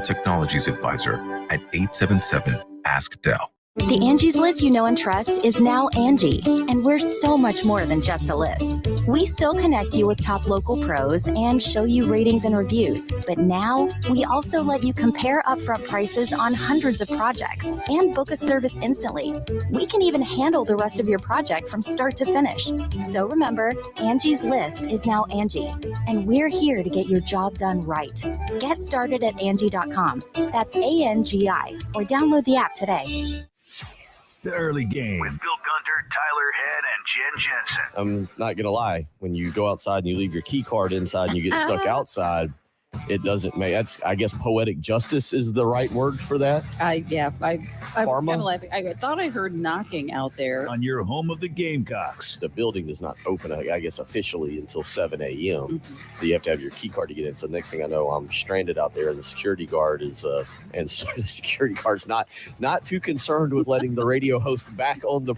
Technologies advisor at 877-ASK-DEL. The Angie's List you know and trust is now Angie, and we're so much more than just a list. We still connect you with top local pros and show you ratings and reviews, but now we also let you compare upfront prices on hundreds of projects and book a service instantly. We can even handle the rest of your project from start to finish. So remember, Angie's List is now Angie, and we're here to get your job done right. Get started at Angie.com. That's ANGI, or download the app today. The Early Game with Bill Gunter, Tyler Head, and Jen Jensen. I'm not going to lie. When you go outside and you leave your key card inside and you get stuck outside, it doesn't make that's. I guess poetic justice is the right word for that. I was kind of laughing. I thought I heard knocking out there. On your home of the Gamecocks. The building does not open, I guess, officially until 7 a.m. Mm-hmm. So you have to have your key card to get in. So next thing I know, I'm stranded out there, and the security guard is, and so the security guard's not too concerned with letting the radio host back into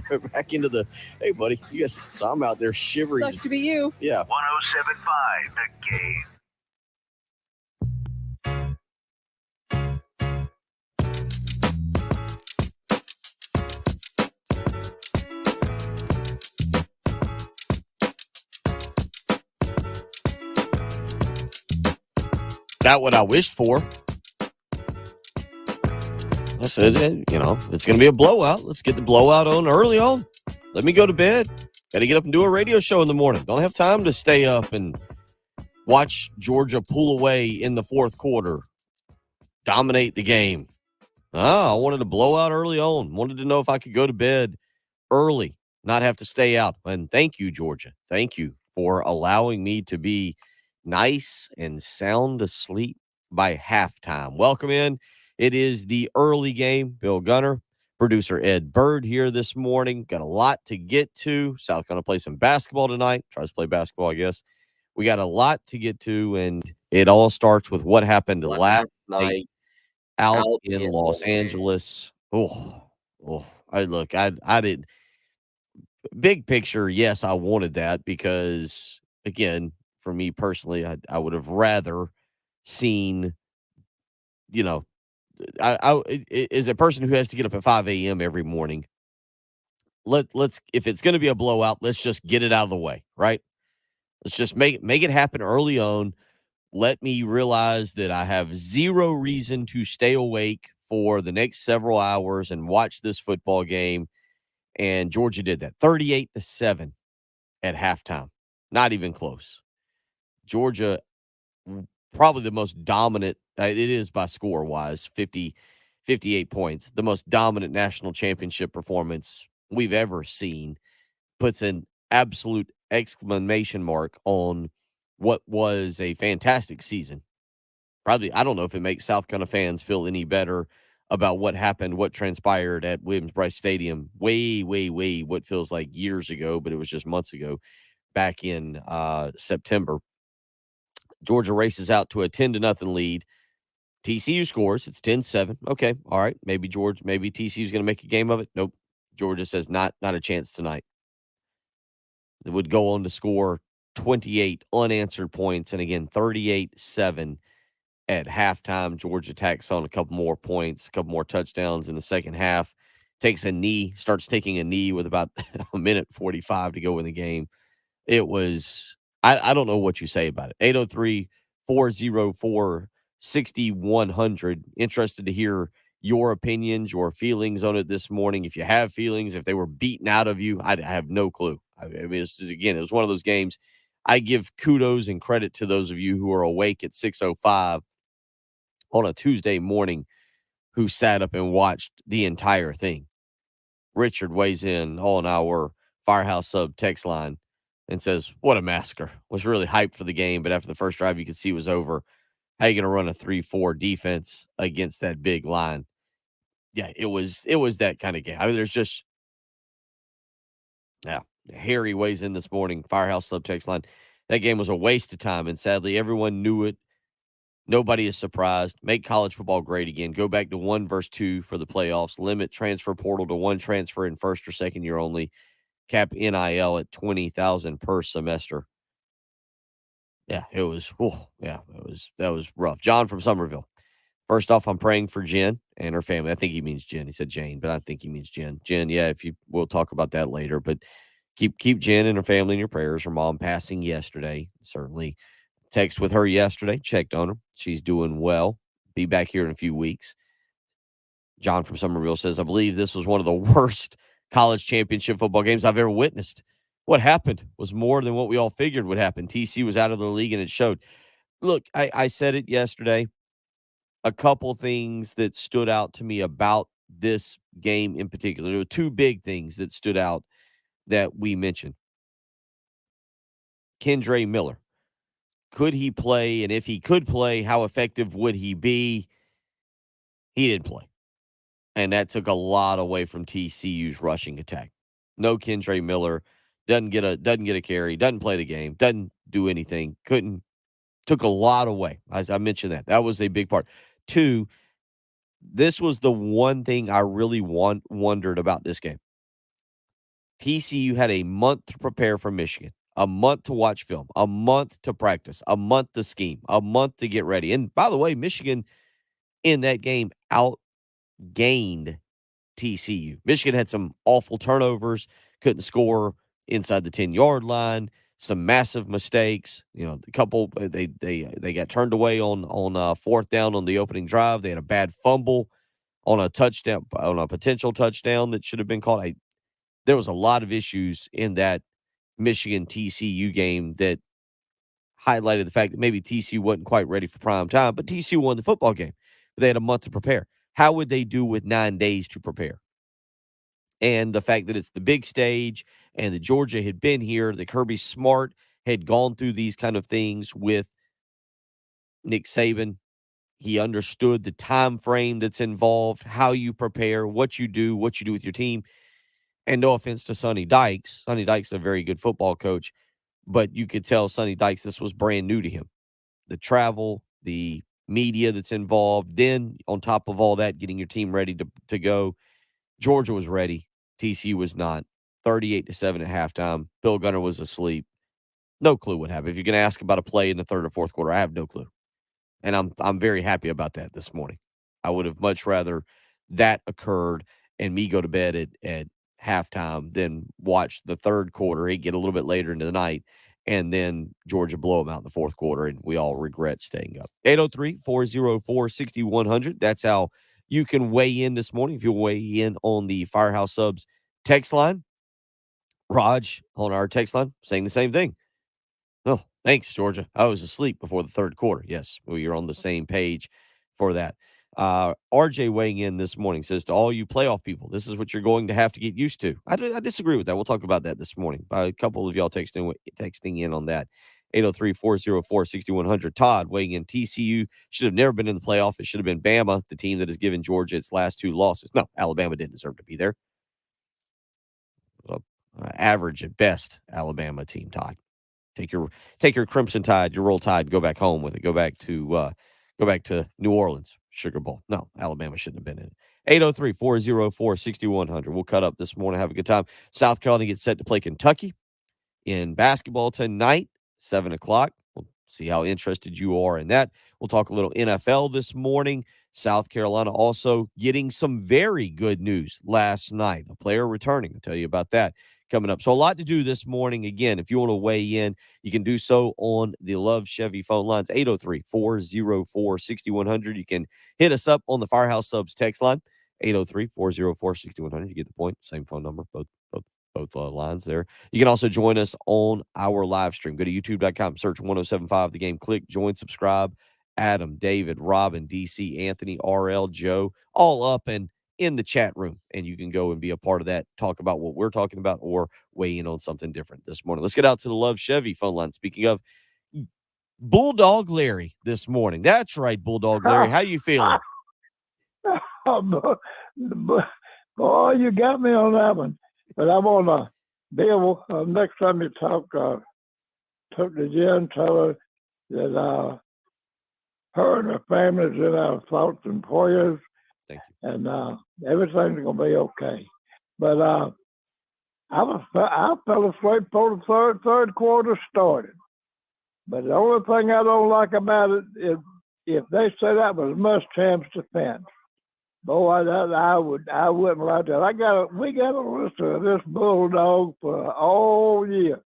the. Hey, buddy, you guys. So I'm out there shivering. Sucks to be you. Yeah. 107.5 The Game. Got what I wished for. I said, it's going to be a blowout. Let's get the blowout on early on. Let me go to bed. Got to get up and do a radio show in the morning. Don't have time to stay up and watch Georgia pull away in the fourth quarter, dominate the game. I wanted to blow out early on. Wanted to know if I could go to bed early, not have to stay out. And thank you, Georgia. Thank you for allowing me to be nice and sound asleep by halftime. Welcome in. It is the Early Game. Bill Gunter, producer Ed Bird here this morning. Got a lot to get to. South going to play some basketball tonight. Tries to play basketball, I guess. We got a lot to get to, and it all starts with what happened last night out in Los Angeles. I didn't. Big picture, yes, I wanted that because, again, for me personally, I would have rather seen, I as a person who has to get up at 5 a.m. every morning, let's if it's going to be a blowout, let's just get it out of the way, right? Let's just make it happen early on. Let me realize that I have zero reason to stay awake for the next several hours and watch this football game. And Georgia did that, 38-7 at halftime. Not even close. Georgia, probably the most dominant, it is by score-wise, 58 points, the most dominant national championship performance we've ever seen, puts an absolute exclamation mark on what was a fantastic season. Probably, I don't know if it makes South Carolina fans feel any better about what happened, what transpired at Williams-Brice Stadium way, what feels like years ago, but it was just months ago, back in September. Georgia races out to a 10-0 lead. TCU scores. It's 10-7. Okay, all right. Maybe TCU's going to make a game of it. Nope. Georgia says not a chance tonight. They would go on to score 28 unanswered points, and again, 38-7 at halftime. Georgia tacks on a couple more points, a couple more touchdowns in the second half. Starts taking a knee with about a minute 45 to go in the game. It was, I don't know what you say about it. 803-404-6100. Interested to hear your opinions, your feelings on it this morning. If you have feelings, if they were beaten out of you, I have no clue. I mean, it was one of those games. I give kudos and credit to those of you who are awake at 6:05 on a Tuesday morning who sat up and watched the entire thing. Richard weighs in on our Firehouse Sub text line and says, what a massacre. Was really hyped for the game, but after the first drive, you could see it was over. How you going to run a 3-4 defense against that big line? Yeah, it was that kind of game. I mean, there's just, Harry weighs in this morning, Firehouse Sub text line. That game was a waste of time, and sadly, everyone knew it. Nobody is surprised. Make college football great again. Go back to 1 versus 2 for the playoffs. Limit transfer portal to 1 transfer in first or second year only. Cap NIL at $20,000 per semester. Yeah, it was. That was rough. John from Somerville. First off, I'm praying for Jen and her family. I think he means Jen. He said Jane, but I think he means Jen. Jen, yeah, we'll talk about that later, but keep Jen and her family in your prayers. Her mom passing yesterday. Certainly text with her yesterday, checked on her. She's doing well. Be back here in a few weeks. John from Somerville says, I believe this was one of the worst college championship football games I've ever witnessed. What happened was more than what we all figured would happen. TC was out of the league, and it showed. Look, I said it yesterday. A couple things that stood out to me about this game in particular. There were two big things that stood out that we mentioned. Kendre Miller. Could he play? And if he could play, how effective would he be? He didn't play. And that took a lot away from TCU's rushing attack. No Kendre Miller, doesn't get a carry, doesn't play the game, doesn't do anything, took a lot away. As I mentioned that was a big part. Two, this was the one thing I really wondered about this game. TCU had a month to prepare for Michigan, a month to watch film, a month to practice, a month to scheme, a month to get ready. And by the way, Michigan in that game outgained TCU. Michigan had some awful turnovers, couldn't score inside the 10-yard line, some massive mistakes. A couple they got turned away on fourth down on the opening drive. They had a bad fumble on a touchdown, on a potential touchdown that should have been called. There was a lot of issues in that Michigan TCU game that highlighted the fact that maybe TCU wasn't quite ready for prime time, but TCU won the football game. But they had a month to prepare. How would they do with 9 days to prepare? And the fact that it's the big stage and that Georgia had been here, that Kirby Smart had gone through these kind of things with Nick Saban. He understood the time frame that's involved, how you prepare, what you do with your team. And no offense to Sonny Dykes. Sonny Dykes is a very good football coach, but you could tell Sonny Dykes this was brand new to him. The travel, the media that's involved, then on top of all that, getting your team ready to go. Georgia was ready. TCU was not. 38-7 at halftime. Bill Gunner was asleep. No clue what happened. If you're going to ask about a play in the third or fourth quarter, I have no clue. And I'm very happy about that this morning. I would have much rather that occurred and me go to bed at halftime than watch the third quarter. It get a little bit later into the night, and then Georgia blow them out in the fourth quarter, and we all regret staying up. 803-404-6100. That's how you can weigh in this morning. If you weigh in on the Firehouse Subs text line, Raj on our text line saying the same thing. Oh, thanks, Georgia. I was asleep before the third quarter. Yes, we are on the same page for that. RJ weighing in this morning says, to all you playoff people, this is what you're going to have to get used to. I disagree with that. We'll talk about that this morning. A couple of y'all texting in on that. 803-404-6100. Todd weighing in, TCU should have never been in the playoff. It should have been Bama, the team that has given Georgia its last two losses. No, Alabama didn't deserve to be there. Average at best Alabama team, Todd. Take your Crimson Tide, your Roll Tide, go back home with it. Go back to New Orleans, Sugar Bowl. No, Alabama shouldn't have been in it. 803-404-6100. We'll cut up this morning. Have a good time. South Carolina gets set to play Kentucky in basketball tonight, 7 o'clock. We'll see how interested you are in that. We'll talk a little NFL this morning. South Carolina also getting some very good news last night. A player returning. I'll tell you about that coming up. So a lot to do this morning. Again, if you want to weigh in, you can do so on the Love Chevy phone lines, 803-404-6100. You can hit us up on the Firehouse Subs text line, 803-404-6100. You get the point. Same phone number, both lines there. You can also join us on our live stream. Go to youtube.com, search 1075 The Game, click join, subscribe. Adam, David, Robin, DC, Anthony, RL, Joe, all up and in the chat room, and you can go and be a part of that, talk about what we're talking about, or weigh in on something different this morning. Let's get out to the Love Chevy phone line. Speaking of Bulldog Larry this morning. That's right, Bulldog Larry. How you feeling? Boy, you got me on that one. But I want to, Bill, next time you talk to Jen, tell her that her and her family's in our thoughts and prayers. Thank you. And everything's going to be okay. But I fell asleep before the third quarter started. But the only thing I don't like about it is if they say that was Muschamp's defense, boy, I wouldn't like that. We got to listen to this Bulldog for all year.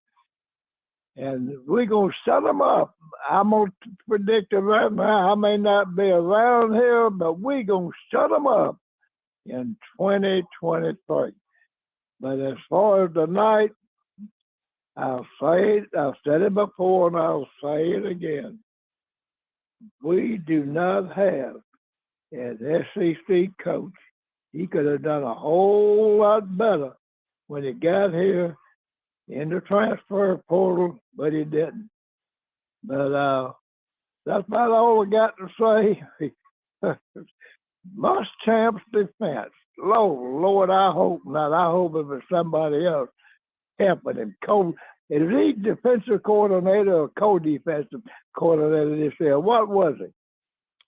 And we're going to shut them up. I'm going to predict it right now. I may not be around here, but we're going to shut them up in 2023. But as far as tonight, I'll say it. I've said it before, and I'll say it again. We do not have an SEC coach. He could have done a whole lot better when he got here in the transfer portal, but he didn't. But that's about all I got to say. Muschamp's defense. Lord, I hope not. I hope it was somebody else helping him. Is he defensive coordinator or co-defensive coordinator this year? What was he?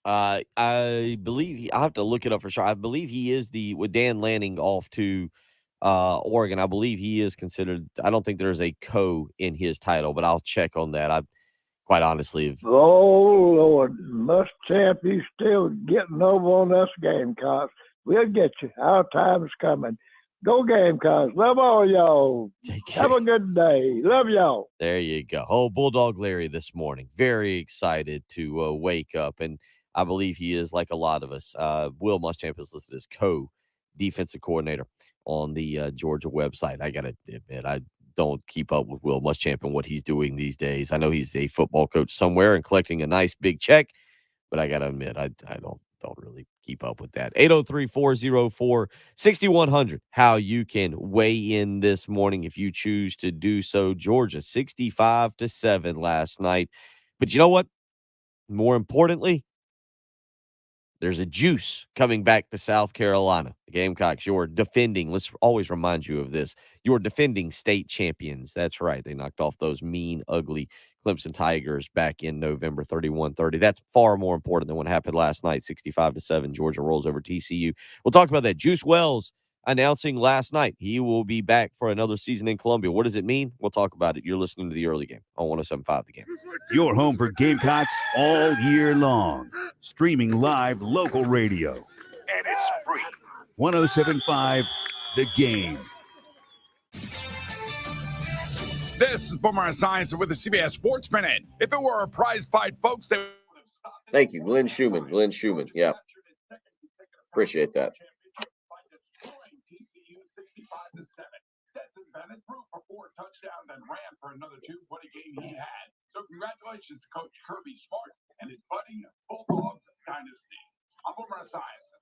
I believe I'll have to look it up for sure. I believe he is with Dan Lanning off to Oregon. I believe he is considered. I don't think there's a co in his title, but I'll check on that. I quite honestly. Oh Lord, Muschamp, he's still getting over on us Gamecocks. We'll get you. Our time's coming. Go Gamecocks. Love all y'all. Take care. Have a good day. Love y'all. There you go. Oh, Bulldog Larry this morning. Very excited to wake up. And I believe he is like a lot of us. Will Muschamp is listed as co-defensive coordinator on the Georgia website. I got to admit, I don't keep up with Will Muschamp and what he's doing these days. I know he's a football coach somewhere and collecting a nice big check, but I got to admit, I don't really keep up with that. 803-404-6100. How you can weigh in this morning if you choose to do so. Georgia 65-7 last night. But you know what? More importantly, there's a juice coming back to South Carolina. The Gamecocks, you're defending. Let's always remind you of this. You're defending state champions. That's right. They knocked off those mean, ugly Clemson Tigers back in November 31-30. That's far more important than what happened last night, 65-7. Georgia rolls over TCU. We'll talk about that. Juice Wells announcing last night he will be back for another season in Columbia. What does it mean? We'll talk about it. You're listening to the early game on 107.5 The Game. Your home for Gamecocks all year long. Streaming live local radio. And it's free. 107.5 The Game. This is Boomer Esiason with the CBS Sports Minute. If it were a prize fight, folks, they... Thank you, Glenn Schumann. Yeah. Appreciate that. Bennett threw for 4 touchdowns and ran for another 2. What a game he had. So congratulations to Coach Kirby Smart and his budding Bulldogs dynasty. I'm Boomer Esiason.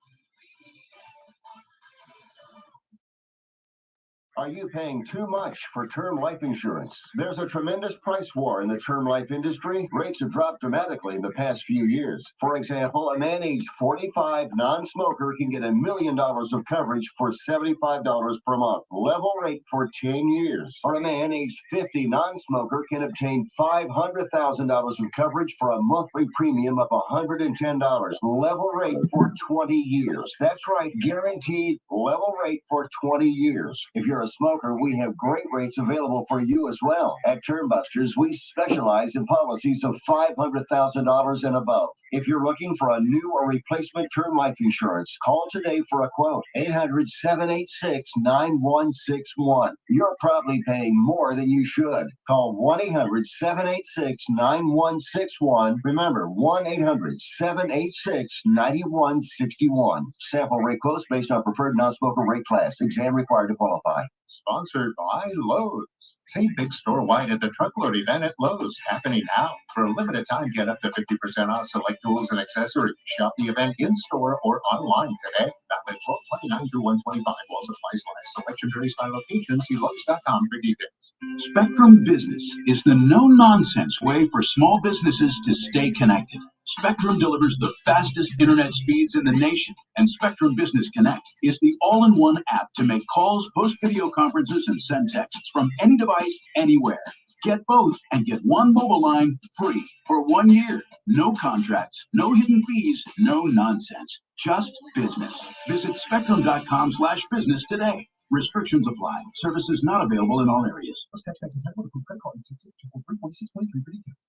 Are you paying too much for term life insurance? There's a tremendous price war in the term life industry. Rates have dropped dramatically in the past few years. For example, a man aged 45, non-smoker, can get $1 million of coverage for $75 per month. Level rate for 10 years. Or a man aged 50, non-smoker, can obtain $500,000 of coverage for a monthly premium of $110. Level rate for 20 years. That's right, guaranteed level rate for 20 years. If you're a smoker, we have great rates available for you as well. At Termbusters, we specialize in policies of $500,000 and above. If you're looking for a new or replacement term life insurance, call today for a quote. 800-786-9161. You're probably paying more than you should. Call 1-800-786-9161. Remember, 1-800-786-9161. Sample rate quotes based on preferred non-smoker rate class. Exam required to qualify. Sponsored by Lowe's. See Big Store Wide at the Truckload event at Lowe's, happening now. For a limited time, get up to 50% off select tools and accessories. Shop the event in-store or online today. Valid 12/29 through 1/25 while supplies last. Selection varies by location. See Lowe's.com for details. Spectrum Business is the no-nonsense way for small businesses to stay connected. Spectrum delivers the fastest internet speeds in the nation, and Spectrum Business Connect is the all-in-one app to make calls, post video conferences, and send texts from any device, anywhere. Get both and get one mobile line free for 1 year. No contracts, no hidden fees, no nonsense. Just business. Visit spectrum.com/business today. Restrictions apply. Services not available in all areas.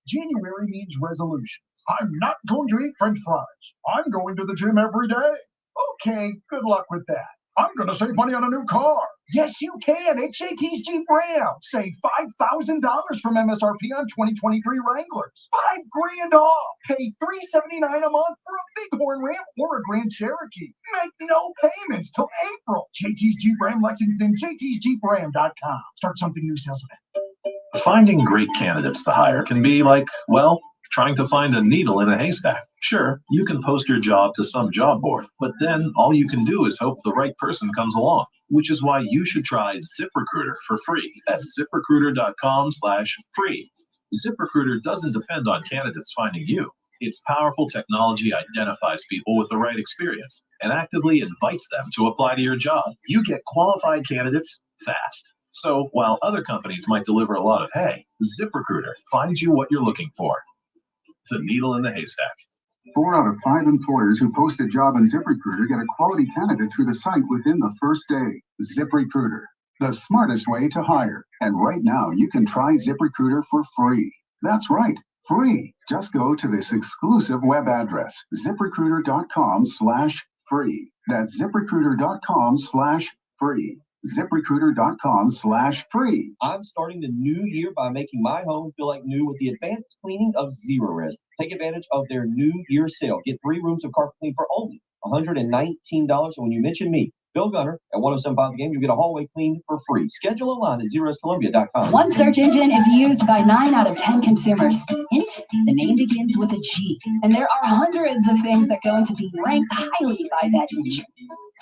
January means resolutions. I'm not going to eat French fries. I'm going to the gym every day. Okay, good luck with that. I'm going to save money on a new car. Yes, you can. HAT's Jeep Ram. Save $5,000 from MSRP on 2023 Wranglers. $5,000 off. Pay $379 a month for a Bighorn Ram or a Grand Cherokee. Make no payments till April. JT's Jeep Ram Lexington, jtsjeepram.com. Start something new sales event. Finding great candidates to hire can be like, well, trying to find a needle in a haystack. Sure, you can post your job to some job board, but then all you can do is hope the right person comes along, which is why you should try ZipRecruiter for free at ziprecruiter.com/free. ZipRecruiter doesn't depend on candidates finding you. Its powerful technology identifies people with the right experience and actively invites them to apply to your job. You get qualified candidates fast. So while other companies might deliver a lot of hay, ZipRecruiter finds you what you're looking for. The needle in the haystack. 4 out of 5 employers who post a job on ZipRecruiter get a quality candidate through the site within the first day. ZipRecruiter, the smartest way to hire. And right now, you can try ZipRecruiter for free. That's right, free. Just go to this exclusive web address, ziprecruiter.com/free. That's ziprecruiter.com/free. ZipRecruiter.com/free. I'm starting the new year by making my home feel like new with the advanced cleaning of Zero Rest. Take advantage of their New Year sale. Get 3 rooms of carpet clean for only $119. And when you mention me, Bill Gunner, at 107.5 The Game, you'll get a hallway cleaned for free. Schedule online at ZeroRestColumbia.com. One search engine is used by 9 out of 10 consumers. Hint, the name begins with a G. And there are hundreds of things that go into being ranked highly by that engine.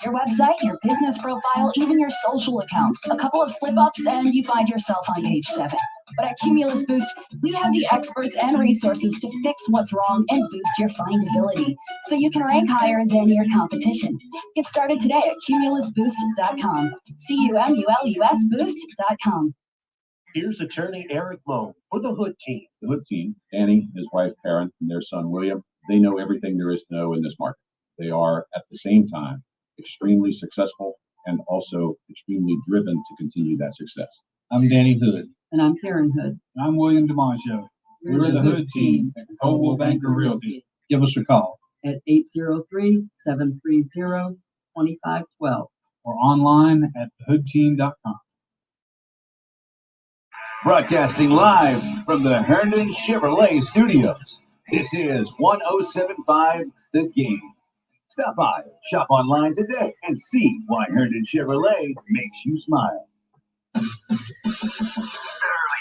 Your website, your business profile, even your social accounts. A couple of slip-ups and you find yourself on page 7. But at Cumulus Boost, we have the experts and resources to fix what's wrong and boost your findability so you can rank higher than your competition. Get started today at cumulusboost.com. CUMULUS boost.com. Here's attorney Eric Moe for the Hood Team. The Hood Team, Danny, his wife Karen, and their son William, they know everything there is to know in this market. They are, at the same time, extremely successful and also extremely driven to continue that success. I'm Danny Hood. And I'm Karen Hood. And I'm William DiMaggio. We're the Hood Team at Coldwell Banker Realty. Give us a call. At 803-730-2512. Or online at thehoodteam.com. Broadcasting live from the Herndon Chevrolet Studios. This is 107.5 The Game. Stop by, shop online today, and see why Herndon Chevrolet makes you smile. Early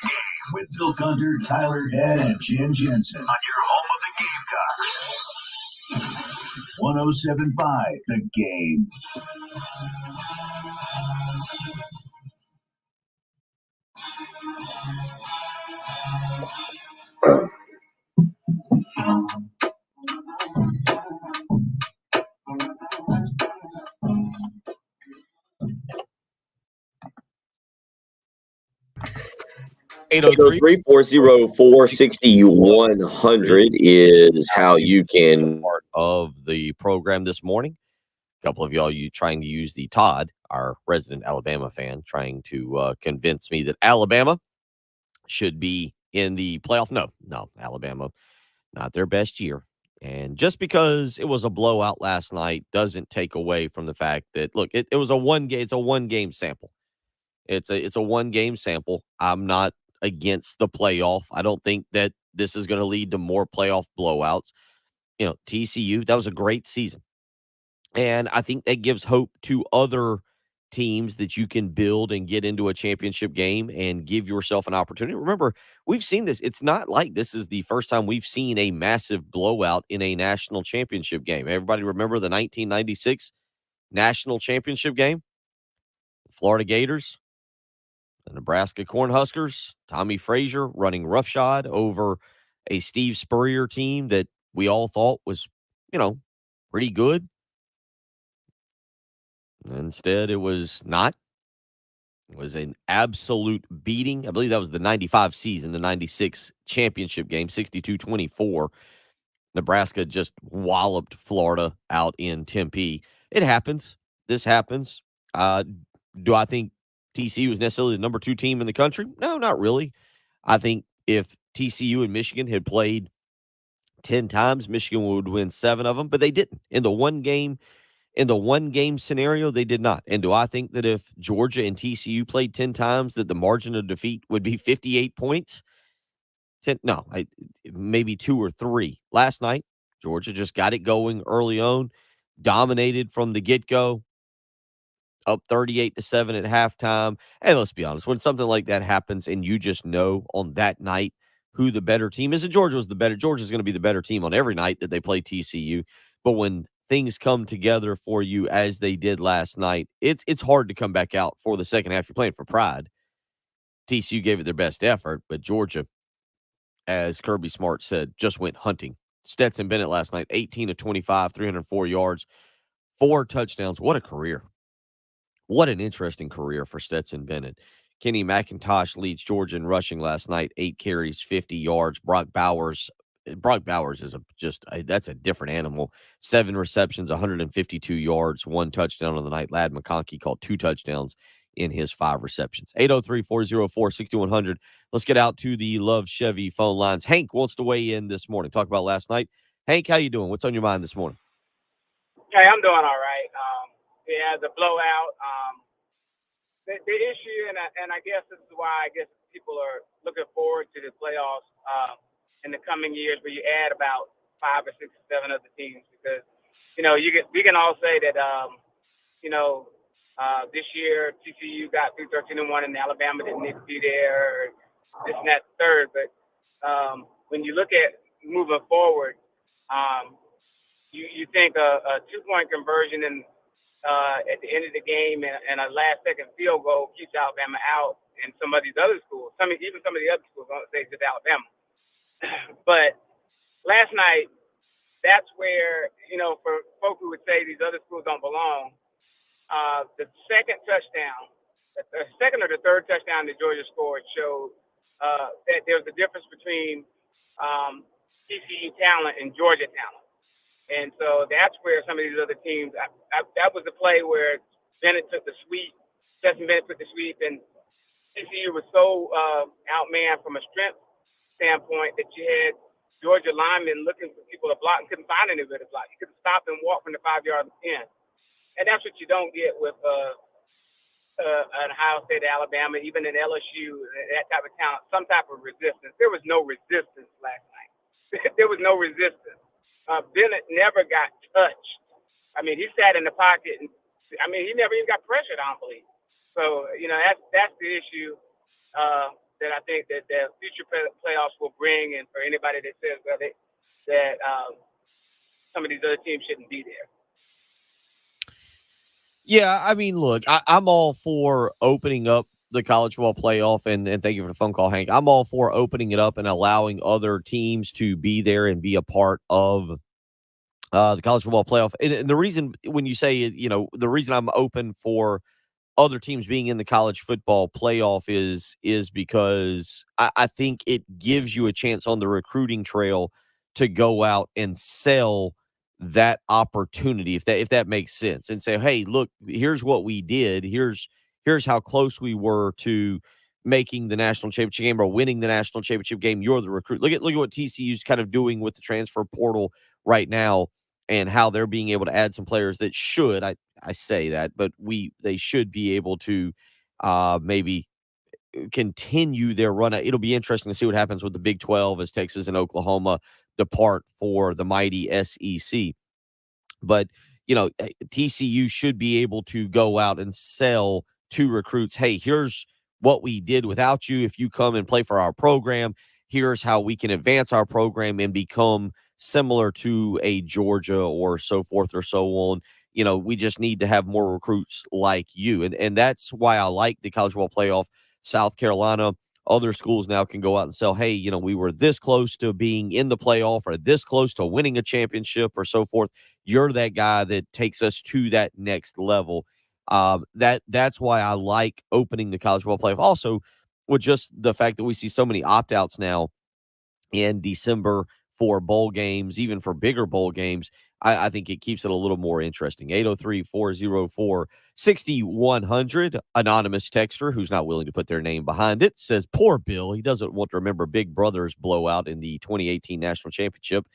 game With Bill Gunter, Tyler Head, and Jen Jensen. on your home of the Gamecocks. 107.5 The Game. Eight zero three 803-404-6100 is how you can part of the program this morning. A couple of y'all trying to use the Todd, our resident Alabama fan, trying to convince me that Alabama should be in the playoff. No, Alabama, not their best year. And just because it was a blowout last night doesn't take away from the fact that, look, it was it's a one game sample. It's a one game sample. I'm not against the playoff. I don't think that this is going to lead to more playoff blowouts. You know, TCU, that was a great season. And I think that gives hope to other teams that you can build and get into a championship game and give yourself an opportunity. Remember, we've seen this. It's not like this is the first time we've seen a massive blowout in a national championship game. Everybody remember the 1996 national championship game? The Florida Gators, the Nebraska Cornhuskers, Tommy Frazier running roughshod over a Steve Spurrier team that we all thought was, pretty good. Instead, it was not. It was an absolute beating. I believe that was the 95 season, the 96 championship game, 62-24. Nebraska just walloped Florida out in Tempe. It happens. This happens. Do I think TCU is necessarily the number 2 team in the country? No, not really. I think if TCU and Michigan had played 10 times, Michigan would win 7 of them, but they didn't. In the one game scenario, they did not. And do I think that if Georgia and TCU played 10 times, that the margin of defeat would be 58 points? No, maybe 2 or 3. Last night, Georgia just got it going early on, dominated from the get-go, up 38-7 at halftime. And let's be honest, when something like that happens and you just know on that night who the better team is, and Georgia's going to be the better team on every night that they play TCU. But when things come together for you as they did last night, it's hard to come back out for the second half. You're playing for pride. TCU gave it their best effort, but Georgia, as Kirby Smart said, just went hunting. Stetson Bennett last night, 18 of 25, 304 yards, 4 touchdowns. What a career. What an interesting career for Stetson Bennett. Kenny McIntosh leads Georgia in rushing last night, 8 carries, 50 yards. Brock Bowers is that's a different animal. 7 receptions, 152 yards, 1 touchdown on the night. Ladd McConkey caught 2 touchdowns in his 5 receptions. 803-404-6100. Let's get out to the Love Chevy phone lines. Hank wants to weigh in this morning. Talk about last night. Hank, how you doing? What's on your mind this morning? Hey, I'm doing all right. Yeah, the blowout. The issue, and I guess this is why people are looking forward to the playoffs in the coming years, where you add about 5 or 6 or 7 other teams, because we can all say that this year TCU got through 13-1 and Alabama didn't need to be there, or this and that, third. But when you look at moving forward, you think a 2-point conversion at the end of the game and a last-second field goal keeps Alabama out, and some of these other schools, even some of the other schools, I don't say just Alabama. But last night, that's where, for folk who would say these other schools don't belong, the second touchdown, the second or the third touchdown that Georgia scored showed that there's a difference between TCU talent and Georgia talent. And so that's where some of these other teams, that was the play where Bennett took the sweep, Stetson Bennett took the sweep, and TCU was so outmanned from a strength standpoint that you had Georgia linemen looking for people to block and couldn't find anybody to block. You couldn't stop and walk from the 5-yard line. And that's what you don't get with an Ohio State, Alabama, even in LSU, that type of talent, some type of resistance. There was no resistance last night. There was no resistance. Bennett never got touched. I mean, he sat in the pocket, and he never even got pressured, I don't believe. So, that's the issue that I think that the future playoffs will bring, and for anybody that says that some of these other teams shouldn't be there. Yeah, look, I'm all for opening up the college football playoff, and thank you for the phone call, Hank. I'm all for opening it up and allowing other teams to be there and be a part of the college football playoff. And the reason, when you say, the reason I'm open for other teams being in the college football playoff is because I think it gives you a chance on the recruiting trail to go out and sell that opportunity, if that makes sense, and say, hey, look, here's what we did. Here's how close we were to making the national championship game or winning the national championship game. You're the recruit. Look at what TCU's kind of doing with the transfer portal right now, and how they're being able to add some players that should, I say that, but they should be able to maybe continue their run. It'll be interesting to see what happens with the Big 12 as Texas and Oklahoma depart for the mighty SEC. But, TCU should be able to go out and sell to recruits, hey, here's what we did without you. If you come and play for our program, here's how we can advance our program and become similar to a Georgia or so forth or so on. We just need to have more recruits like you. And that's why I like the college football playoff. South Carolina, other schools now can go out and sell, hey, we were this close to being in the playoff or this close to winning a championship or so forth. You're that guy that takes us to that next level. That's why I like opening the college football playoff. Also, with just the fact that we see so many opt-outs now in December for bowl games, even for bigger bowl games, I think it keeps it a little more interesting. 803-404-6100. Anonymous texter who's not willing to put their name behind it says, poor Bill. He doesn't want to remember Big Brother's blowout in the 2018 National Championship.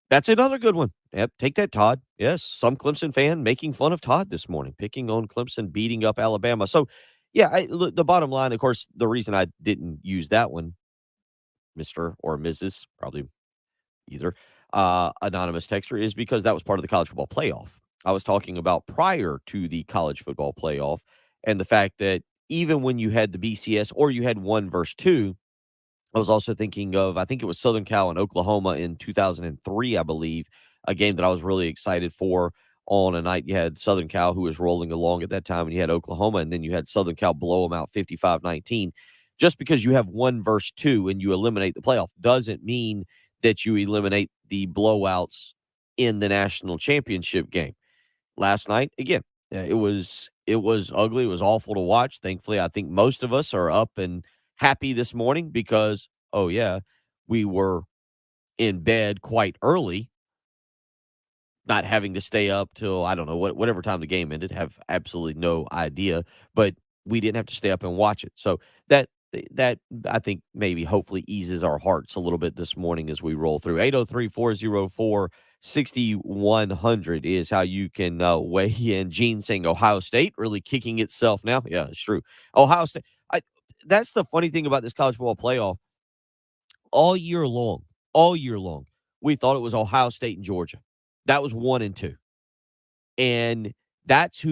That's another good one. Yep, take that, Todd. Yes, some Clemson fan making fun of Todd this morning, picking on Clemson, beating up Alabama. So, yeah, look, the bottom line, of course, the reason I didn't use that one, Mr. or Mrs., probably either, anonymous texter, is because that was part of the college football playoff. I was talking about prior to the college football playoff and the fact that even when you had the BCS or you had 1 versus 2, I was also thinking of, I think it was Southern Cal and Oklahoma in 2003, I believe, a game that I was really excited for. On a night, you had Southern Cal, who was rolling along at that time, and you had Oklahoma, and then you had Southern Cal blow them out 55-19. Just because you have 1 versus 2 and you eliminate the playoff doesn't mean that you eliminate the blowouts in the national championship game. Last night, again, it was ugly. It was awful to watch. Thankfully, I think most of us are up and happy this morning because, oh, yeah, we were in bed quite early, not having to stay up till, I don't know, whatever time the game ended, have absolutely no idea, but we didn't have to stay up and watch it. So that I think maybe hopefully eases our hearts a little bit this morning as we roll through. 803-404-6100 is how you can weigh in. Gene saying Ohio State really kicking itself now. Yeah, it's true. Ohio State. That's the funny thing about this college football playoff. All year long, we thought it was Ohio State and Georgia. That was 1 and 2. And that's who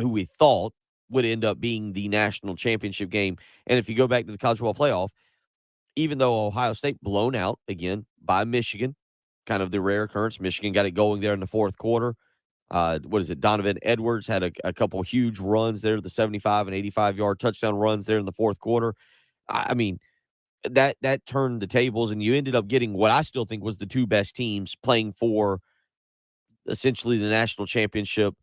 we thought would end up being the national championship game. And if you go back to the college football playoff, even though Ohio State blown out again by Michigan, kind of the rare occurrence, Michigan got it going there in the fourth quarter. Donovan Edwards had a couple huge runs there, the 75 and 85-yard touchdown runs there in the fourth quarter. I mean, that turned the tables, and you ended up getting what I still think was the 2 best teams playing for essentially the national championship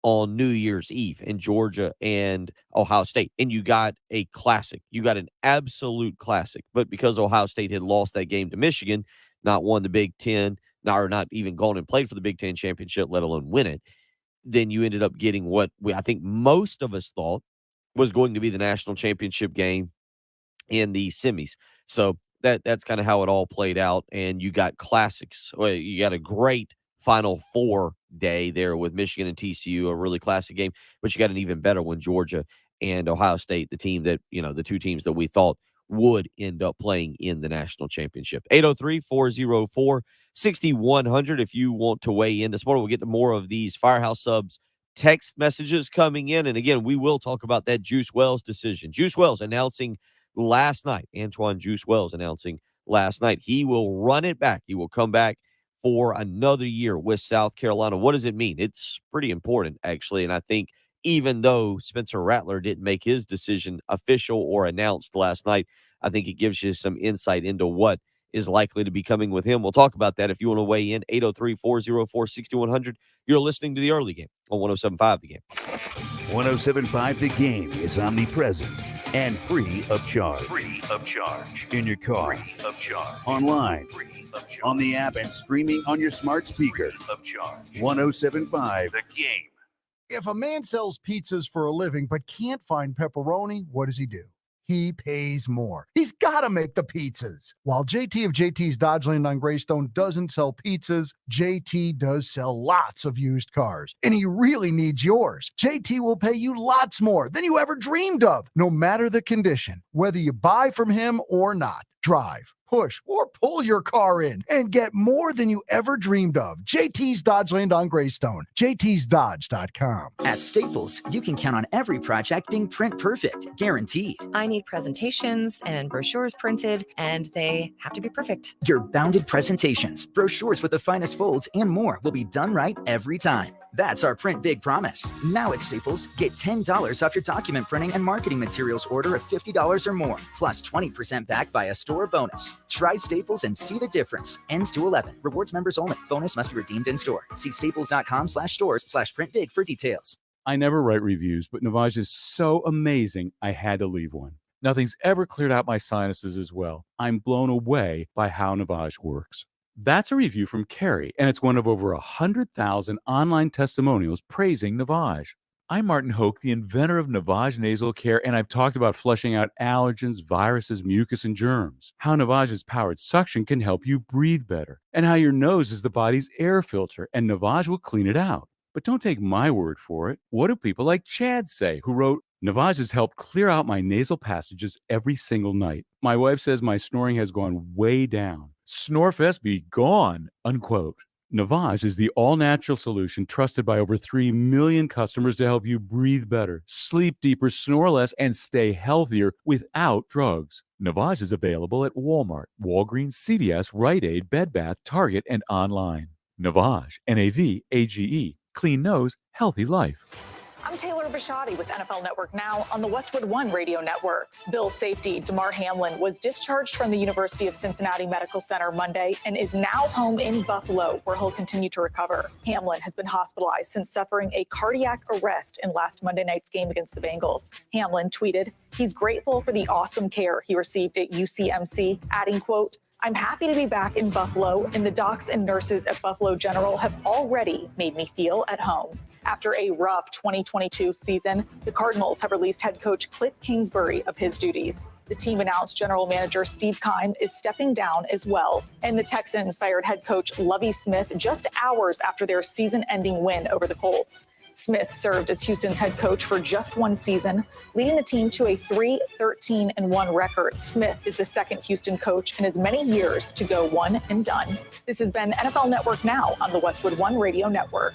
on New Year's Eve in Georgia and Ohio State. And you got a classic. You got an absolute classic. But because Ohio State had lost that game to Michigan, not won the Big Ten, or not even gone and played for the Big Ten championship, let alone win it, then you ended up getting what I think most of us thought was going to be the national championship game in the semis. So that's kind of how it all played out. And you got classics. Well, you got a great Final Four day there with Michigan and TCU, a really classic game. But you got an even better one, Georgia and Ohio State, the team that, the 2 teams that we thought would end up playing in the national championship. 803-404-6100 if you want to weigh in this morning. We'll get to more of these Firehouse Subs text messages coming in. And again, we will talk about that Juice Wells decision. Juice Wells announcing last night, Antoine Juice Wells announcing last night, he will run it back. He will come back for another year with South Carolina. What does it mean? It's pretty important, actually. And I think even though Spencer Rattler didn't make his decision official or announced last night, I think it gives you some insight into what is likely to be coming with him. We'll talk about that if you want to weigh in. 803-404-6100. You're listening to the early game on 107.5 The Game. 107.5 The Game is omnipresent and free of charge. In your car. Online. On the app and streaming on your smart speaker. 107.5 The Game. If a man sells pizzas for a living but can't find pepperoni, what does he do? He pays more. He's got to make the pizzas. While JT of JT's Dodgeland on Greystone doesn't sell pizzas, JT does sell lots of used cars. And he really needs yours. JT will pay you lots more than you ever dreamed of, no matter the condition, whether you buy from him or not. Drive, push, or pull your car in and get more than you ever dreamed of. JT's Dodgeland on Greystone. JT'sDodge.com. At Staples, you can count on every project being print perfect, guaranteed. I need presentations and brochures printed, and they have to be perfect. Your bounded presentations, brochures with the finest folds, and more will be done right every time. That's our Print Big promise. Now at Staples, get $10 off your document printing and marketing materials order of $50 or more, plus 20% back via store bonus. Try Staples and see the difference. Ends 2/11. Rewards members only. Bonus must be redeemed in store. See staples.com/stores/printbig for details. I never write reviews, but Navage is so amazing, I had to leave one. Nothing's ever cleared out my sinuses as well. I'm blown away by how Navage works. That's a review from Carrie, and it's one of over 100,000 online testimonials praising Navage. I'm Martin Hoke, the inventor of Navage Nasal Care, and I've talked about flushing out allergens, viruses, mucus, and germs. How Navage's powered suction can help you breathe better, and how your nose is the body's air filter, and Navage will clean it out. But don't take my word for it. What do people like Chad say, who wrote, Navage has helped clear out my nasal passages every single night. My wife says my snoring has gone way down. Snorefest be gone, unquote. Navage is the all-natural solution trusted by over 3 million customers to help you breathe better, sleep deeper, snore less, and stay healthier without drugs. Navage is available at Walmart, Walgreens, CVS, Rite Aid, Bed Bath, Target, and online. Navage, N-A-V-A-G-E. Clean nose, healthy life. I'm Taylor Bishotti with NFL Network Now on the Westwood One Radio Network. Bills safety Damar Hamlin was discharged from the University of Cincinnati Medical Center Monday and is now home in Buffalo, where he'll continue to recover. Hamlin has been hospitalized since suffering a cardiac arrest in last Monday night's game against the Bengals. Hamlin tweeted, he's grateful for the awesome care he received at UCMC, adding, quote, I'm happy to be back in Buffalo, and the docs and nurses at Buffalo General have already made me feel at home. After a rough 2022 season, the Cardinals have released head coach Cliff Kingsbury of his duties. The team announced general manager Steve Keim is stepping down as well. And the Texans fired head coach Lovie Smith just hours after their season-ending win over the Colts. Smith served as Houston's head coach for just one season, leading the team to a 3-13-1 record. Smith is the second Houston coach in as many years to go one and done. This has been NFL Network Now on the Westwood One Radio Network.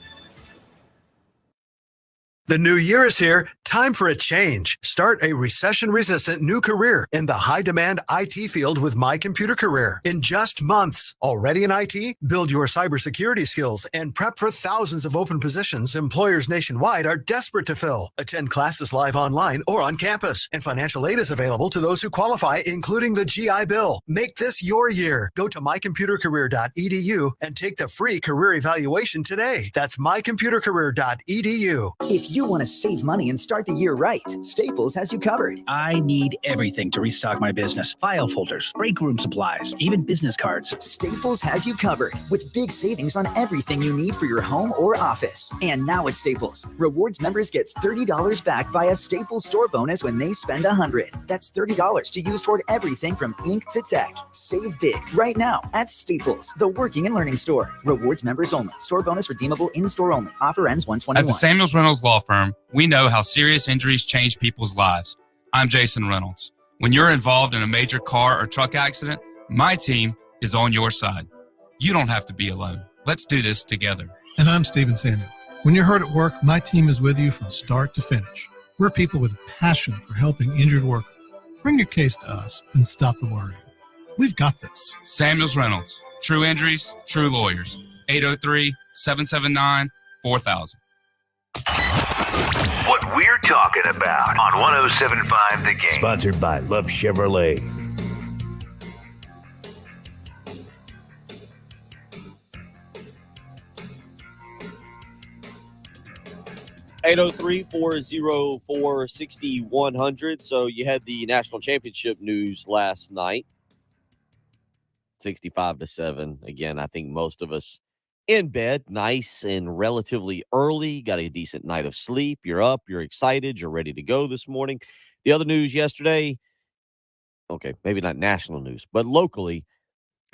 The new year is here. Time for a change. Start a recession-resistant new career in the high-demand IT field with My Computer Career. In just months, already in IT, build your cybersecurity skills and prep for thousands of open positions employers nationwide are desperate to fill. Attend classes live online or on campus, and financial aid is available to those who qualify, including the GI Bill. Make this your year. Go to mycomputercareer.edu and take the free career evaluation today. That's mycomputercareer.edu. If you want to save money and start the year right, Staples has you covered. I need everything to restock my business. File folders, break room supplies, even business cards. Staples has you covered with big savings on everything you need for your home or office. And now at Staples, Rewards members get $30 back via Staples Store Bonus when they spend $100. That's $30 to use toward everything from ink to tech. Save big right now at Staples, the working and learning store. Rewards members only. Store bonus redeemable in-store only. Offer ends 1/21. At the Samuels Reynolds Law Firm, we know how serious injuries change people's lives. I'm Jason Reynolds. When you're involved in a major car or truck accident, my team is on your side. You don't have to be alone. Let's do this together. And I'm Stephen Samuels. When you're hurt at work, my team is with you from start to finish. We're people with a passion for helping injured workers. Bring your case to us and stop the worrying. We've got this. Samuels Reynolds. True injuries, true lawyers. 803-779-4000. What we're talking about on 107.5 The Game. Sponsored by Love Chevrolet. Eight zero 404-6100. So you had the national championship news last night. 65-7. Again, I think most of us in bed, nice and relatively early, got a decent night of sleep. You're up, you're excited, you're ready to go this morning. The other news yesterday, okay, maybe not national news, but locally,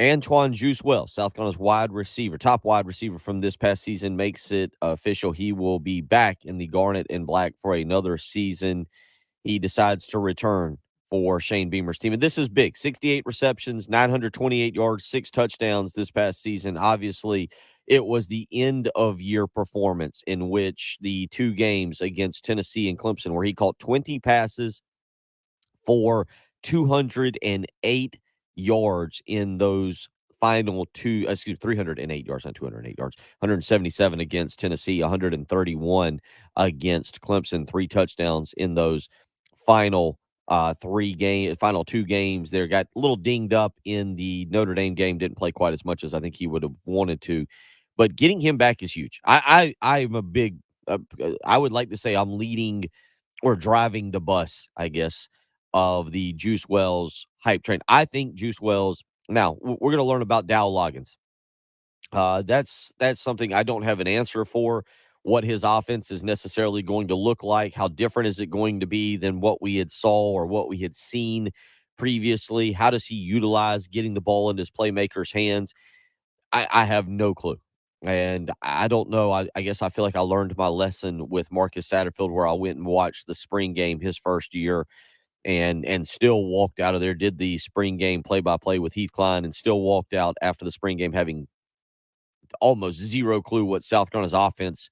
Antoine Juice Wells, South Carolina's wide receiver, top wide receiver from this past season, makes it official. He will be back in the Garnet and Black for another season. He decides to return for Shane Beamer's team. And this is big. 68 receptions, 928 yards, 6 touchdowns this past season. Obviously, it was the end-of-year performance in which the 2 games against Tennessee and Clemson, where he caught 20 passes for 208 yards in those final 308 yards, not 208 yards, 177 against Tennessee, 131 against Clemson, 3 touchdowns in those final 2 games there. Got a little dinged up in the Notre Dame game, didn't play quite as much as I think he would have wanted to, but getting him back is huge. I'm a big I would like to say I'm leading or driving the bus, I guess, of the Juice Wells hype train. I think Juice Wells, now we're going to learn about Dow Loggins That's something I don't have an answer for. What his offense is necessarily going to look like. How different is it going to be than what we had saw or what we had seen previously? How does he utilize getting the ball in his playmakers' hands? I have no clue. And I don't know. I guess I feel like I learned my lesson with Marcus Satterfield, where I went and watched the spring game his first year and still walked out of there, did the spring game play by play with Heath Klein, and still walked out after the spring game having almost zero clue what South Carolina's offense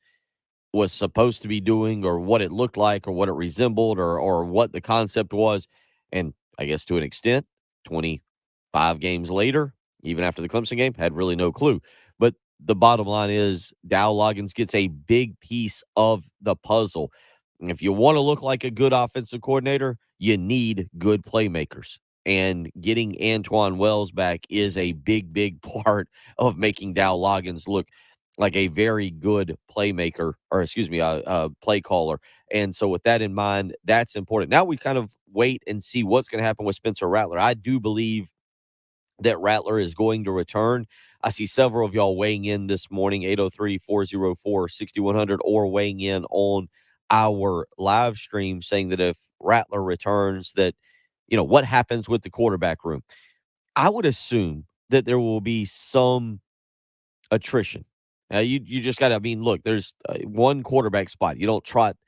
was supposed to be doing or what it looked like or what it resembled or what the concept was. And I guess to an extent, 25 games later, even after the Clemson game, had really no clue. But the bottom line is Dow Loggins gets a big piece of the puzzle. And if you want to look like a good offensive coordinator, you need good playmakers. And getting Antoine Wells back is a big, big part of making Dow Loggins look like a very good playmaker, or excuse me, a play caller. And so with that in mind, that's important. Now we kind of wait and see what's going to happen with Spencer Rattler. I do believe that Rattler is going to return. I see several of y'all weighing in this morning, 803-404-6100, or weighing in on our live stream saying that if Rattler returns, that, what happens with the quarterback room? I would assume that there will be some attrition. You just got to. I mean, look, there's one quarterback spot. You don't trot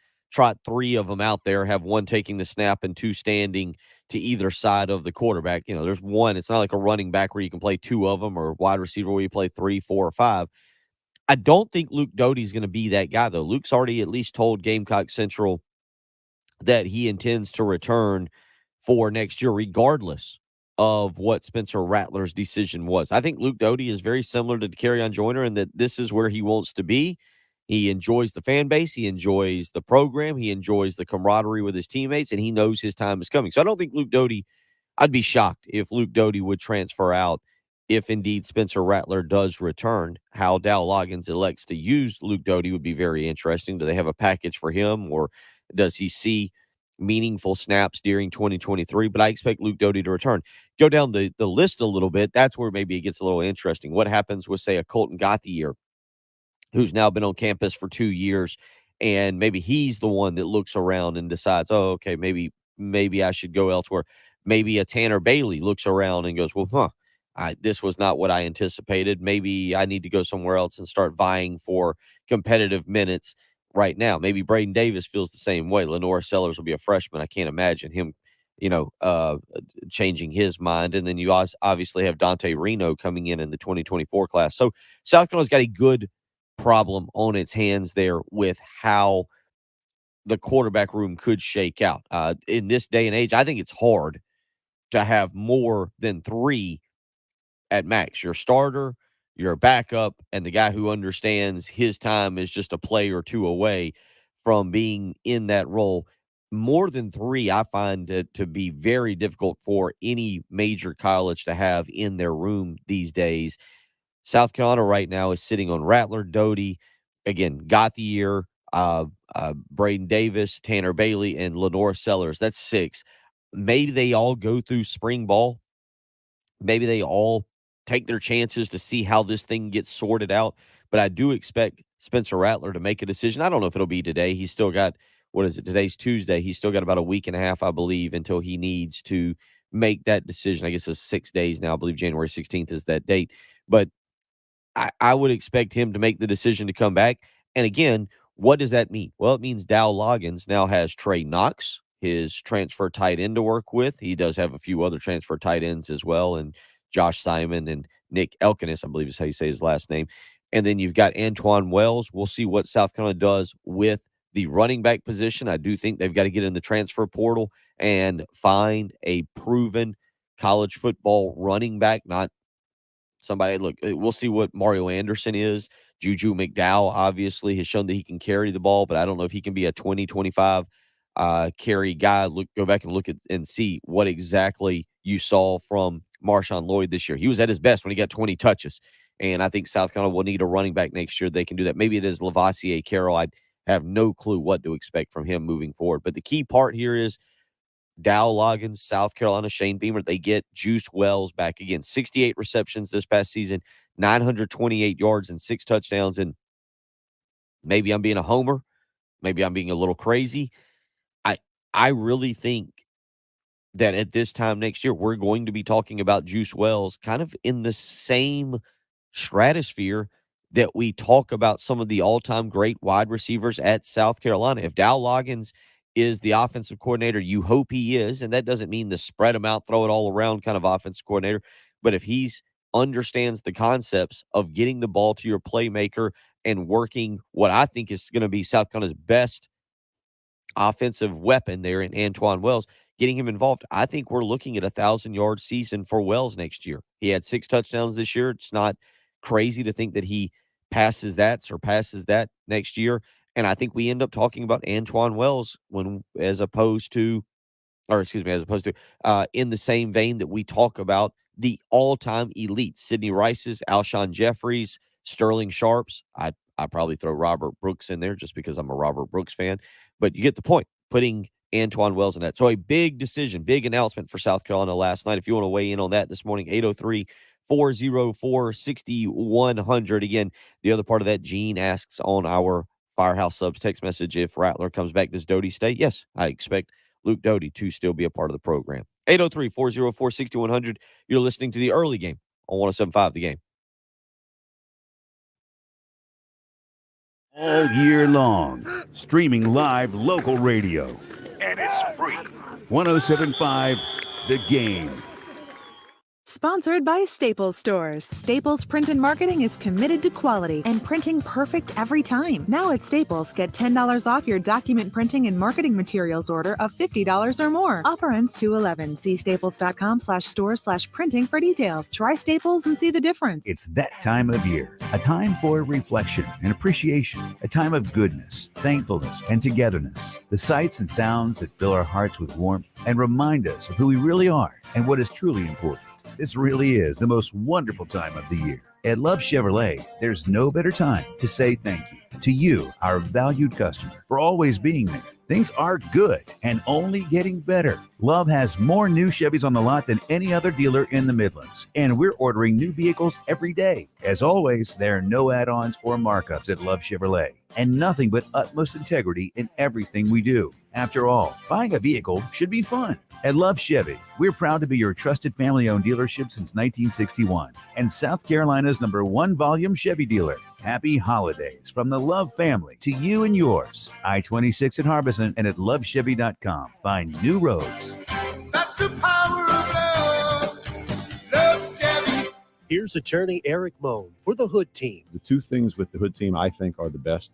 three of them out there, have one taking the snap and two standing to either side of the quarterback. There's one. It's not like a running back where you can play two of them, or wide receiver where you play 3, 4, or 5. I don't think Luke Doty's going to be that guy, though. Luke's already at least told Gamecock Central that he intends to return for next year, regardless of what Spencer Rattler's decision was. I think Luke Doty is very similar to Kerryon Joyner in that this is where he wants to be. He enjoys the fan base. He enjoys the program. He enjoys the camaraderie with his teammates, and he knows his time is coming. So I don't think Luke Doty, I'd be shocked if Luke Doty would transfer out if indeed Spencer Rattler does return. How Dow Loggins elects to use Luke Doty would be very interesting. Do they have a package for him, or does he see meaningful snaps during 2023? But I expect Luke Doty to return. Go down the list a little bit. That's where maybe it gets a little interesting. What happens with, say, a Colton Gauthier, who's now been on campus for 2 years, and maybe he's the one that looks around and decides, oh, okay, maybe I should go elsewhere. Maybe a Tanner Bailey looks around and goes, well, this was not what I anticipated. Maybe I need to go somewhere else and start vying for competitive minutes right now. Maybe Braden Davis feels the same way. Lenore Sellers will be a freshman. I can't imagine him, changing his mind. And then you obviously have Dante Reno coming in the 2024 class. So South Carolina's got a good problem on its hands there with how the quarterback room could shake out. In this day and age, I think it's hard to have more than 3 at max. Your starter, your backup, and the guy who understands his time is just a play or 2 away from being in that role. More than 3, I find it to be very difficult for any major college to have in their room these days. South Carolina right now is sitting on Rattler, Doty, again, Gauthier, Braden Davis, Tanner Bailey, and Lenore Sellers. That's 6. Maybe they all go through spring ball. Maybe they all take their chances to see how this thing gets sorted out. But I do expect Spencer Rattler to make a decision. I don't know if it'll be today. He's still got, today's Tuesday. He's still got about a week and a half, I believe, until he needs to make that decision. I guess it's 6 days now. I believe January 16th is that date. But I would expect him to make the decision to come back. And again, what does that mean? Well, it means Dow Loggins now has Trey Knox, his transfer tight end, to work with. He does have a few other transfer tight ends as well, and Josh Simon and Nick Elkinis, I believe is how you say his last name. And then you've got Antoine Wells. We'll see what South Carolina does with the running back position. I do think they've got to get in the transfer portal and find a proven college football running back, not somebody. Look, we'll see what Mario Anderson is. Juju McDowell obviously has shown that he can carry the ball, but I don't know if he can be a 20, 25 carry guy. Go back and look at and see what exactly you saw from Marshawn Lloyd this year. He was at his best when he got 20 touches. And I think South Carolina will need a running back next year. They can do that. Maybe it is Lavoisier Carroll. I have no clue what to expect from him moving forward. But the key part here is Dow Loggins, South Carolina, Shane Beamer, they get Juice Wells back again. 68 receptions this past season, 928 yards and 6 touchdowns. And maybe I'm being a homer. Maybe I'm being a little crazy. I really think that at this time next year, we're going to be talking about Juice Wells kind of in the same stratosphere that we talk about some of the all-time great wide receivers at South Carolina. If Dow Loggins is the offensive coordinator, you hope he is, and that doesn't mean the spread them out, throw it all around kind of offensive coordinator, but if he's understands the concepts of getting the ball to your playmaker and working what I think is going to be South Carolina's best offensive weapon there in Antoine Wells, getting him involved, I think we're looking at 1,000-yard season for Wells next year. He had 6 touchdowns this year. It's not crazy to think that he surpasses that next year. And I think we end up talking about Antoine Wells as opposed to in the same vein that we talk about the all-time elite, Sidney Rice's, Alshon Jeffries, Sterling Sharps. I probably throw Robert Brooks in there just because I'm a Robert Brooks fan. But you get the point, putting Antoine Wells in that. So a big decision, big announcement for South Carolina last night. If you want to weigh in on that this morning, 803-404-6100. Again, the other part of that, Gene asks on our Firehouse Subs text message, if Rattler comes back, does Doty stay? Yes, I expect Luke Doty to still be a part of the program. 803-404-6100. You're listening to the early game on 107.5 The Game. All year long, streaming live local radio. And it's free. 107.5 The Game. Sponsored by Staples Stores. Staples Print and Marketing is committed to quality and printing perfect every time. Now at Staples, get $10 off your document printing and marketing materials order of $50 or more. Offer ends 2/11. See staples.com/store/printing for details. Try Staples and see the difference. It's that time of year, a time for reflection and appreciation, a time of goodness, thankfulness, and togetherness. The sights and sounds that fill our hearts with warmth and remind us of who we really are and what is truly important. This really is the most wonderful time of the year. At Love Chevrolet, there's no better time to say thank you to you, our valued customer, for always being there. Things are good and only getting better. Love has more new Chevys on the lot than any other dealer in the Midlands, and we're ordering new vehicles every day. As always, there are no add-ons or markups at Love Chevrolet, and nothing but utmost integrity in everything we do. After all, buying a vehicle should be fun. At Love Chevy, we're proud to be your trusted family-owned dealership since 1961 and South Carolina's #1 volume Chevy dealer. Happy holidays from the Love family to you and yours. I-26 at Harbison and at lovechevy.com. Find new roads. That's the power of love. Love Chevy. Here's attorney Eric Moan for the Hood Team. The two things with the Hood Team I think are the best.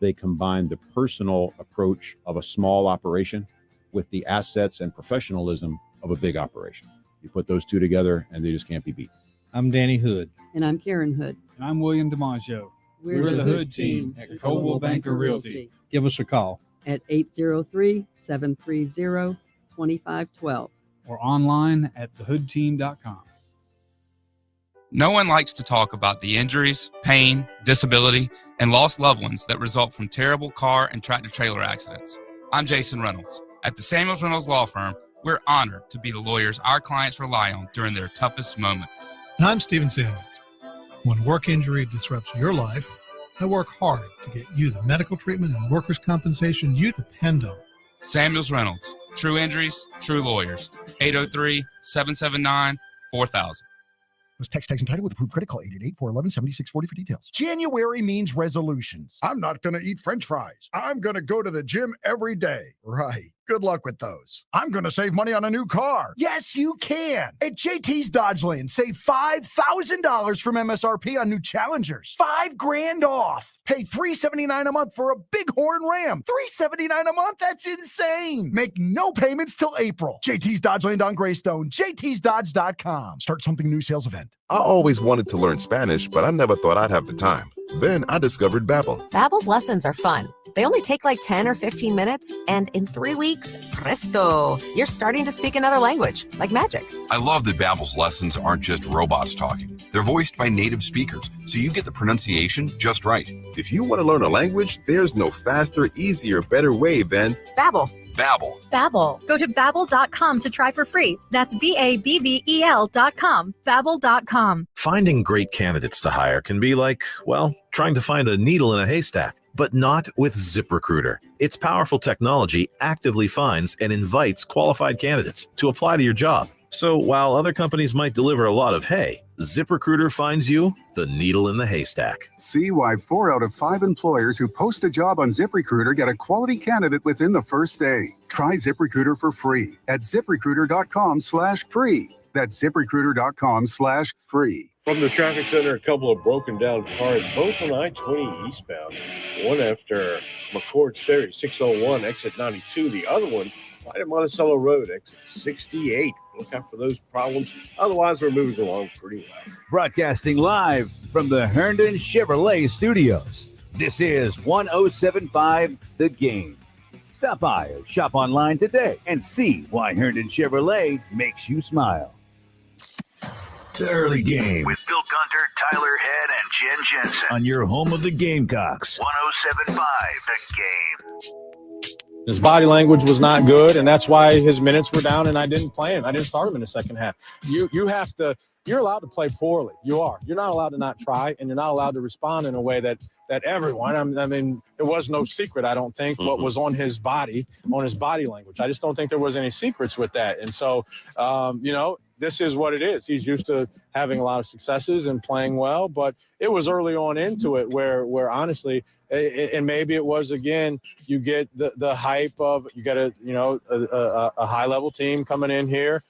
They combine the personal approach of a small operation with the assets and professionalism of a big operation. You put those two together and they just can't be beat. I'm Danny Hood. And I'm Karen Hood. And I'm William DiMaggio. We're the Hood Team at Coldwell Banker Realty. Give us a call at 803-730-2512 or online at thehoodteam.com. No one likes to talk about the injuries, pain, disability, and lost loved ones that result from terrible car and tractor-trailer accidents. I'm Jason Reynolds. At the Samuels Reynolds Law Firm, we're honored to be the lawyers our clients rely on during their toughest moments. And I'm Stephen Samuels. When work injury disrupts your life, I work hard to get you the medical treatment and workers' compensation you depend on. Samuels Reynolds. True injuries, true lawyers. 803-779-4000. Text and title with approved credit. Call 888-411-7640 for details. January means resolutions. I'm not going to eat French fries. I'm going to go to the gym every day. Right. Good luck with those. I'm going to save money on a new car. Yes, you can. At JT's Dodgeland, save $5,000 from MSRP on new Challengers. $5,000 off. Pay $379 a month for a Bighorn Ram. $379 a month? That's insane. Make no payments till April. JT's Dodgeland on Greystone. JT'sDodge.com. Start something new sales event. I always wanted to learn Spanish, but I never thought I'd have the time. Then I discovered Babbel. Babbel's lessons are fun. They only take like 10 or 15 minutes, and in 3 weeks, presto, you're starting to speak another language, like magic. I love that Babbel's lessons aren't just robots talking. They're voiced by native speakers, so you get the pronunciation just right. If you want to learn a language, there's no faster, easier, better way than Babbel. Babbel. Babbel. Go to babbel.com to try for free. That's BABBEL.com. Babbel.com. Finding great candidates to hire can be like, well, trying to find a needle in a haystack, but not with ZipRecruiter. Its powerful technology actively finds and invites qualified candidates to apply to your job. So while other companies might deliver a lot of hay, ZipRecruiter finds you the needle in the haystack. See why 4 out of 5 employers who post a job on ZipRecruiter get a quality candidate within the first day. Try ZipRecruiter for free at ZipRecruiter.com/free. That's ZipRecruiter.com/free. From the traffic center, a couple of broken down cars, both on I-20 eastbound. One after McCord Series 601, exit 92. The other one right at Monticello Road, exit 68. Look out for those problems. Otherwise, we're moving along pretty well. Broadcasting live from the Herndon Chevrolet Studios. This is 107.5 The Game. Stop by or shop online today and see why Herndon Chevrolet makes you smile. The early game with Bill Gunter, Tyler Head, and Jen Jensen on your home of the Gamecocks. 107.5 The Game. His body language was not good, and that's why his minutes were down, and I didn't play him. I didn't start him in the second half. You're allowed to play poorly. You are. You're not allowed to not try, and you're not allowed to respond in a way that everyone, I mean, it was no secret, I don't think, what was on his body language. I just don't think there was any secrets with that. And so, this is what it is. He's used to having a lot of successes and playing well, but it was early on into it where honestly, and maybe it was, again, you get the hype of, you got a high level team coming in here.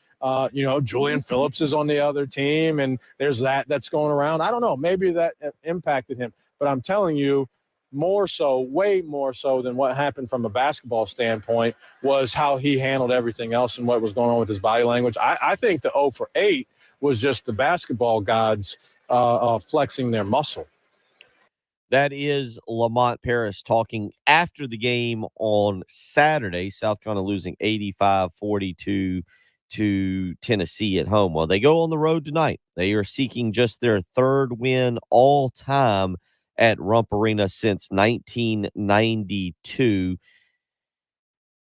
Julian Phillips is on the other team, and there's that's going around. I don't know. Maybe that impacted him, but I'm telling you, way more so than what happened from a basketball standpoint was how he handled everything else and what was going on with his body language. I think the 0 for 8 was just the basketball gods flexing their muscle. That is Lamont Paris talking after the game on Saturday. South Carolina losing 85-42 to Tennessee at home. Well, they go on the road tonight. They are seeking just their third win all time at Rump Arena since 1992.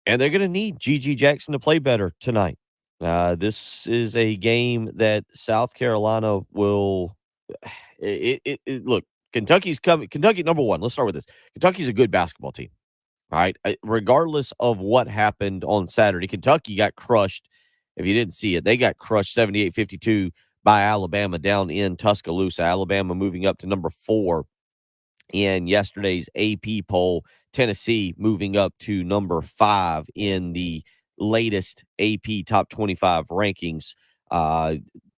And they're going to need G.G. Jackson to play better tonight. This is a game that South Carolina will look, Kentucky's coming. Kentucky, number one. Let's start with this. Kentucky's a good basketball team. All right. Regardless of what happened on Saturday, Kentucky got crushed. If you didn't see it, they got crushed 78-52 by Alabama down in Tuscaloosa. Alabama moving up to number 4 in yesterday's AP poll. Tennessee moving up to number 5 in the latest AP top 25 rankings.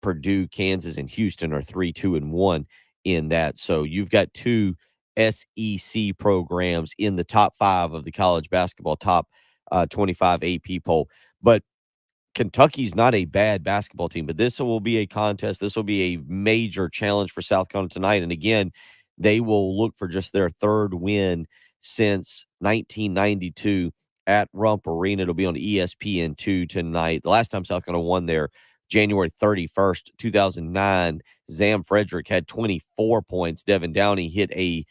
Purdue, Kansas, and Houston are 3, 2, and 1 in that. So you've got 2 SEC programs in the top 5 of the college basketball top 25 AP poll. But Kentucky's not a bad basketball team, but this will be a contest. This will be a major challenge for South Carolina tonight. And again, they will look for just their third win since 1992 at Rump Arena. It'll be on ESPN2 tonight. The last time South Carolina won there, January 31st, 2009, Zam Frederick had 24 points. Devin Downey hit a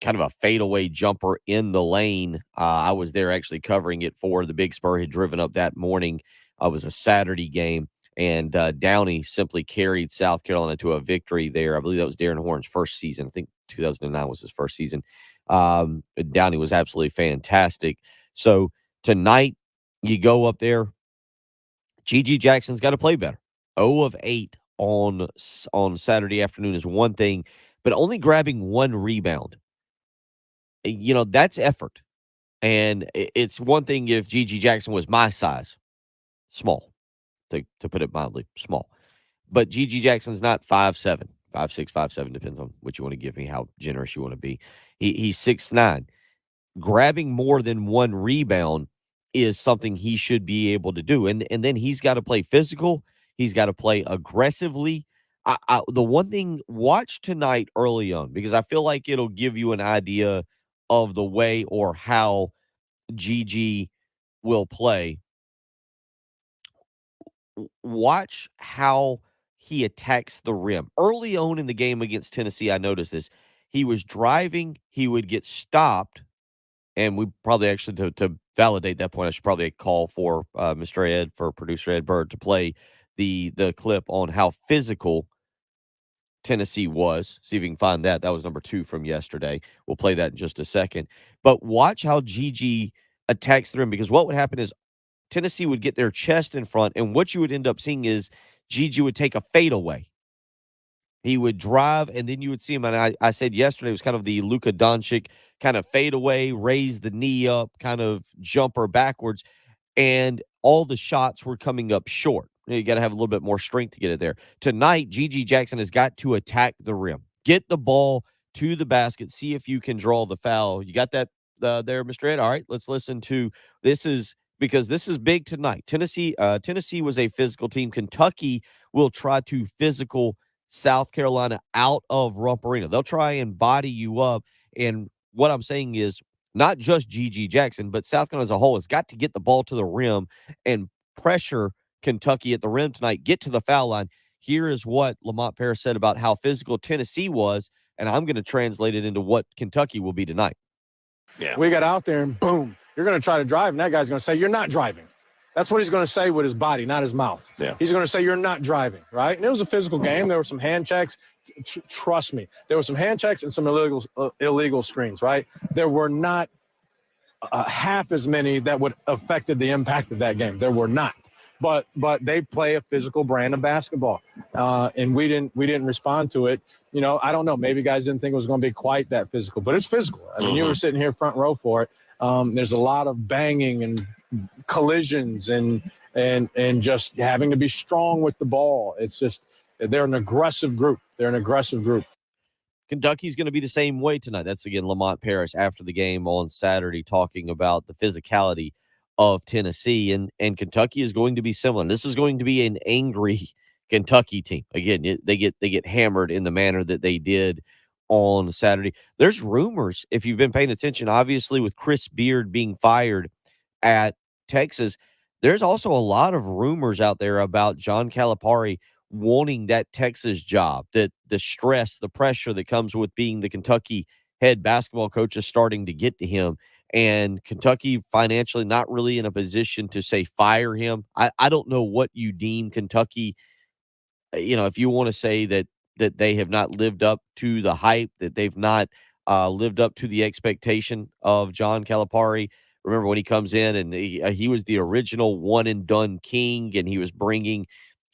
kind of a fadeaway jumper in the lane. I was there actually covering it for the Big Spur had driven up that morning. It was a Saturday game, and Downey simply carried South Carolina to a victory there. I believe that was Darren Horn's first season. I think 2009 was his first season. Downey was absolutely fantastic. So tonight, you go up there. G.G. Jackson's got to play better. 0 of 8 on Saturday afternoon is one thing, but only grabbing 1 rebound. That's effort. And it's one thing if G.G. Jackson was my size, small, to put it mildly, small. But G.G. Jackson's not 5'7", 5'6", 5'7", depends on what you want to give me, how generous you want to be. He's 6'9". Grabbing more than 1 rebound is something he should be able to do. And then he's got to play physical. He's got to play aggressively. The one thing, watch tonight early on, because I feel like it'll give you an idea of the way or how GG will play. Watch how he attacks the rim. Early on in the game against Tennessee, I noticed this. He was driving, he would get stopped, and we probably actually, to validate that point, I should probably call for Mr. Ed, for producer Ed Bird, to play the clip on how physical Tennessee was. See if you can find that. That was number 2 from yesterday. We'll play that in just a second. But watch how Gigi attacks the rim, because what would happen is Tennessee would get their chest in front, and what you would end up seeing is Gigi would take a fadeaway. He would drive, and then you would see him. And I said yesterday it was kind of the Luka Doncic kind of fadeaway, raise the knee up, kind of jumper backwards, and all the shots were coming up short. You got to have a little bit more strength to get it there. Tonight, Gigi Jackson has got to attack the rim, get the ball to the basket, see if you can draw the foul. You got that there, Mr. Ed? All right, let's listen to this. Is because this is big tonight. Tennessee was a physical team. Kentucky will try to physical South Carolina out of Rump Arena. They'll try and body you up. And what I'm saying is not just Gigi Jackson, but South Carolina as a whole has got to get the ball to the rim and pressure Kentucky at the rim tonight, get to the foul line. Here is what Lamont Paris said about how physical Tennessee was, and I'm going to translate it into what Kentucky will be tonight. Yeah. We got out there and boom, you're going to try to drive, and that guy's going to say, you're not driving. That's what he's going to say with his body, not his mouth. Yeah. He's going to say, you're not driving, right? And it was a physical game. There were some hand checks. Trust me. There were some hand checks and some illegal screens, right? There were not half as many that would affected the impact of that game. There were not. But they play a physical brand of basketball, and we didn't respond to it. You know, I don't know. Maybe guys didn't think it was going to be quite that physical, but it's physical. I mean, you were sitting here front row for it. There's a lot of banging and collisions and just having to be strong with the ball. It's just they're an aggressive group. Kentucky's going to be the same way tonight. That's, again, Lamont Paris after the game on Saturday talking about the physicality of Tennessee, and Kentucky is going to be similar. This is going to be an angry Kentucky team. Again, they get hammered in the manner that they did on Saturday. There's rumors, if you've been paying attention, obviously with Chris Beard being fired at Texas, there's also a lot of rumors out there about John Calipari wanting that Texas job, that the stress, the pressure that comes with being the Kentucky head basketball coach is starting to get to him. And Kentucky financially not really in a position to say fire him. I don't know what you deem Kentucky, if you want to say that they have not lived up to the hype, that they've not lived up to the expectation of John Calipari. Remember when he comes in and he was the original one and done king, and he was bringing,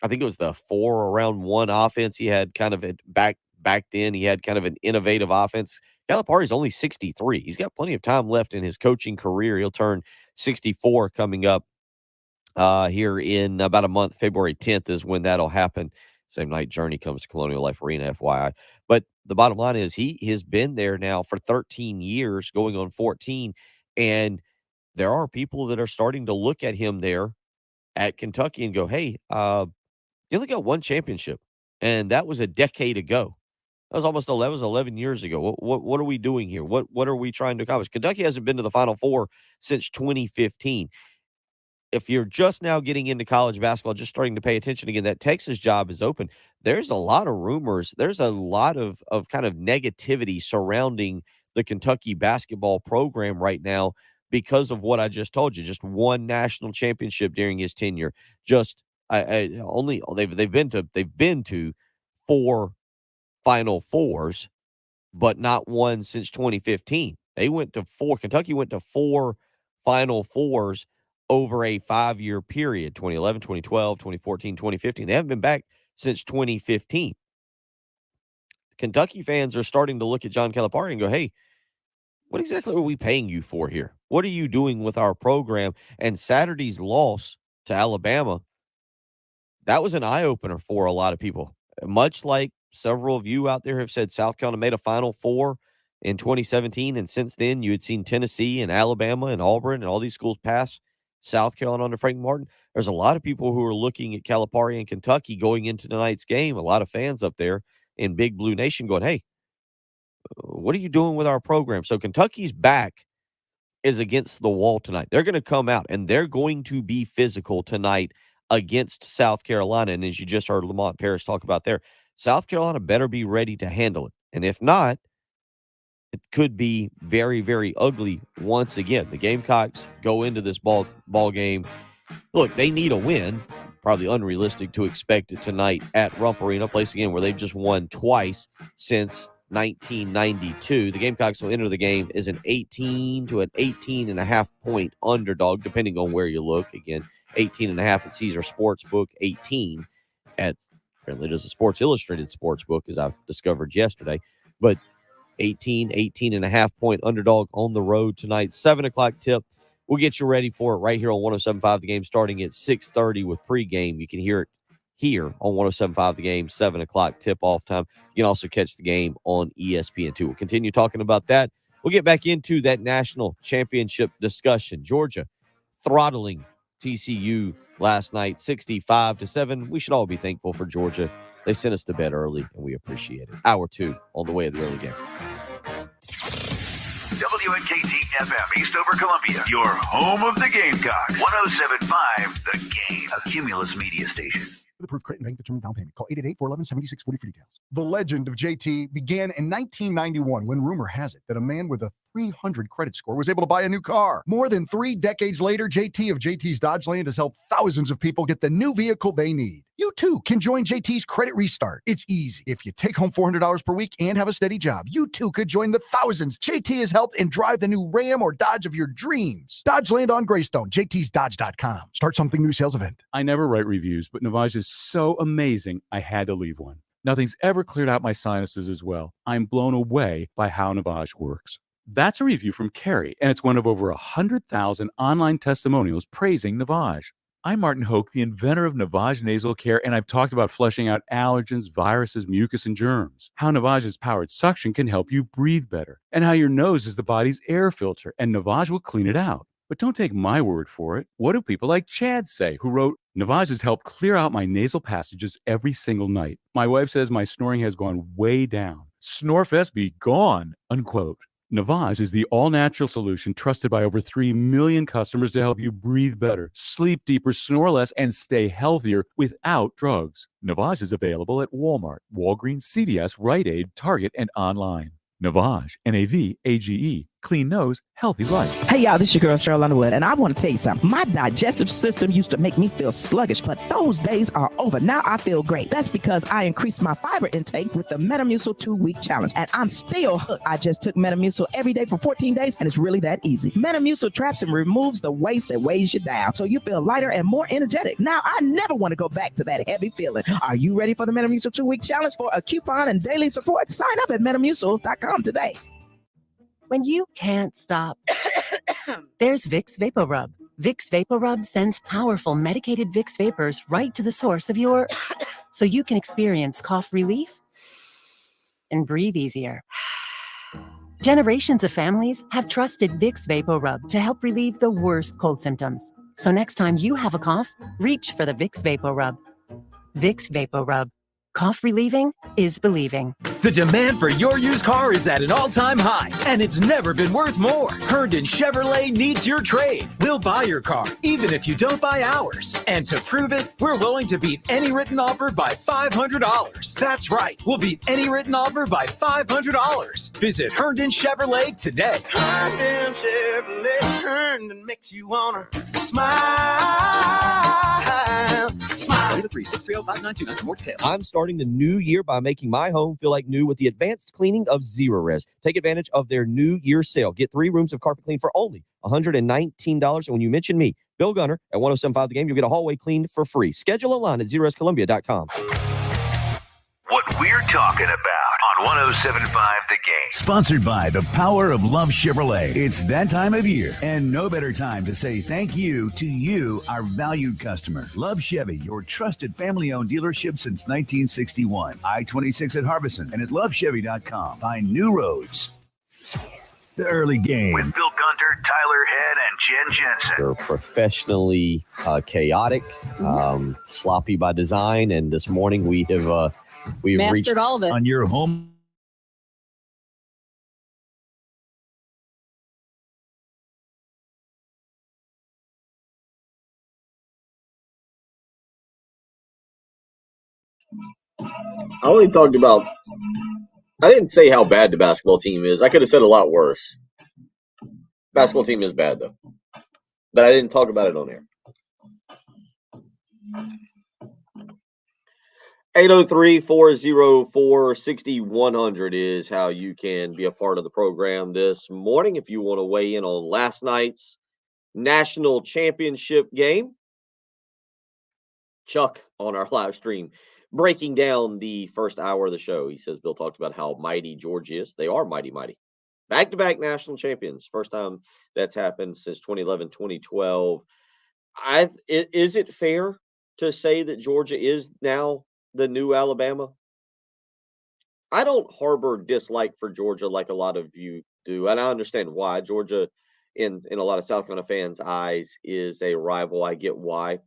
I think it was the 4-around-1 offense. He had kind of back then. He had kind of an innovative offense. Calipari's only 63. He's got plenty of time left in his coaching career. He'll turn 64 coming up here in about a month. February 10th is when that'll happen. Same night Journey comes to Colonial Life Arena, FYI. But the bottom line is he has been there now for 13 years, going on 14, and there are people that are starting to look at him there at Kentucky and go, hey, you only got one championship, and that was a decade ago. That was almost 11 years ago. What are we doing here? What are we trying to accomplish? Kentucky hasn't been to the Final Four since 2015. If you're just now getting into college basketball, just starting to pay attention again, that Texas job is open. There's a lot of rumors. There's a lot of kind of negativity surrounding the Kentucky basketball program right now because of what I just told you. Just one national championship during his tenure. Just they've been to 4 Final Fours, but not one since 2015. Kentucky went to 4 Final Fours over a 5-year period, 2011, 2012, 2014, 2015. They haven't been back since 2015. Kentucky fans are starting to look at John Calipari and go, hey, what exactly are we paying you for here? What are you doing with our program? And Saturday's loss to Alabama, that was an eye-opener for a lot of people. Much like several of you out there have said, South Carolina made a Final Four in 2017, and since then you had seen Tennessee and Alabama and Auburn and all these schools pass South Carolina under Frank Martin. There's a lot of people who are looking at Calipari and Kentucky going into tonight's game, a lot of fans up there in Big Blue Nation going, hey, what are you doing with our program? So Kentucky's back is against the wall tonight. They're going to come out, and they're going to be physical tonight against South Carolina. And as you just heard Lamont Paris talk about there, South Carolina better be ready to handle it. And if not, it could be very, very ugly once again. The Gamecocks go into this ball game. Look, they need a win. Probably unrealistic to expect it tonight at Rump Arena, place again where they've just won twice since 1992. The Gamecocks will enter the game as an 18 to an 18.5 point underdog, depending on where you look. Again, 18.5 at Caesar Sportsbook, 18 at apparently there's a Sports Illustrated Sportsbook, as I discovered yesterday. But 18.5 point underdog on the road tonight. 7 o'clock tip. We'll get you ready for it right here on 107.5 The Game, starting at 6:30 with pregame. You can hear it here on 107.5 The Game, 7 o'clock tip-off time. You can also catch the game on ESPN2. We'll continue talking about that. We'll get back into that national championship discussion. Georgia throttling TCU last night, 65-7. We should all be thankful for Georgia. They sent us to bed early, and we appreciate it. Hour 2 on the way of the early game. WNKT FM, Eastover, Columbia, your home of the Gamecocks. 107.5 The Game, a Cumulus media station. The approved credit and bank determined down payment. Call 888-411-7640 for details. The legend of JT began in 1991 when rumor has it that a man with a 300 credit score was able to buy a new car. More than 3 decades later, JT of JT's Dodgeland has helped thousands of people get the new vehicle they need. You too can join JT's Credit Restart. It's easy. If you take home $400 per week and have a steady job, you too could join the thousands JT has helped and drive the new Ram or Dodge of your dreams. Dodgeland on Greystone, jtsdodge.com. Start something new sales event. I never write reviews, but Navage is so amazing, I had to leave one. Nothing's ever cleared out my sinuses as well. I'm blown away by how Navage works. That's a review from Carrie, and it's one of over 100,000 online testimonials praising Navage. I'm Martin Hoke, the inventor of Navage Nasal Care, and I've talked about flushing out allergens, viruses, mucus, and germs. How Navage's powered suction can help you breathe better, and how your nose is the body's air filter, and Navage will clean it out. But don't take my word for it. What do people like Chad say, who wrote, Navage has helped clear out my nasal passages every single night. My wife says my snoring has gone way down. Snorefest be gone, unquote. Navage is the all-natural solution trusted by over 3 million customers to help you breathe better, sleep deeper, snore less, and stay healthier without drugs. Navage is available at Walmart, Walgreens, CVS, Rite Aid, Target, and online. Navage, N-A-V-A-G-E. Clean nose, healthy life. Hey y'all, this is your girl Cheryl Underwood, and I want to tell you something. My digestive system used to make me feel sluggish, but those days are over. Now I feel great. That's because I increased my fiber intake with the Metamucil 2-week challenge, and I'm still hooked. I just took Metamucil every day for 14 days, and it's really that easy. Metamucil traps and removes the waste that weighs you down, so you feel lighter and more energetic. Now I never want to go back to that heavy feeling. Are you ready for the Metamucil 2-week challenge? For a coupon and daily support, sign up at Metamucil.com today. When you can't stop, there's Vicks VapoRub. Vicks VapoRub sends powerful medicated Vicks vapors right to the source of your, so you can experience cough relief and breathe easier. Generations of families have trusted Vicks VapoRub to help relieve the worst cold symptoms. So next time you have a cough, reach for the Vicks VapoRub. Vicks VapoRub. Cough relieving is believing. The demand for your used car is at an all-time high, and it's never been worth more. Herndon Chevrolet needs your trade. We'll buy your car, even if you don't buy ours. And to prove it, we're willing to beat any written offer by $500. That's right, we'll beat any written offer by $500. Visit Herndon Chevrolet today. Herndon Chevrolet, Herndon makes you wanna smile. Smile. 3630592 for more details. I'm starting the new year by making my home feel like new with the advanced cleaning of Zerorez. Take advantage of their New Year sale. Get 3 rooms of carpet clean for only $119. And when you mention me, Bill Gunner, at 107.5 The Game, you'll get a hallway cleaned for free. Schedule online at ZerorezColumbia.com. What we're talking about on 107.5 The Game. Sponsored by the power of Love Chevrolet. It's that time of year, and no better time to say thank you to you, our valued customer. Love Chevy, your trusted family-owned dealership since 1961. I-26 at Harbison and at lovechevy.com. Find new roads. The early game. With Bill Gunter, Tyler Head, and Jen Jensen. They're professionally chaotic, sloppy by design, and this morning we have reached all of it on your home. I only talked about I didn't say how bad the basketball team is. I could have said a lot worse. Basketball team is bad though, but I didn't talk about it on air. 803-404-6100 is how you can be a part of the program this morning. If you want to weigh in on last night's national championship game, Chuck on our live stream breaking down the first hour of the show. He says Bill talked about how mighty Georgia is. They are mighty, mighty. Back-to-back national champions. First time that's happened since 2011, 2012. Is it fair to say that Georgia is now the new Alabama? I don't harbor dislike for Georgia like a lot of you do, and I understand why. Georgia, in a lot of South Carolina fans' eyes, is a rival. I get why.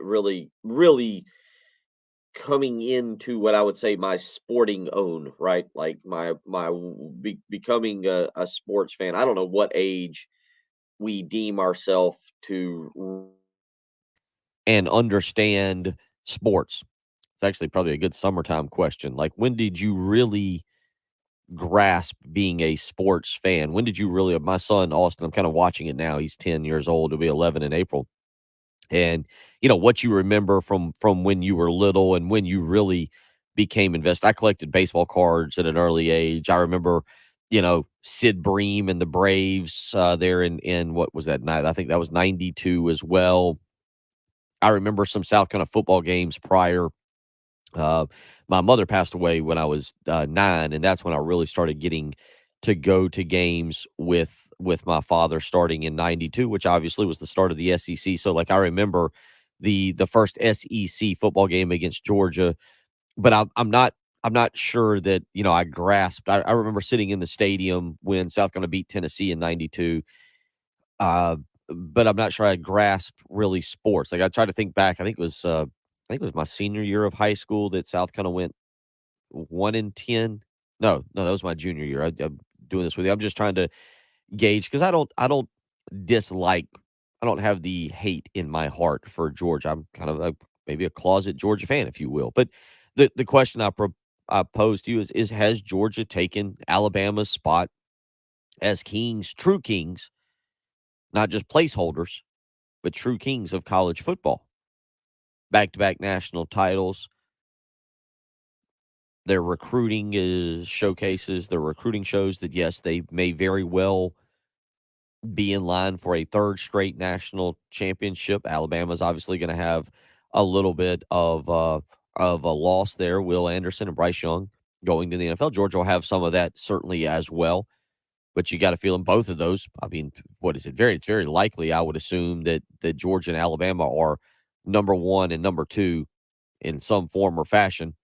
Really, really coming into what I would say my sporting own, right? Like becoming a sports fan. I don't know what age we deem ourselves to and understand sports. It's actually probably a good summertime question. Like, when did you really grasp being a sports fan? When did you really? My son Austin, I'm kind of watching it now. He's 10 years old. He'll be 11 in April. And what you remember from when you were little and when you really became invested. I collected baseball cards at an early age. I remember, Sid Bream and the Braves there in what was that night? I think that was 92 as well. I remember some South Carolina football games prior. My mother passed away when I was 9, and that's when I really started getting to go to games with my father starting in 92, which obviously was the start of the SEC. So like I remember the first SEC football game against Georgia, but I'm not sure that I grasped. I remember sitting in the stadium when South Carolina beat Tennessee in 92. But I'm not sure I grasped really sports. Like I tried to think back. I think it was my senior year of high school that South Carolina went 1-10. No, that was my junior year. I'm doing this with you. I'm just trying to gauge because I don't dislike. I don't have the hate in my heart for Georgia. I'm kind of maybe a closet Georgia fan, if you will. But the question I pose to you is has Georgia taken Alabama's spot as kings, true kings, not just placeholders, but true kings of college football? Back-to-back national titles. Their recruiting their recruiting shows that, yes, they may very well be in line for a third straight national championship. Alabama's obviously going to have a little bit of a loss there. Will Anderson and Bryce Young going to the NFL. Georgia will have some of that certainly as well. But you got to feel in both of those. I mean, what is it? It's very likely, I would assume, that Georgia and Alabama are number one and number two in some form or fashion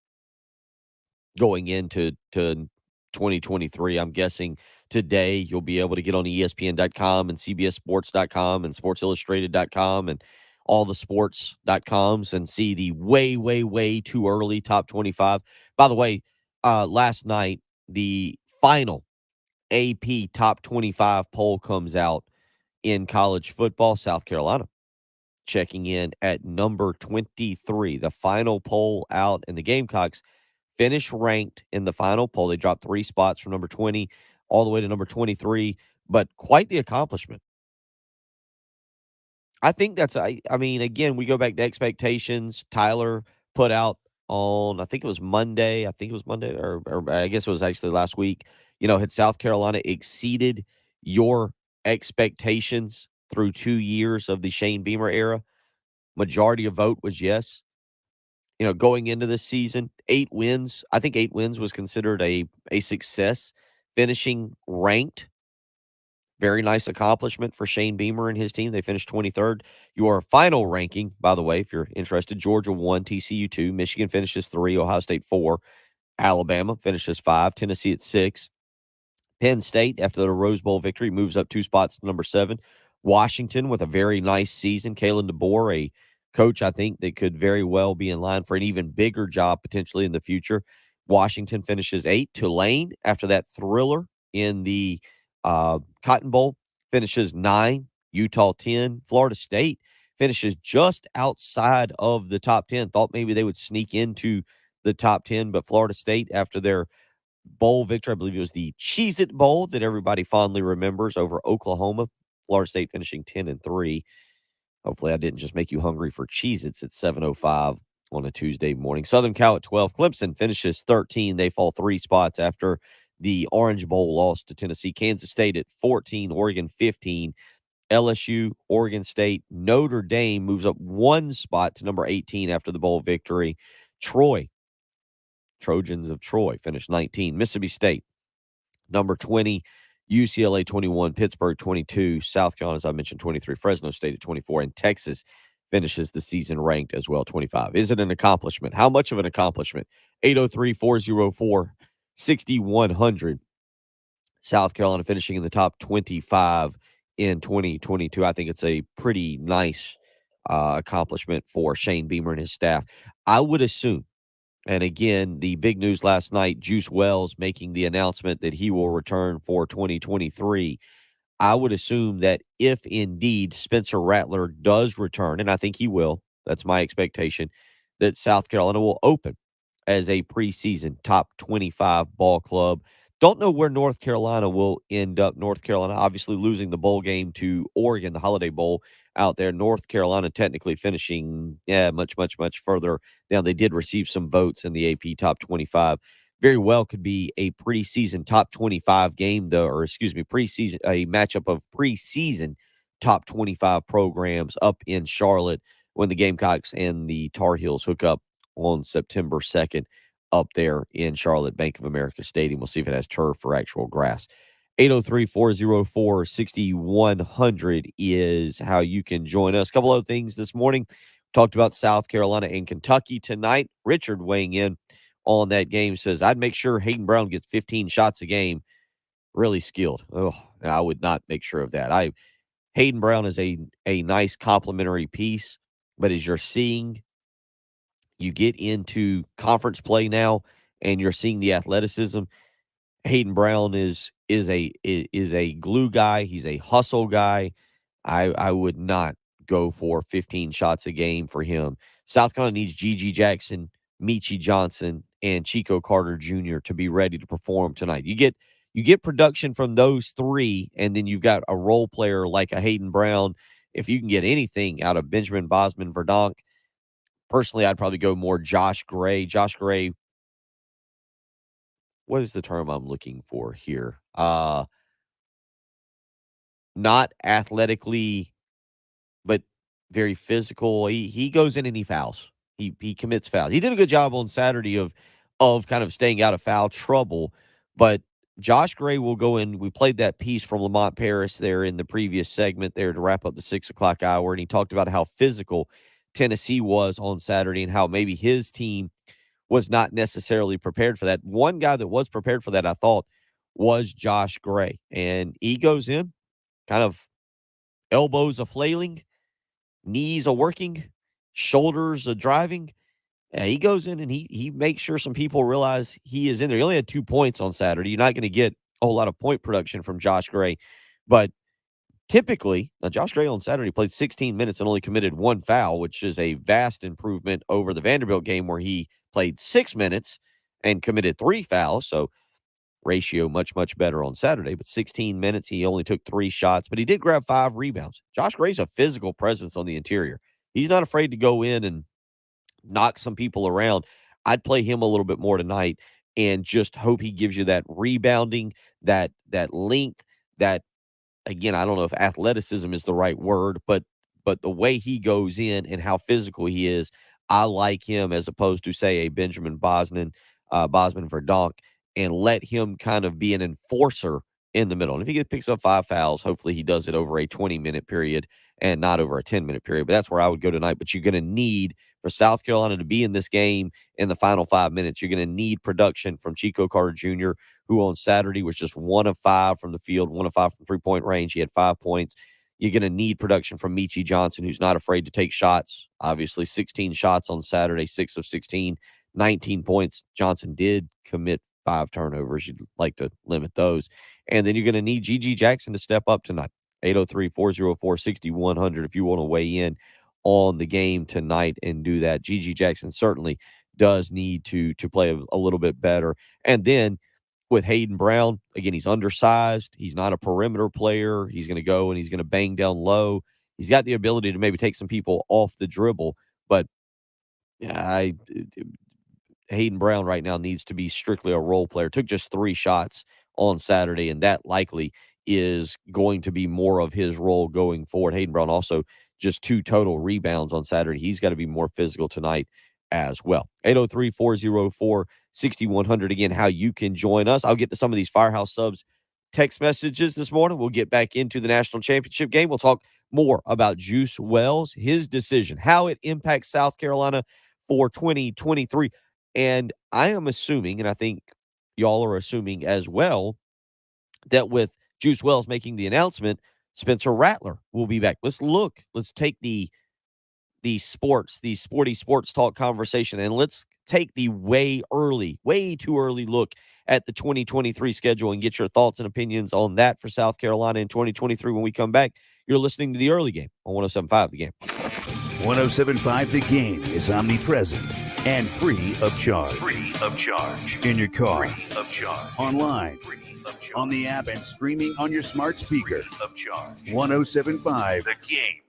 going into 2023. I'm guessing today you'll be able to get on ESPN.com and CBSSports.com and SportsIllustrated.com and all the sports.coms and see the way, way, way too early top 25. By the way, last night, the final AP top 25 poll comes out in college football. South Carolina checking in at number 23. The final poll out, and the Gamecocks finish ranked in the final poll. They dropped 3 spots from number 20 all the way to number 23, but quite the accomplishment. I think that's, I mean, again, we go back to expectations. Tyler put out on, I think it was Monday, or I guess it was actually last week, had South Carolina exceeded your expectations through 2 years of the Shane Beamer era? Majority of vote was yes. Going into this season, 8 wins. I think 8 wins was considered a success. Finishing ranked, very nice accomplishment for Shane Beamer and his team. They finished 23rd. Your final ranking, by the way, if you're interested, Georgia 1, TCU 2, Michigan finishes 3, Ohio State 4, Alabama finishes 5, Tennessee at 6. Penn State, after the Rose Bowl victory, moves up 2 spots to number 7. Washington with a very nice season. Kalen DeBoer, a coach, I think, that could very well be in line for an even bigger job potentially in the future. Washington finishes 8. Tulane, after that thriller in the Cotton Bowl, finishes 9. Utah 10. Florida State finishes just outside of the top 10. Thought maybe they would sneak into the top 10, but Florida State, after their bowl victory, I believe it was the Cheez-It Bowl that everybody fondly remembers over Oklahoma. Florida State finishing 10-3. Hopefully I didn't just make you hungry for Cheez-Its at 7:05 on a Tuesday morning. Southern Cal at 12. Clemson finishes 13. They fall 3 spots after the Orange Bowl loss to Tennessee. Kansas State at 14. Oregon 15. LSU, Oregon State, Notre Dame moves up 1 spot to number 18 after the bowl victory. Trojans of Troy finished 19. Mississippi State, number 20. UCLA 21, Pittsburgh 22, South Carolina, as I mentioned, 23, Fresno State at 24, and Texas finishes the season ranked as well, 25. Is it an accomplishment? How much of an accomplishment? 803-404-6100. South Carolina finishing in the top 25 in 2022. I think it's a pretty nice accomplishment for Shane Beamer and his staff. I would assume, and again, the big news last night, Juice Wells making the announcement that he will return for 2023. I would assume that if indeed Spencer Rattler does return, and I think he will, that's my expectation, that South Carolina will open as a preseason top 25 ball club. Don't know where North Carolina will end up. North Carolina obviously losing the bowl game to Oregon, the Holiday Bowl out there. North Carolina technically finishing, much, much, much further down. They did receive some votes in the AP top 25. Very well could be a preseason top 25 game, though, or excuse me, preseason, a matchup of preseason top 25 programs up in Charlotte when the Gamecocks and the Tar Heels hook up on September 2nd. Up there in Charlotte, Bank of America Stadium. We'll see if it has turf or actual grass. 803-404-6100 is how you can join us. A couple of things this morning. Talked about South Carolina and Kentucky tonight. Richard weighing in on that game says, I'd make sure Hayden Brown gets 15 shots a game. Really skilled. Oh, I would not make sure of that. Hayden Brown is a nice complementary piece, but as you're seeing, you get into conference play now, and you're seeing the athleticism. Hayden Brown is a glue guy. He's a hustle guy. I would not go for 15 shots a game for him. South Carolina needs G.G. Jackson, Michi Johnson, and Chico Carter Jr. to be ready to perform tonight. You get production from those three, and then you've got a role player like a Hayden Brown. If you can get anything out of Benjamin Bosman Verdonk, personally, I'd probably go more Josh Gray. Josh Gray, what is the term I'm looking for here? Not athletically, but very physical. He goes in and he fouls. He commits fouls. He did a good job on Saturday of kind of staying out of foul trouble, but Josh Gray will go in. We played that piece from Lamont Paris there in the previous segment there to wrap up the 6 o'clock hour, and he talked about how physical Tennessee was on Saturday and how maybe his team was not necessarily prepared for that. One guy that was prepared for that, I thought, was Josh Gray. And he goes in, kind of elbows a flailing, knees a working, shoulders a driving. He goes in and he makes sure some people realize he is in there. He only had 2 points on Saturday. You're not going to get a whole lot of point production from Josh Gray. But typically, now Josh Gray on Saturday played 16 minutes and only committed 1 foul, which is a vast improvement over the Vanderbilt game where he played 6 minutes and committed 3 fouls. So ratio much, much better on Saturday. But 16 minutes, he only took 3 shots, but he did grab 5 rebounds. Josh Gray's a physical presence on the interior. He's not afraid to go in and knock some people around. I'd play him a little bit more tonight and just hope he gives you that rebounding, that length, that, again, I don't know if athleticism is the right word, but the way he goes in and how physical he is, I like him as opposed to, say, a Benjamin Bosman Verdonk, and let him kind of be an enforcer in the middle. And if he picks up 5 fouls, hopefully he does it over a 20-minute period and not over a 10-minute period. But that's where I would go tonight. But you're going to need, for South Carolina to be in this game in the final 5 minutes, you're going to need production from Chico Carter Jr., who on Saturday was just 1 of 5 from the field, 1 of 5 from three-point range. He had 5 points. You're going to need production from Michi Johnson, who's not afraid to take shots. Obviously, 16 shots on Saturday, 6 of 16, 19 points. Johnson did commit 5 turnovers. You'd like to limit those. And then you're going to need G.G. Jackson to step up tonight. 803-404-6100 if you want to weigh in on the game tonight and do that. G.G. Jackson certainly does need to play a little bit better. And then with Hayden Brown, again, he's undersized. He's not a perimeter player. He's going to go and he's going to bang down low. He's got the ability to maybe take some people off the dribble, but Hayden Brown right now needs to be strictly a role player. Took just 3 shots on Saturday, and that likely is going to be more of his role going forward. Hayden Brown also just 2 total rebounds on Saturday. He's got to be more physical tonight as well. 803-404-6100. Again, how you can join us. I'll get to some of these Firehouse Subs text messages this morning. We'll get back into the national championship game. We'll talk more about Juice Wells, his decision, how it impacts South Carolina for 2023. And I am assuming, and I think y'all are assuming as well, that with Juice Wells making the announcement, Spencer Rattler will be back. Let's take the sporty sports talk conversation, and let's take the way too early look at the 2023 schedule and get your thoughts and opinions on that for South Carolina in 2023 when we come back. You're listening to The Early Game on 107.5 The Game. 107.5 The Game is omnipresent and free of charge. Free of charge. In your car. Free of charge. Online. Free of charge. On the app and streaming on your smart speaker. Free of charge. 107.5 The Game.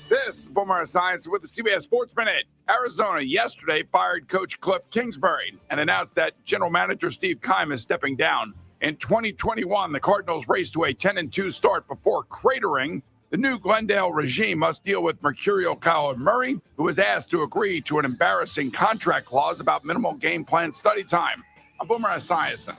This is Boomer Science with the CBS Sports Minute. Arizona yesterday fired Coach Cliff Kingsbury and announced that General Manager Steve Keim is stepping down. In 2021, the Cardinals raced to a 10-2 start before cratering. The new Glendale regime must deal with mercurial Kyler Murray, who was asked to agree to an embarrassing contract clause about minimal game plan study time. I'm Boomer Esiason.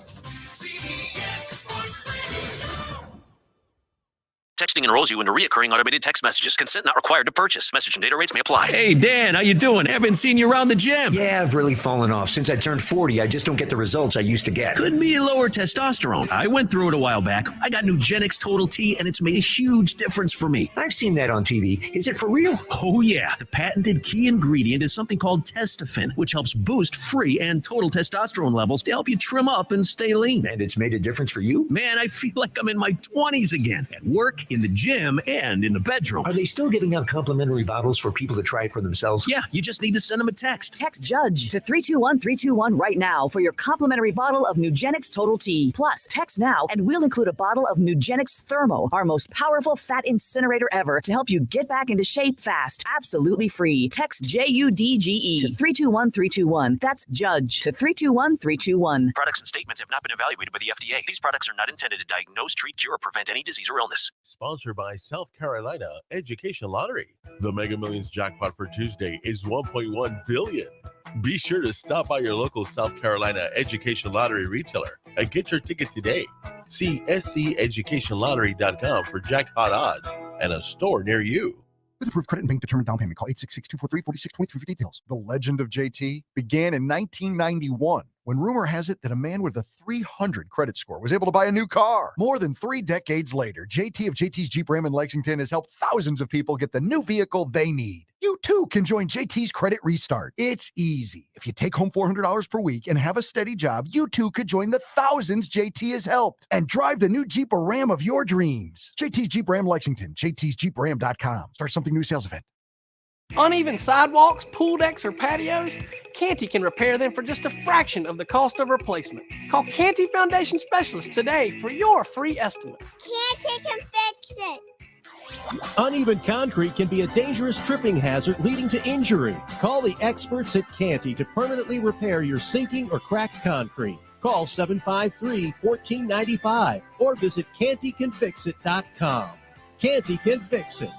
Texting enrolls you into recurring automated text messages. Consent not required to purchase. Message and data rates may apply. Hey, Dan, how you doing? Haven't seen you around the gym. Yeah, I've really fallen off. Since I turned 40, I just don't get the results I used to get. Could be lower testosterone. I went through it a while back. I got Nugenix Total T, and it's made a huge difference for me. I've seen that on TV. Is it for real? Oh, yeah. The patented key ingredient is something called Testofen, which helps boost free and total testosterone levels to help you trim up and stay lean. And it's made a difference for you? Man, I feel like I'm in my 20s again. At work, in the gym, and in the bedroom. Are they still giving out complimentary bottles for people to try it for themselves? Yeah, you just need to send them a text. Text JUDGE to 321-321 right now for your complimentary bottle of Nugenix Total T. Plus, text now and we'll include a bottle of Nugenix Thermo, our most powerful fat incinerator ever, to help you get back into shape fast. Absolutely free. Text JUDGE to 321-321. That's JUDGE to 321-321. Products and statements have not been evaluated by the FDA. These products are not intended to diagnose, treat, cure, or prevent any disease or illness. Sponsored by South Carolina Education Lottery. The Mega Millions jackpot for Tuesday is $1.1 billion. Be sure to stop by your local South Carolina Education Lottery retailer and get your ticket today. See sceducationlottery.com for jackpot odds and a store near you. With approved credit and bank determined down payment, call 866-243-4623 for details. The legend of JT began in 1991 when rumor has it that a man with a 300 credit score was able to buy a new car. More than 3 decades later, JT of JT's Jeep Ram in Lexington has helped thousands of people get the new vehicle they need. You too can join JT's Credit Restart. It's easy. If you take home $400 per week and have a steady job, you too could join the thousands JT has helped and drive the new Jeep or Ram of your dreams. JT's Jeep Ram Lexington, jtsjeepram.com. Start something new sales event. Uneven sidewalks, pool decks, or patios? Canty can repair them for just a fraction of the cost of replacement. Call Canty Foundation Specialists today for your free estimate. Canty can fix it. Uneven concrete can be a dangerous tripping hazard leading to injury. Call the experts at Canty to permanently repair your sinking or cracked concrete. Call 753-1495 or visit cantycanfixit.com. Canty can fix it.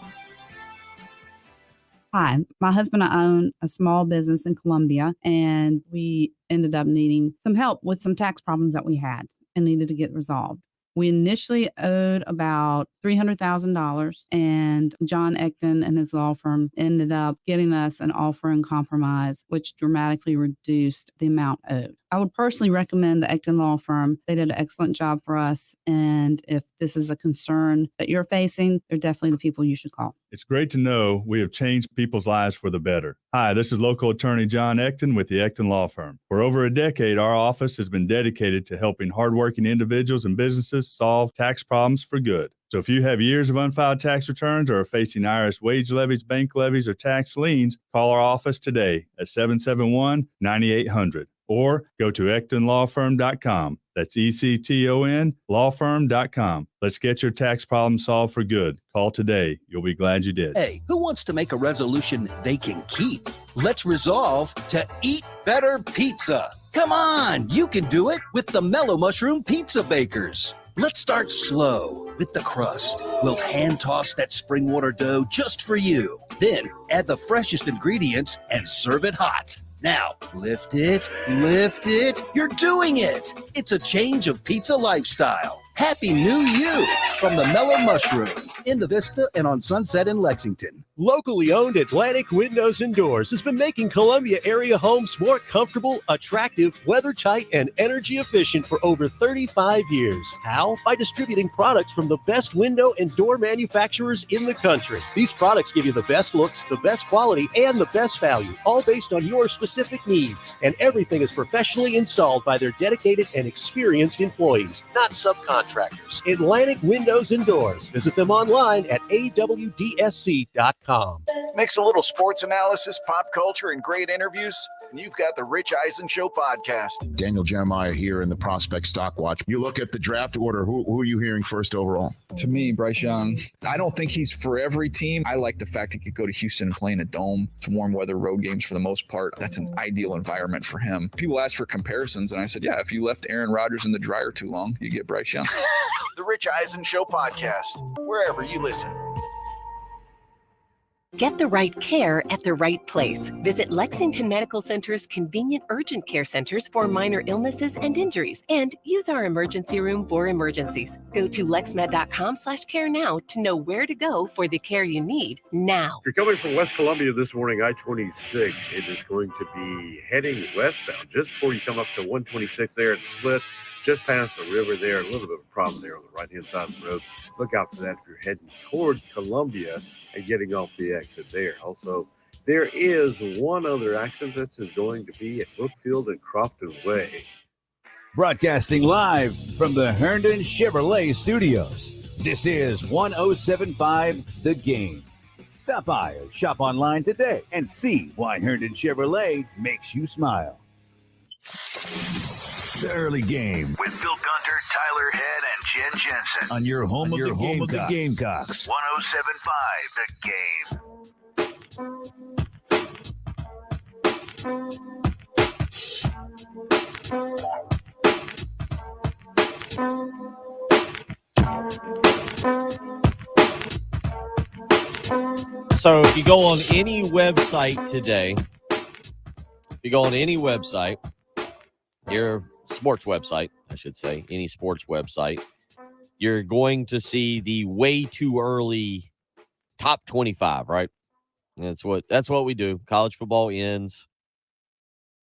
Hi, my husband and I own a small business in Columbia, and we ended up needing some help with some tax problems that we had and needed to get resolved. We initially owed about $300,000, and John Ecton and his law firm ended up getting us an offer in compromise, which dramatically reduced the amount owed. I would personally recommend the Ecton Law Firm. They did an excellent job for us, and if this is a concern that you're facing, they're definitely the people you should call. It's great to know we have changed people's lives for the better. Hi, this is local attorney John Ecton with the Ecton Law Firm. For over a decade, our office has been dedicated to helping hardworking individuals and businesses solve tax problems for good. So if you have years of unfiled tax returns or are facing IRS wage levies, bank levies, or tax liens, call our office today at 771-9800 or go to ectonlawfirm.com. That's ECTON lawfirm.com. Let's get your tax problem solved for good. Call today. You'll be glad you did. Hey, who wants to make a resolution they can keep? Let's resolve to eat better pizza. Come on, you can do it with the Mellow Mushroom Pizza Bakers. Let's start slow with the crust. We'll hand toss that spring water dough just for you. Then add the freshest ingredients and serve it hot. Now, lift it. You're doing it. It's a change of pizza lifestyle. Happy New You from the Mellow Mushroom in the Vista and on Sunset in Lexington. Locally owned Atlantic Windows and Doors has been making Columbia area homes more comfortable, attractive, weather-tight, and energy efficient for over 35 years. How? By distributing products from the best window and door manufacturers in the country. These products give you the best looks, the best quality, and the best value, all based on your specific needs. And everything is professionally installed by their dedicated and experienced employees, not subcontractors. Atlantic Windows and Doors. Visit them online at awdsc.com. Mix a little sports analysis, pop culture, and great interviews, and you've got the Rich Eisen Show podcast. Daniel Jeremiah here in the Prospect Stock Watch. You look at the draft order, who are you hearing first overall? To me, Bryce Young. I don't think he's for every team. I like the fact he could go to Houston and play in a dome. It's warm weather road games for the most part. That's an ideal environment for him. People ask for comparisons, and I said, yeah, if you left Aaron Rodgers in the dryer too long, you get Bryce Young. The Rich Eisen Show podcast, wherever you listen. Get the right care at the right place. Visit Lexington Medical Center's convenient urgent care centers for minor illnesses and injuries, and use our emergency room for emergencies. Go to lexmed.com/care now to know where to go for the care you need now. If you're coming from West Columbia this morning, I-26, it is going to be heading westbound just before you come up to 126 there at the split. Just past the river there, a little bit of a problem there on the right-hand side of the road. Look out for that if you're heading toward Columbia and getting off the exit there. Also, there is one other accident that is going to be at Brookfield and Crofton Way. Broadcasting live from the Herndon Chevrolet Studios. This is 107.5 The Game. Stop by or shop online today and see why Herndon Chevrolet makes you smile. The early game with Bill Gunter, Tyler Head, and Jen Jensen on your home of the Gamecocks. 107.5 The Game. So if you go on any website today, your sports website, I should say, any sports website, you're going to see the way too early top 25, right? That's what we do. College football ends.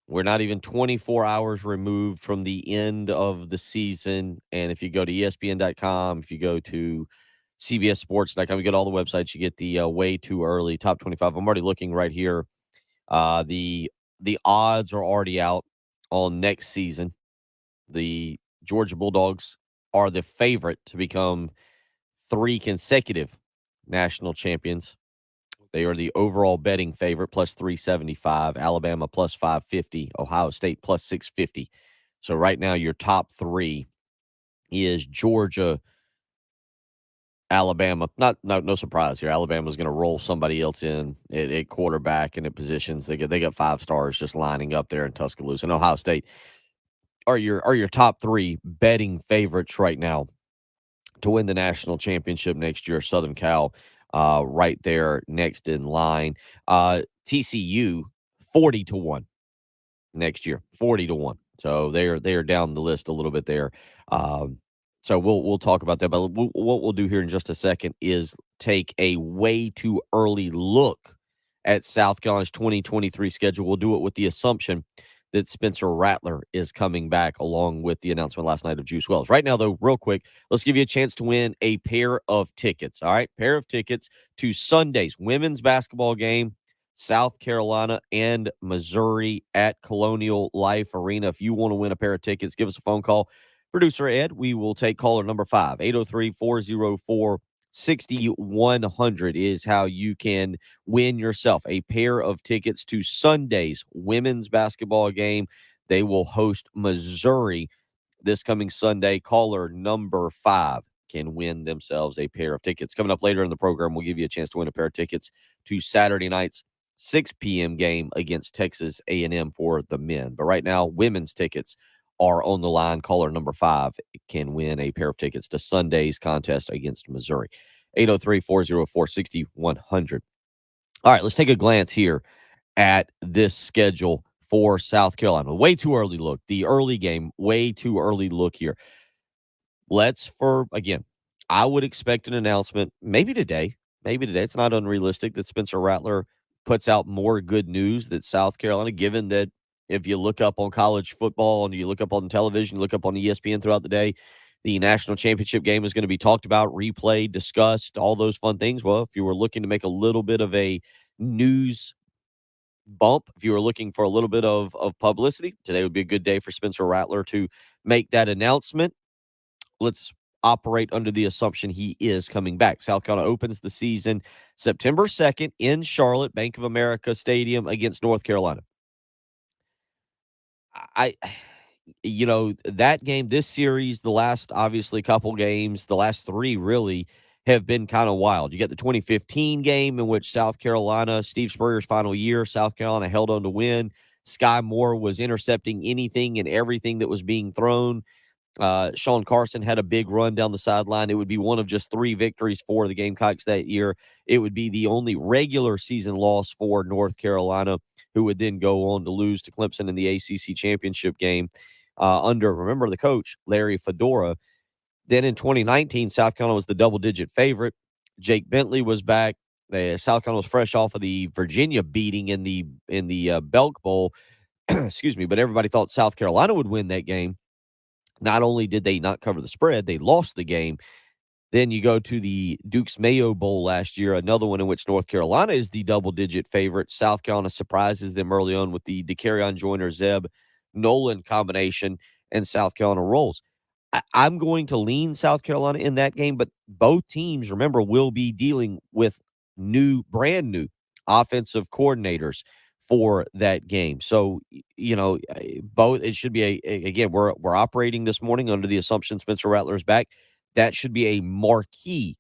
We're not even 24 hours removed from the end of the season. And if you go to ESPN.com, if you go to CBSSports.com, you get all the websites, you get the way too early top 25. I'm already looking right here. The odds are already out on next season. The Georgia Bulldogs are the favorite to become 3 consecutive national champions. They are the overall betting favorite, plus 375. Alabama, plus 550. Ohio State, plus 650. So right now, your top 3 is Georgia, Alabama. No surprise here. Alabama's going to roll somebody else in at quarterback and at positions. They got 5 stars just lining up there in Tuscaloosa. And Ohio State are your top 3 betting favorites right now to win the national championship next year. Southern Cal right there next in line. TCU 40-1 next year, 40-1. So they are down the list a little bit there. So we'll talk about that. But what we'll do here in just a second is take a way too early look at South Carolina's 2023 schedule. We'll do it with the assumption that Spencer Rattler is coming back, along with the announcement last night of Juice Wells. Right now, though, real quick, let's give you a chance to win a pair of tickets. All right, pair of tickets to Sunday's women's basketball game, South Carolina and Missouri at Colonial Life Arena. If you want to win a pair of tickets, give us a phone call. Producer Ed, we will take caller number 5. 803-404-6100 is how you can win yourself a pair of tickets to Sunday's women's basketball game. They will host Missouri this coming Sunday. Caller number 5 can win themselves a pair of tickets. Coming up later in the program, we'll give you a chance to win a pair of tickets to Saturday night's 6 p.m. game against Texas A&M for the men. But right now, women's tickets are on the line. Caller number 5 can win a pair of tickets to Sunday's contest against Missouri. 803-404-6100. All right, let's take a glance here at this schedule for South Carolina. Way too early look. The early game, way too early look here. Again, I would expect an announcement maybe today. Maybe today. It's not unrealistic that Spencer Rattler puts out more good news that South Carolina, given that if you look up on college football and you look up on television, you look up on ESPN throughout the day, the national championship game is going to be talked about, replayed, discussed, all those fun things. Well, if you were looking to make a little bit of a news bump, if you were looking for a little bit of publicity, today would be a good day for Spencer Rattler to make that announcement. Let's operate under the assumption he is coming back. South Carolina opens the season September 2nd in Charlotte, Bank of America Stadium against North Carolina. That game, this series, the last obviously couple games, the last 3 really have been kind of wild. You got the 2015 game in which South Carolina, Steve Spurrier's final year, South Carolina held on to win. Sky Moore was intercepting anything and everything that was being thrown. Sean Carson had a big run down the sideline. It would be one of just 3 victories for the Gamecocks that year. It would be the only regular season loss for North Carolina, who would then go on to lose to Clemson in the ACC championship game remember the coach, Larry Fedora. Then in 2019, South Carolina was the double-digit favorite. Jake Bentley was back. South Carolina was fresh off of the Virginia beating in the Belk Bowl. Excuse me, but everybody thought South Carolina would win that game. Not only did they not cover the spread, they lost the game. Then you go to the Duke's Mayo Bowl last year, another one in which North Carolina is the double-digit favorite. South Carolina surprises them early on with the DeCarrion Joyner Zeb Nolan combination, and South Carolina rolls. I'm going to lean South Carolina in that game, but both teams, remember, will be dealing with brand new offensive coordinators for that game. So, both, it should be again, we're operating this morning under the assumption Spencer Rattler is back. That should be a marquee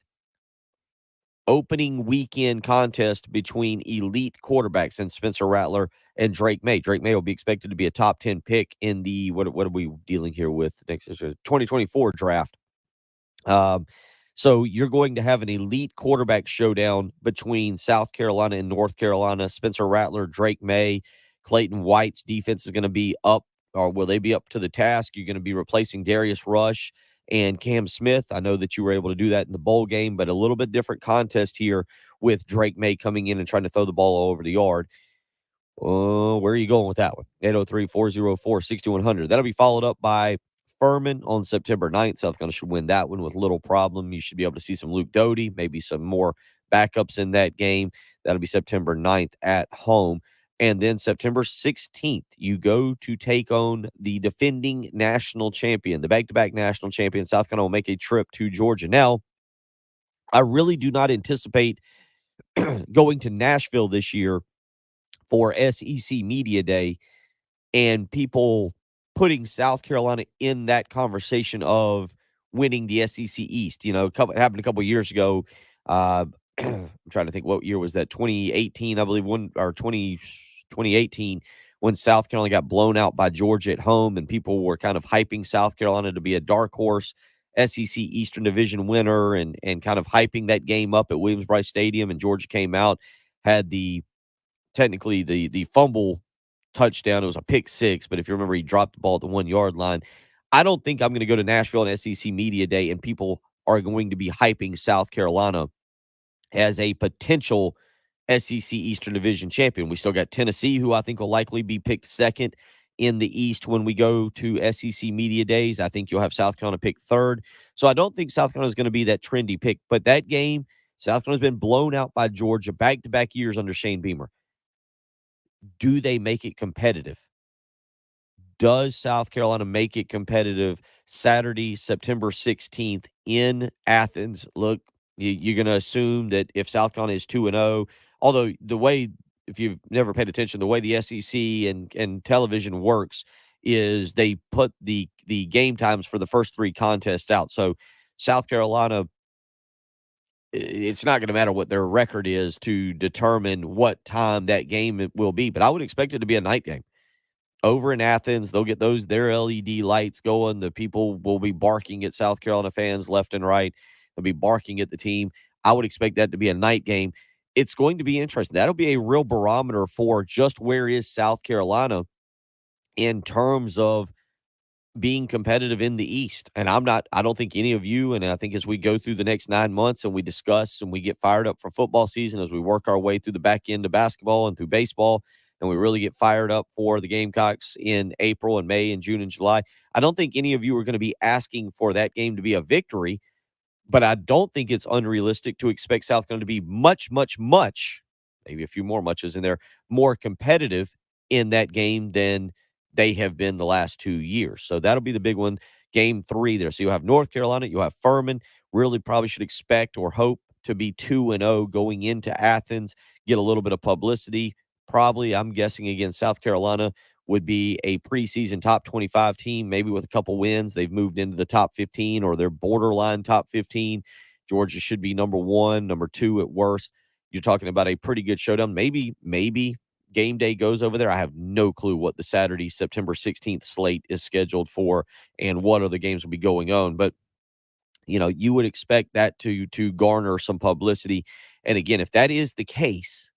opening weekend contest between elite quarterbacks and Spencer Rattler and Drake May. Drake May will be expected to be a top 10 pick in the, what are we dealing here with next 2024 draft. So you're going to have an elite quarterback showdown between South Carolina and North Carolina. Spencer Rattler, Drake May, Clayton White's defense is going to be up, or will they be up to the task? You're going to be replacing Darius Rush and Cam Smith. I know that you were able to do that in the bowl game, but a little bit different contest here with Drake May coming in and trying to throw the ball all over the yard. Where are you going with that one? 803-404-6100. That'll be followed up by Furman on September 9th. South Carolina should win that one with little problem. You should be able to see some Luke Doty, maybe some more backups in that game. That'll be September 9th at home. And then September 16th, you go to take on the defending national champion, the back-to-back national champion. South Carolina will make a trip to Georgia. Now, I really do not anticipate going to Nashville this year for SEC Media Day and people putting South Carolina in that conversation of winning the SEC East. It happened a couple of years ago. I'm trying to think, what year was that? 2018, I believe, 2018, when South Carolina got blown out by Georgia at home, and people were kind of hyping South Carolina to be a dark horse SEC Eastern Division winner and kind of hyping that game up at Williams-Brice Stadium. And Georgia came out, had the fumble touchdown. It was a pick 6, but if you remember, he dropped the ball at the 1-yard line. I don't think I'm going to go to Nashville on SEC Media Day and people are going to be hyping South Carolina as a potential SEC Eastern Division champion. We still got Tennessee, who I think will likely be picked second in the East when we go to SEC Media Days. I think you'll have South Carolina picked third. So I don't think South Carolina is going to be that trendy pick. But that game, South Carolina's been blown out by Georgia back-to-back years under Shane Beamer. Do they make it competitive? does South Carolina make it competitive Saturday, September 16th in Athens? Look, you're going to assume that if South Carolina is 2-0, although the way, if you've never paid attention, the way the SEC and television works is they put the game times for the first 3 contests out. So South Carolina, it's not going to matter what their record is to determine what time that game will be, but I would expect it to be a night game. Over in Athens, they'll get their LED lights going. The people will be barking at South Carolina fans left and right. They'll be barking at the team. I would expect that to be a night game. It's going to be interesting. That'll be a real barometer for just where is South Carolina in terms of being competitive in the East. And I don't think any of you, and I think as we go through the next 9 months and we discuss and we get fired up for football season, as we work our way through the back end of basketball and through baseball, and we really get fired up for the Gamecocks in April and May and June and July, I don't think any of you are going to be asking for that game to be a victory, but I don't think it's unrealistic to expect South Carolina to be much, maybe a few more muches in there, more competitive in that game than they have been the last 2 years. So that'll be the big one, game 3 there. So you'll have North Carolina, you'll have Furman. Really probably should expect or hope to be 2-0 going into Athens, get a little bit of publicity. Probably, I'm guessing, again, South Carolina would be a preseason top 25 team, maybe with a couple wins. They've moved into the top 15 or they're borderline top 15. Georgia should be number 1, number 2 at worst. You're talking about a pretty good showdown. Maybe game day goes over there. I have no clue what the Saturday, September 16th slate is scheduled for and what other games will be going on. But, you would expect that to garner some publicity. And again, if that is the case,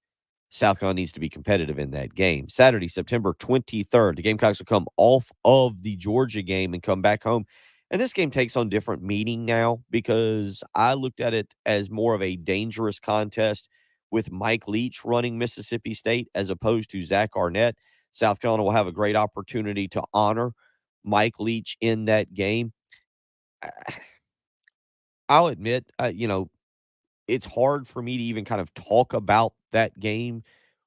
South Carolina needs to be competitive in that game. Saturday, September 23rd, the Gamecocks will come off of the Georgia game and come back home. And this game takes on different meaning now because I looked at it as more of a dangerous contest with Mike Leach running Mississippi State as opposed to Zach Arnett. South Carolina will have a great opportunity to honor Mike Leach in that game. I'll admit, it's hard for me to even kind of talk about that game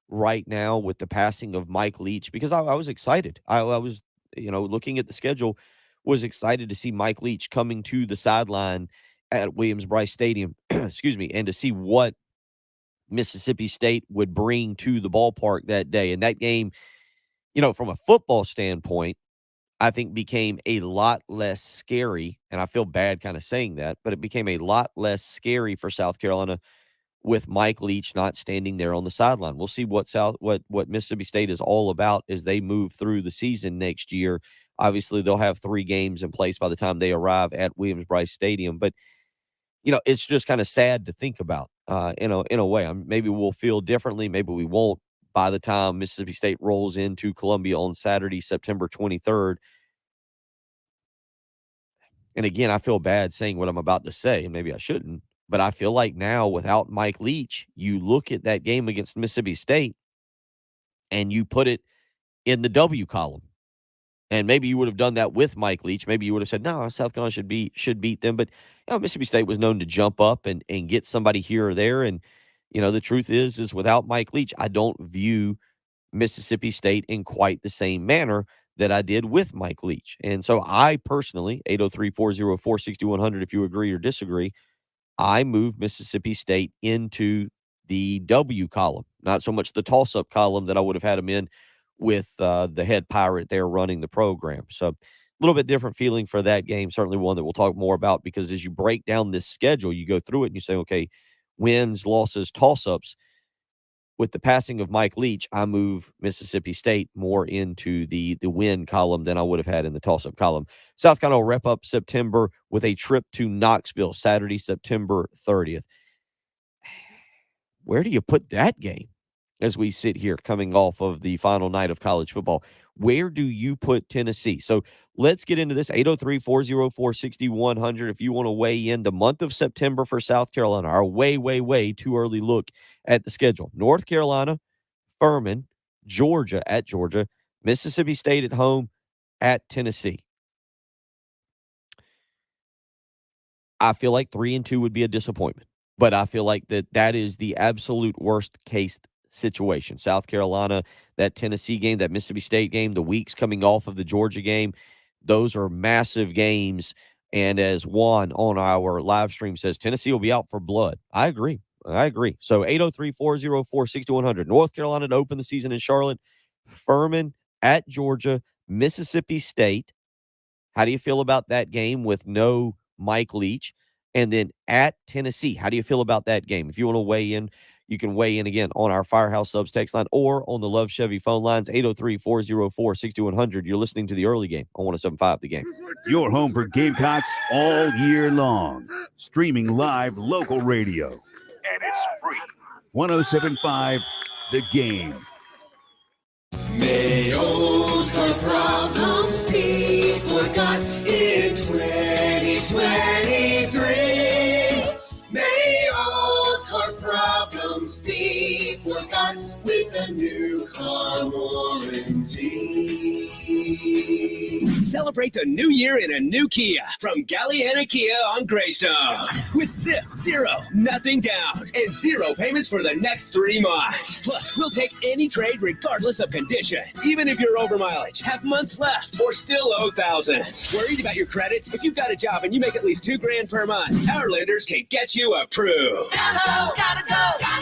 right now with the passing of Mike Leach because I was excited. I was, looking at the schedule, was excited to see Mike Leach coming to the sideline at Williams-Brice Stadium, excuse me, and to see what Mississippi State would bring to the ballpark that day. And that game, from a football standpoint, I think became a lot less scary, and I feel bad kind of saying that, but it became a lot less scary for South Carolina with Mike Leach not standing there on the sideline. We'll see what Mississippi State is all about as they move through the season next year. Obviously, they'll have 3 games in place by the time they arrive at Williams-Brice Stadium, but it's just kind of sad to think about. In a way, maybe we'll feel differently, maybe we won't. By the time Mississippi State rolls into Columbia on Saturday, September 23rd. And again, I feel bad saying what I'm about to say, and maybe I shouldn't, but I feel like now without Mike Leach, you look at that game against Mississippi State and you put it in the W column. And maybe you would have done that with Mike Leach. Maybe you would have said, no, South Carolina should beat them. But Mississippi State was known to jump up and get somebody here or there. And, the truth is without Mike Leach, I don't view Mississippi State in quite the same manner that I did with Mike Leach. And so I personally, 803-404-6100, if you agree or disagree, I moved Mississippi State into the W column, not so much the toss-up column that I would have had them in with the head Pirate there running the program. So a little bit different feeling for that game, certainly one that we'll talk more about because as you break down this schedule, you go through it and you say, okay, wins, losses, toss-ups. With the passing of Mike Leach, I move Mississippi State more into the win column than I would have had in the toss-up column. South Carolina will wrap up September with a trip to Knoxville, Saturday, September 30th. Where do you put that game as we sit here coming off of the final night of college football? Where do you put Tennessee? So let's get into this. 803-404-6100 if you want to weigh in the month of September for South Carolina. Our way too early look at the schedule. North Carolina, Furman, Georgia at Georgia, Mississippi State at home at Tennessee. I feel like 3-2 would be a disappointment, but I feel like that is the absolute worst case situation. South Carolina, that Tennessee game, that Mississippi State game, the weeks coming off of the Georgia game, those are massive games. And as Juan on our live stream says, Tennessee will be out for blood. I agree. So 803-404-6100. North Carolina to open the season in Charlotte. Furman at Georgia. Mississippi State. How do you feel about that game with no Mike Leach? And then at Tennessee, how do you feel about that game? If you want to weigh in, you can weigh in again on our Firehouse Subs text line or on the Love Chevy phone lines, 803-404-6100. You're listening to the early game on 107.5 The Game. Your home for Gamecocks all year long. Streaming live local radio. And it's free. 107.5 The Game. May old car problems be forgot in 2023. May old car problems be forgot with a new car warranty. Celebrate the new year in a new Kia from Galliana Kia on Greystone. With zip, zero, nothing down, and zero payments for the next 3 months. Plus, we'll take any trade regardless of condition. Even if you're over mileage, have months left, or still owe thousands. Worried about your credit? If you've got a job and you make at least $2,000 per month, our lenders can get you approved. Gotta go to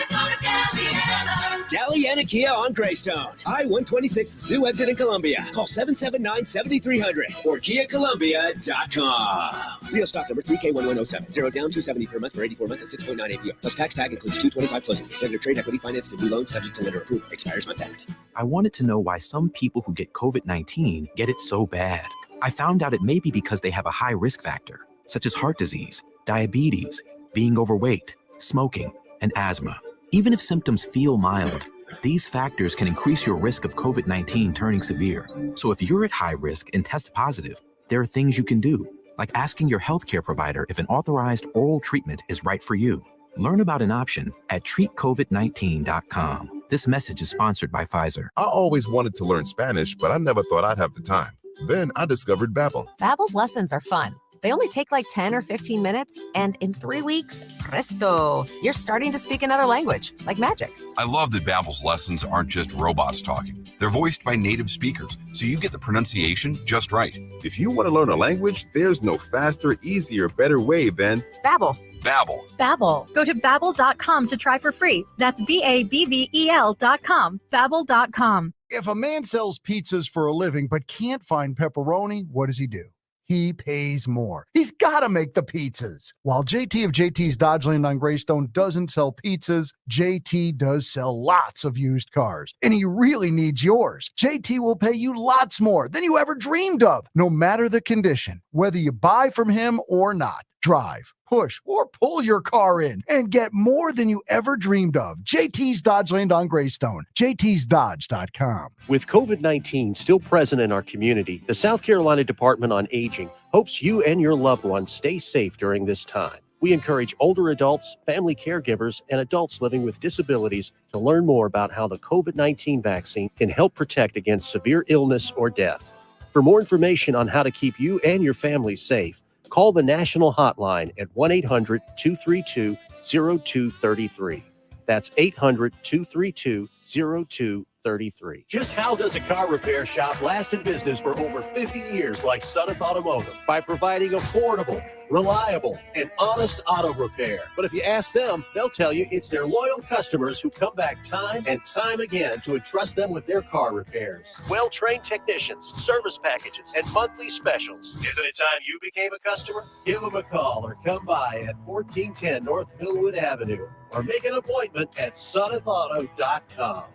Galliana. Galliana Kia on Greystone. I-126 Zoo exit in Columbia. Call 779-7300 or KiaColumbia.com. Real stock number 3K1107. 0 down, $270 per month for 84 months at 6.9 APR. Plus tax tag includes $225 closing. Lender trade equity financed to new loans subject to lender approval. Expires month end. I wanted to know why some people who get COVID-19 get it so bad. I found out it may be because they have a high risk factor, such as heart disease, diabetes, being overweight, smoking, and asthma. Even if symptoms feel mild, these factors can increase your risk of COVID-19 turning severe. So if you're at high risk and test positive, there are things you can do, like asking your healthcare provider if an authorized oral treatment is right for you. Learn about an option at treatcovid19.com. This message is sponsored by Pfizer. I always wanted to learn Spanish, but I never thought I'd have the time. Then I discovered Babbel. Babbel's lessons are fun. They only take like 10 or 15 minutes, and in 3 weeks, presto, you're starting to speak another language, like magic. I love that Babbel's lessons aren't just robots talking. They're voiced by native speakers, so you get the pronunciation just right. If you want to learn a language, there's no faster, easier, better way than Babbel. Babbel. Babbel. Go to Babbel.com to try for free. That's BABBEL.com. Babbel.com. If a man sells pizzas for a living but can't find pepperoni, what does he do? He pays more. He's got to make the pizzas. While JT of JT's Dodgeland on Greystone doesn't sell pizzas, JT does sell lots of used cars. And he really needs yours. JT will pay you lots more than you ever dreamed of, no matter the condition, whether you buy from him or not. Drive, push, or pull your car in and get more than you ever dreamed of. JT's Dodgeland on Greystone. JT'sDodge.com. With COVID-19 still present in our community, the South Carolina Department on Aging hopes you and your loved ones stay safe during this time. We encourage older adults, family caregivers, and adults living with disabilities to learn more about how the COVID-19 vaccine can help protect against severe illness or death. For more information on how to keep you and your family safe, call the national hotline at 1-800-232-0233. That's 800-232-0233. Just how does a car repair shop last in business for over 50 years like Suddeth Automotive? By providing affordable, reliable, and honest auto repair. But if you ask them, they'll tell you it's their loyal customers who come back time and time again to entrust them with their car repairs. Well-trained technicians, service packages, and monthly specials. Isn't it time you became a customer? Give them a call or come by at 1410 North Millwood Avenue or make an appointment at SuddethAuto.com.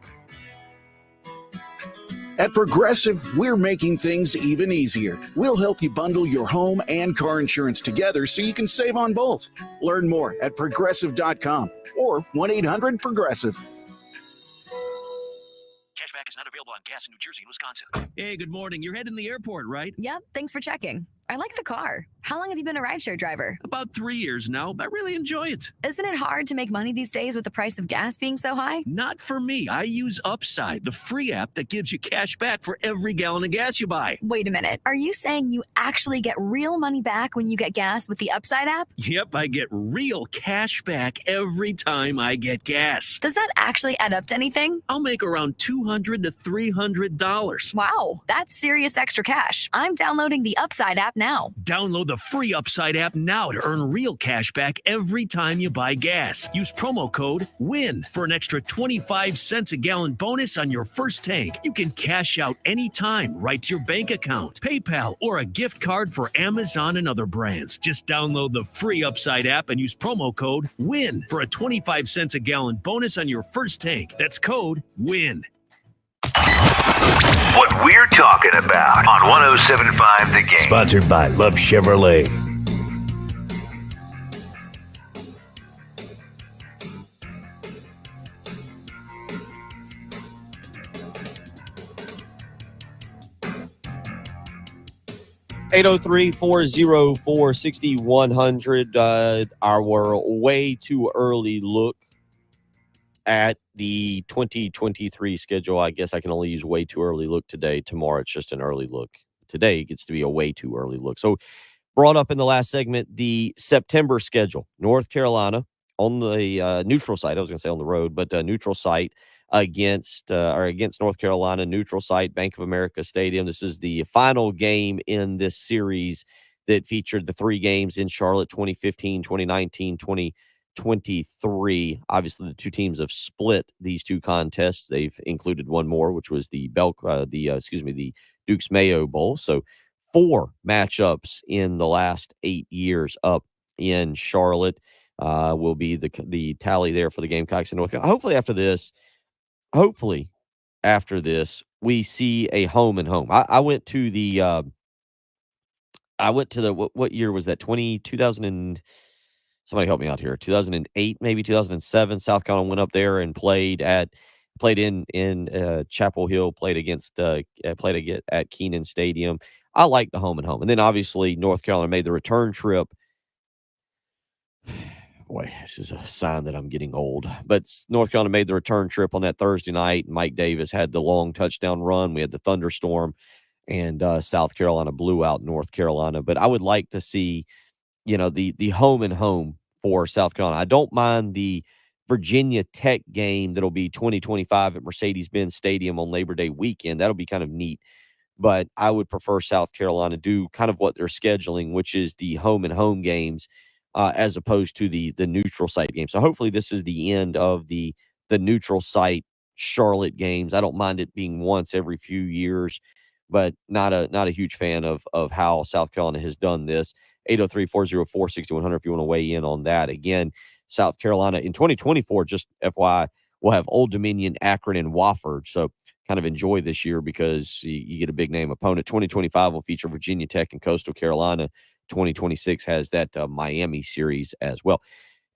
At Progressive, we're making things even easier. We'll help you bundle your home and car insurance together so you can save on both. Learn more at Progressive.com or 1-800-PROGRESSIVE. Cashback is not available on gas in New Jersey and Wisconsin. Hey, good morning. You're heading to the airport, right? Yep, thanks for checking. I like the car. How long have you been a rideshare driver? About 3 years now. I really enjoy it. Isn't it hard to make money these days with the price of gas being so high? Not for me. I use Upside, the free app that gives you cash back for every gallon of gas you buy. Wait a minute. Are you saying you actually get real money back when you get gas with the Upside app? Yep, I get real cash back every time I get gas. Does that actually add up to anything? I'll make around $200 to $300. Wow, that's serious extra cash. I'm downloading the Upside app now. Download the free Upside app now to earn real cash back every time you buy gas. Use promo code WIN for an extra 25 cents a gallon bonus on your first tank. You can cash out anytime right to your bank account, PayPal, or a gift card for Amazon and other brands. Just download the free Upside app and use promo code WIN for a 25 cents a gallon bonus on your first tank. That's code WIN. What we're talking about on 107.5 The Game. Sponsored by Love Chevrolet. Eight 803-404-6100. Our way too early look at the 2023 schedule. I guess I can only use way too early look today. Tomorrow it's just an early look. Today gets to be a way too early look. So brought up in the last segment, the September schedule. North Carolina on the neutral site. I was going to say on the road, but neutral site against North Carolina, neutral site, Bank of America Stadium. This is the final game in this series that featured the three games in Charlotte, 2015, 2019, 2023. Obviously, the two teams have split these two contests. They've included one more, which was the Dukes Mayo Bowl. So 4 matchups in the last 8 years up in Charlotte will be the tally there for the Gamecocks in North Carolina. Hopefully after this, we see a home and home. I went to the what year was that? 2000 and somebody help me out here. 2008, maybe 2007. South Carolina went up there and played in Chapel Hill, played at Kenan Stadium. I like the home and home. And then obviously North Carolina made the return trip. Boy, this is a sign that I'm getting old. But North Carolina made the return trip on that Thursday night. Mike Davis had the long touchdown run. We had the thunderstorm, and South Carolina blew out North Carolina. But I would like to see, the home and home for South Carolina. I don't mind the Virginia Tech game that'll be 2025 at Mercedes-Benz Stadium on Labor Day weekend. That'll be kind of neat. But I would prefer South Carolina do kind of what they're scheduling, which is the home and home games, as opposed to the neutral site game. So hopefully this is the end of the neutral site Charlotte games. I don't mind it being once every few years, but not a huge fan of how South Carolina has done this. 803-404-6100 if you want to weigh in on that. Again, South Carolina in 2024, just FYI, we'll have Old Dominion, Akron, and Wofford. So kind of enjoy this year because you get a big name opponent. 2025 will feature Virginia Tech and Coastal Carolina. 2026 has that Miami series as well.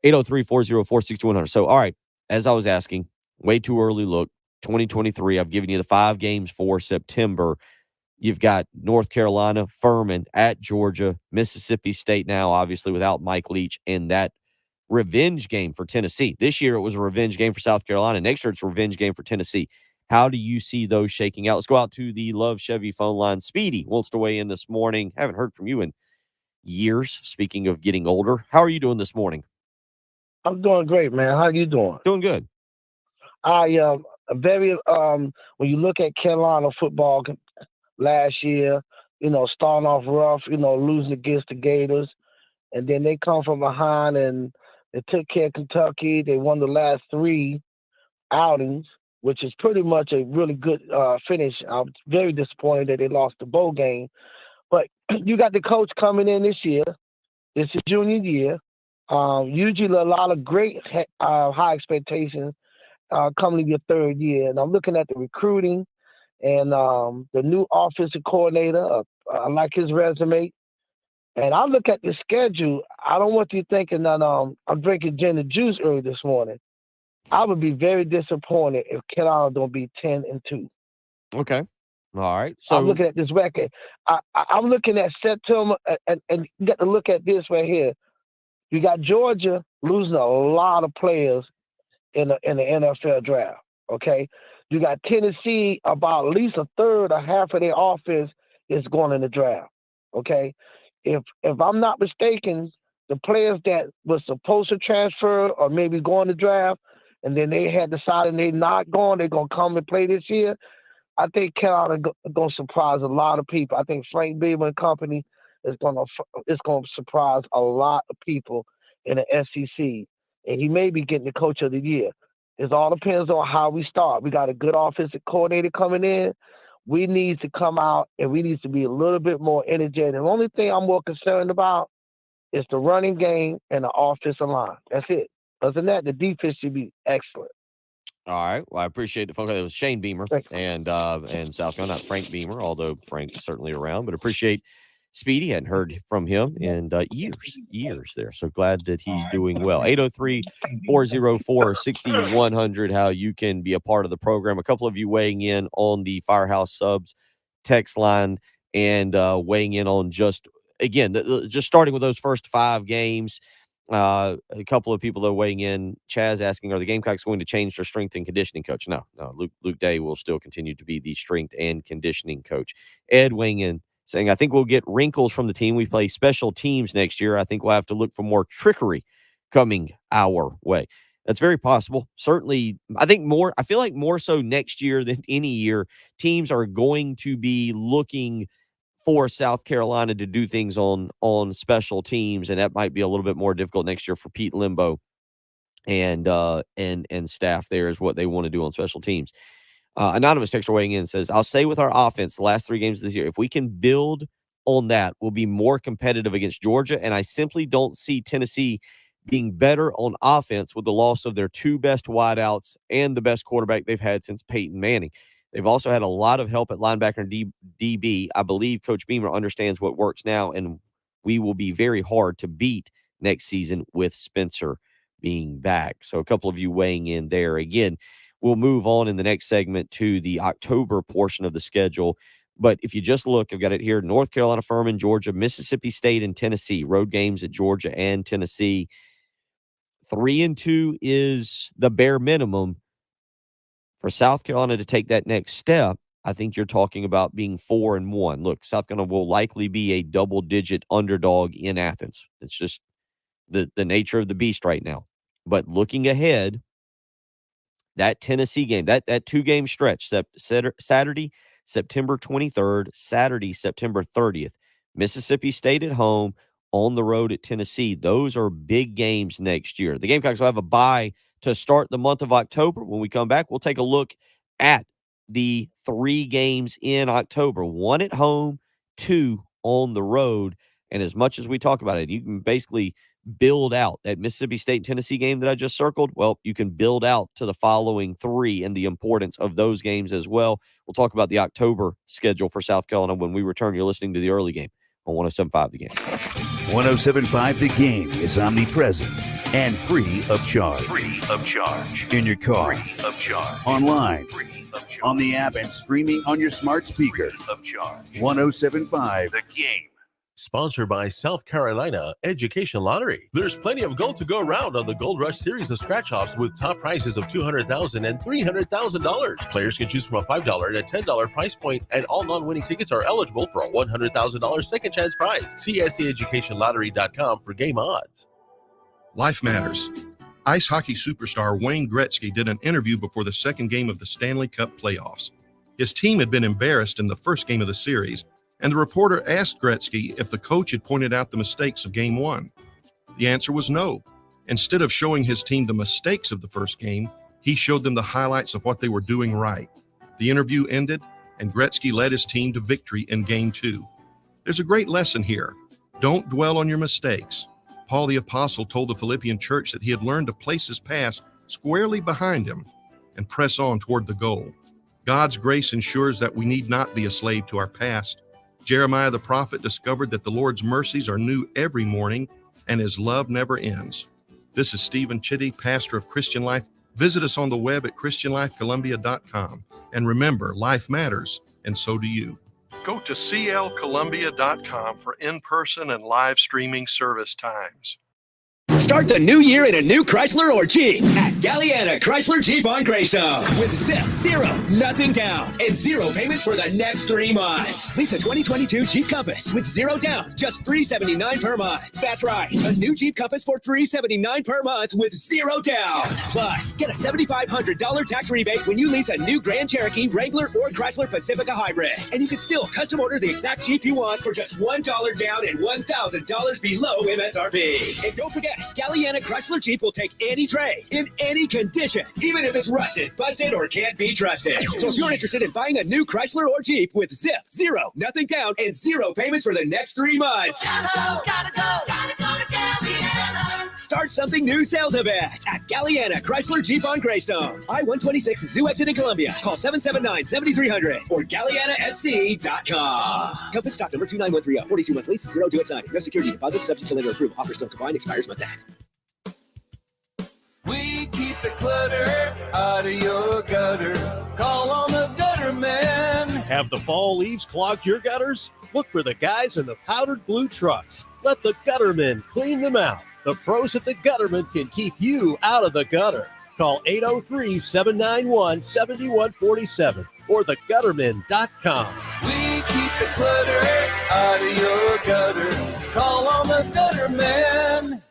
803-404-6100. So, all right, as I was asking, way too early look. 2023, I've given you the 5 games for September. You've got North Carolina, Furman, at Georgia, Mississippi State now, obviously, without Mike Leach, and that revenge game for Tennessee. This year, it was a revenge game for South Carolina. Next year, it's a revenge game for Tennessee. How do you see those shaking out? Let's go out to the Love Chevy phone line. Speedy wants to weigh in this morning. Haven't heard from you in years. Speaking of getting older, how are you doing this morning? I'm doing great, man. How you doing? Doing good. I when you look at Carolina football last year, starting off rough, losing against the Gators, and then they come from behind and they took care of Kentucky. They won the last 3 outings, which is pretty much a really good finish. I'm very disappointed that they lost the bowl game. But you got the coach coming in this year. It's his junior year. Usually a lot of great high expectations coming to your 3rd year. And I'm looking at the recruiting and the new offensive coordinator. I like his resume. And I look at the schedule. I don't want you thinking that I'm drinking gin and juice early this morning. I would be very disappointed if Carolina don't be 10-2. Okay. All right. So I'm looking at this record. I'm looking at September, and you got to look at this right here. You got Georgia losing a lot of players in the NFL draft. Okay, you got Tennessee, about at least a third or half of their offense is going in the draft. Okay, if I'm not mistaken, the players that were supposed to transfer or maybe go in the draft, and then they had decided they're not going, they're gonna come and play this year. I think Carolina going to surprise a lot of people. I think Frank Beamer and company is going to surprise a lot of people in the SEC, and he may be getting the coach of the year. It all depends on how we start. We got a good offensive coordinator coming in. We need to come out, and we need to be a little bit more energetic. The only thing I'm more concerned about is the running game and the offensive line. That's it. Other than that, the defense should be excellent. all right. Well, I appreciate the phone call. It was Shane Beamer and South Carolina, not Frank Beamer, although Frank's certainly around. But appreciate Speedy. Hadn't heard from him in years there. So glad that he's doing well. 803-404-6100, how you can be a part of the program. A couple of you weighing in on the Firehouse Subs text line and weighing in on just starting with those first 5 games. A couple of people though weighing in. Chaz asking, are the Gamecocks going to change their strength and conditioning coach? No. Luke Day will still continue to be the strength and conditioning coach. Ed weighing in saying, I think we'll get wrinkles from the team. We play special teams next year. I think we'll have to look for more trickery coming our way. That's very possible. Certainly, I feel like more so next year than any year, teams are going to be looking for South Carolina to do things on special teams, and that might be a little bit more difficult next year for Pete Limbo and staff there is what they want to do on special teams. Anonymous texter weighing in says, I'll say with our offense the last 3 games of this year, if we can build on that, we'll be more competitive against Georgia, and I simply don't see Tennessee being better on offense with the loss of their 2 best wideouts and the best quarterback they've had since Peyton Manning. They've also had a lot of help at linebacker and DB. I believe Coach Beamer understands what works now, and we will be very hard to beat next season with Spencer being back. So a couple of you weighing in there. Again, we'll move on in the next segment to the October portion of the schedule. But if you just look, I've got it here, North Carolina, Furman, Georgia, Mississippi State, and Tennessee. Road games at Georgia and Tennessee. 3-2 is the bare minimum. For South Carolina to take that next step, I think you're talking about being 4-1. Look, South Carolina will likely be a double-digit underdog in Athens. It's just the nature of the beast right now. But looking ahead, that Tennessee game, that 2-game stretch, Saturday, September 23rd, Saturday, September 30th, Mississippi State at home, on the road at Tennessee. Those are big games next year. The Gamecocks will have a bye to start the month of October. When we come back, we'll take a look at the 3 games in October, 1 at home, 2 on the road. And as much as we talk about it, you can basically build out that Mississippi State Tennessee game that I just circled. Well, you can build out to the following 3 and the importance of those games as well. We'll talk about the October schedule for South Carolina when we return. You're listening to the early game on 107.5 The Game. 107.5 The Game is omnipresent and free of charge. Free of charge. In your car. Free of charge. Online. Free of charge. On the app and streaming on your smart speaker. Free of charge. 107.5 The Game. Sponsored by South Carolina Education Lottery. There's plenty of gold to go around on the Gold Rush series of scratch-offs with top prizes of $200,000 and $300,000. Players can choose from a $5 and a $10 price point, and all non-winning tickets are eligible for a $100,000 second chance prize. See SCEducationLottery.com for game odds. Life matters. Ice hockey superstar Wayne Gretzky did an interview before the second game of the Stanley Cup playoffs. His team had been embarrassed in the first game of the series, and the reporter asked Gretzky if the coach had pointed out the mistakes of Game 1. The answer was no. Instead of showing his team the mistakes of the first game, he showed them the highlights of what they were doing right. The interview ended, and Gretzky led his team to victory in Game 2. There's a great lesson here. Don't dwell on your mistakes. Paul the Apostle told the Philippian church that he had learned to place his past squarely behind him and press on toward the goal. God's grace ensures that we need not be a slave to our past. Jeremiah the prophet discovered that the Lord's mercies are new every morning and his love never ends. This is Stephen Chitty, pastor of Christian Life. Visit us on the web at christianlifecolumbia.com. And remember, life matters, and so do you. Go to clcolumbia.com for in-person and live streaming service times. Start the new year in a new Chrysler or Jeep at Galliana Chrysler Jeep on Greystone with zero, nothing down, and 0 payments for the next 3 months. Lease a 2022 Jeep Compass with 0 down, just $379 per month. That's right, a new Jeep Compass for $379 per month with 0 down. Plus, get a $7,500 tax rebate when you lease a new Grand Cherokee, Wrangler, or Chrysler Pacifica Hybrid. And you can still custom order the exact Jeep you want for just $1 down and $1,000 below MSRP. And don't forget, Galliana Chrysler Jeep will take any trade in any condition, even if it's rusted, busted, or can't be trusted. So if you're interested in buying a new Chrysler or Jeep with zero, nothing down, and 0 payments for the next 3 months. Gotta go to Galliana. Start something new sales event at Galliana Chrysler Jeep on Greystone. I-126 Zoo Exit in Columbia. Call 779-7300 or GallianaSC.com. Compass stock number 29130. 42-month lease, 0 due at signing. No security deposit, subject to later approval. Offers don't combine, expires month end. We keep the clutter out of your gutter. Call on the gutter man. Have the fall leaves clogged your gutters? Look for the guys in the powdered blue trucks. Let the guttermen clean them out. The pros at the Gutterman can keep you out of the gutter. Call 803-791-7147 or thegutterman.com. We keep the clutter out of your gutter. Call on the gutter man.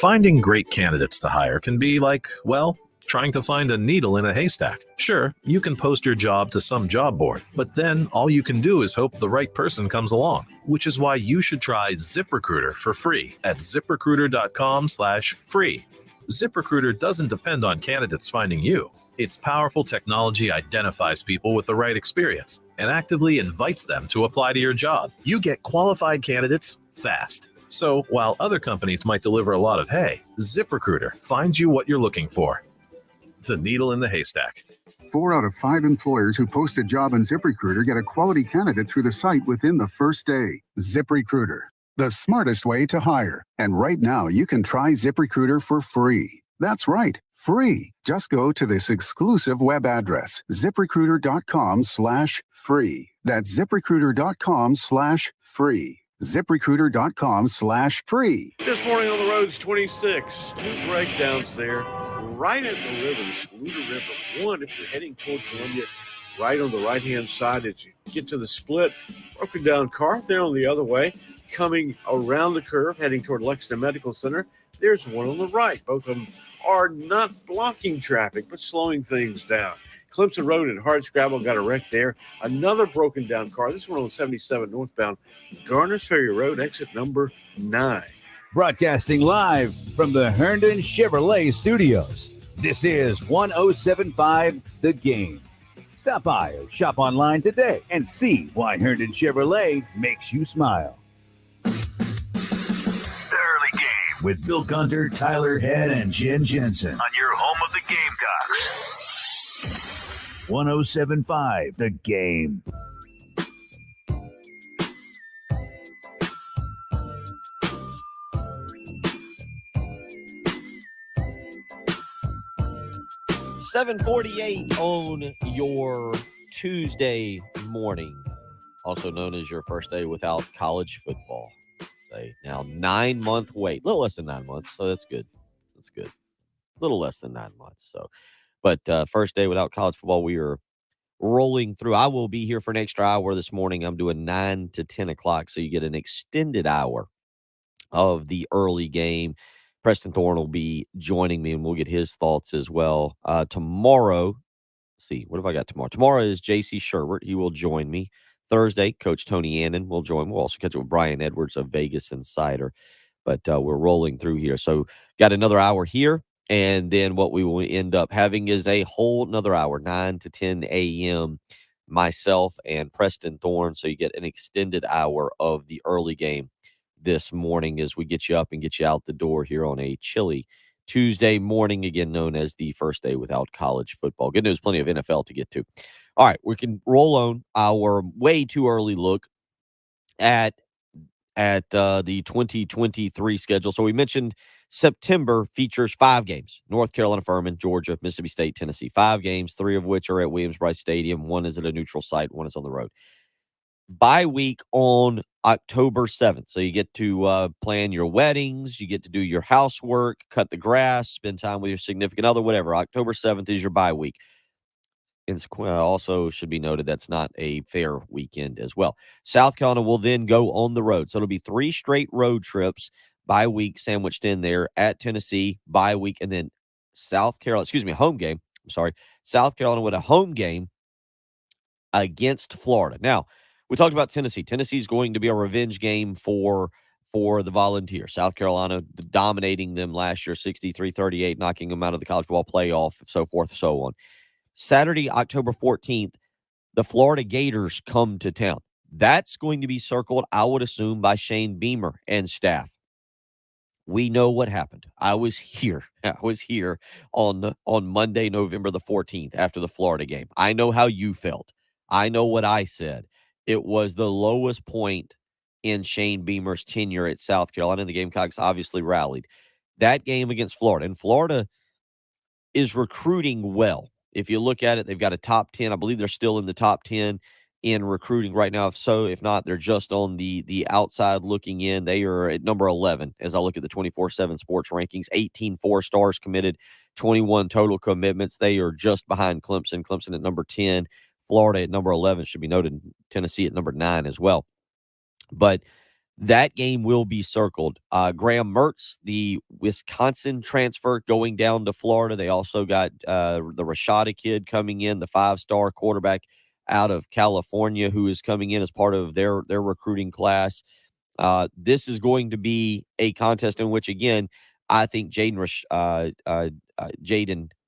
Finding great candidates to hire can be like, well, trying to find a needle in a haystack. Sure, you can post your job to some job board, but then all you can do is hope the right person comes along, which is why you should try ZipRecruiter for free at ZipRecruiter.com/free. ZipRecruiter doesn't depend on candidates finding you. Its powerful technology identifies people with the right experience and actively invites them to apply to your job. You get qualified candidates fast. So while other companies might deliver a lot of hay, ZipRecruiter finds you what you're looking for. The needle in the haystack. 4 out of 5 employers who post a job on ZipRecruiter get a quality candidate through the site within the first day. ZipRecruiter, the smartest way to hire. And right now, you can try ZipRecruiter for free. That's right, free. Just go to this exclusive web address, ZipRecruiter.com/free. That's ZipRecruiter.com/free. ZipRecruiter.com/free. This morning on the roads, 26, 2 breakdowns there, right at the river, the Saluda River. One, if you're heading toward Columbia, right on the right-hand side as you get to the split. Broken down car there on the other way, coming around the curve, heading toward Lexington Medical Center. There's one on the right. Both of them are not blocking traffic, but slowing things down. Clemson Road and Hardscrabble got a wreck there. Another broken down car. This one on 77 northbound, Garner's Ferry Road, exit number 9. Broadcasting live from the Herndon Chevrolet Studios. This is 107.5 The Game. Stop by or shop online today and see why Herndon Chevrolet makes you smile. The early game With Bill Gunter, Tyler Head, and Jen Jensen. on your home of the Gamecocks. 107.5 The Game. $7:48 on your Tuesday morning, also known as your first day without college football. Say now 9-month wait, a little less than 9 months, so that's good. That's good. A little less than 9 months. So, but first day without college football, we are rolling through. I will be here for an extra hour this morning. I'm doing 9 to 10 o'clock, so you get an extended hour of the early game. Preston Thorne will be joining me, and we'll get his thoughts as well. Tomorrow, see, what have I got tomorrow? Tomorrow is J.C. Sherbert. He will join me. Thursday, Coach Tony Annan will join. We'll also catch up with Brian Edwards of Vegas Insider. But we're rolling through here. So got another hour here, and then what we will end up having is a whole another hour, 9 to 10 a.m., myself and Preston Thorne. So you get an extended hour of the early game this morning as we get you up and get you out the door here on a chilly Tuesday morning, again known as the first day without college football. Good news, plenty of NFL to get to. All right, we can roll on our way too early look at the 2023 schedule. So we mentioned September features 5 games: North Carolina, Furman, Georgia, Mississippi State, Tennessee. 5 games, 3 of which are at Williams-Brice Stadium. 1 is at a neutral site, 1 is on the road. Bye week on October 7th. So you get to plan your weddings, you get to do your housework, cut the grass, spend time with your significant other, whatever. October 7th is your bye week. And also should be noted that's not a fair weekend as well. South Carolina will then go on the road. So it'll be 3 straight road trips, bye week sandwiched in there at Tennessee, bye week, and then home game. I'm sorry. South Carolina with a home game against Florida. Now, we talked about Tennessee. Tennessee is going to be a revenge game for the Volunteers. South Carolina dominating them last year, 63-38, knocking them out of the college football playoff, so forth, so on. Saturday, October 14th, the Florida Gators come to town. That's going to be circled, I would assume, by Shane Beamer and staff. We know what happened. I was here. on Monday, November the 14th, after the Florida game. I know how you felt. I know what I said. It was the lowest point in Shane Beamer's tenure at South Carolina. The Gamecocks obviously rallied. That game against Florida, and Florida is recruiting well. If you look at it, they've got a top 10. I believe they're still in the top 10 in recruiting right now. If not, they're just on the outside looking in. They are at number 11 as I look at the 24/7 sports rankings. 18 4-stars committed, 21 total commitments. They are just behind Clemson. Clemson at number 10. Florida at number 11, should be noted. Tennessee at number 9 as well. But that game will be circled. Graham Mertz, the Wisconsin transfer, going down to Florida. They also got the Rashada kid coming in, the 5-star quarterback out of California, who is coming in as part of their recruiting class. This is going to be a contest in which, again, I think Jaden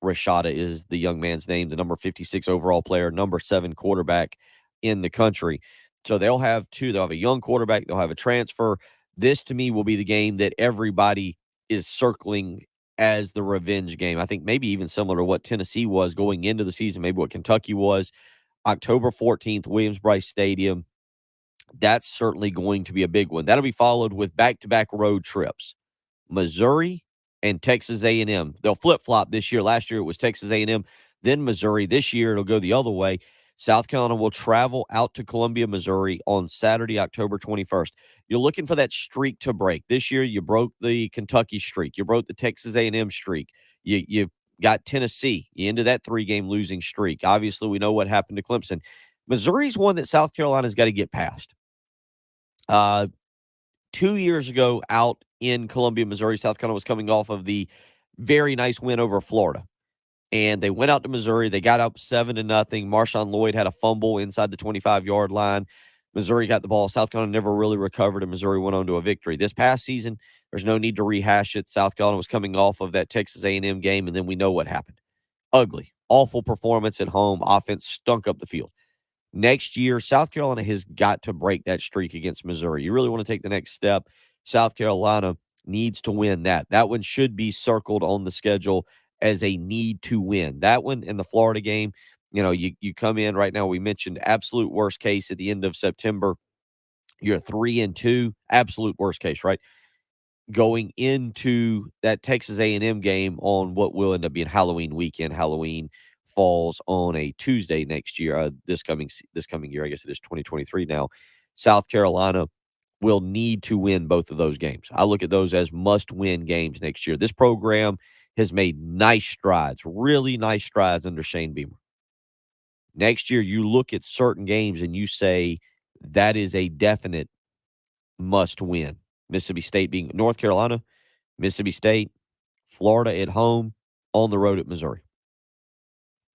Rashada is the young man's name, the number 56 overall player, number 7 quarterback in the country. So they'll have 2. They'll have a young quarterback. They'll have a transfer. This, to me, will be the game that everybody is circling as the revenge game. I think maybe even similar to what Tennessee was going into the season, maybe what Kentucky was. October 14th, Williams-Brice Stadium. That's certainly going to be a big one. That'll be followed with back-to-back road trips. Missouri and Texas A&M. They'll flip-flop this year. Last year it was Texas A&M, then Missouri. This year it'll go the other way. South Carolina will travel out to Columbia, Missouri on Saturday, October 21st. You're looking for that streak to break. This year you broke the Kentucky streak. You broke the Texas A&M streak. You got Tennessee. You ended that 3-game losing streak. Obviously, we know what happened to Clemson. Missouri's one that South Carolina's got to get past. 2 years ago out in Columbia, Missouri, South Carolina was coming off of the very nice win over Florida. And they went out to Missouri. They got up 7-0. Marshawn Lloyd had a fumble inside the 25-yard line. Missouri got the ball. South Carolina never really recovered, and Missouri went on to a victory. This past season, there's no need to rehash it. South Carolina was coming off of that Texas A&M game, and then we know what happened. Ugly, awful performance at home. Offense stunk up the field. Next year, South Carolina has got to break that streak against Missouri. You really want to take the next step. South Carolina needs to win that. That one should be circled on the schedule as a need to win. That one in the Florida game, you come in right now. We mentioned absolute worst case at the end of September. You're 3-2, absolute worst case, right? Going into that Texas A&M game on what will end up being Halloween weekend. Halloween falls on a Tuesday next year. This coming year, I guess it is 2023 now. South Carolina will need to win both of those games. I look at those as must-win games next year. This program has made nice strides, really nice strides under Shane Beamer. Next year, you look at certain games and you say that is a definite must-win. Mississippi State being North Carolina, Mississippi State, Florida at home, on the road at Missouri.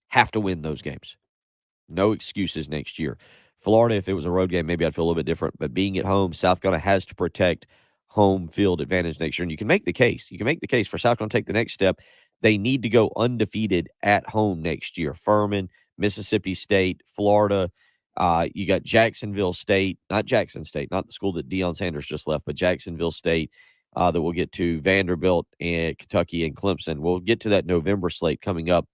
Have to win those games. No excuses next year. Florida, if it was a road game, maybe I'd feel a little bit different. But being at home, South Carolina has to protect home field advantage next year. And you can make the case. You can make the case for South Carolina to take the next step. They need to go undefeated at home next year. Furman, Mississippi State, Florida. You got Jacksonville State, not Jackson State, not the school that Deion Sanders just left, but Jacksonville State that we'll get to, Vanderbilt and Kentucky and Clemson. We'll get to that November slate coming up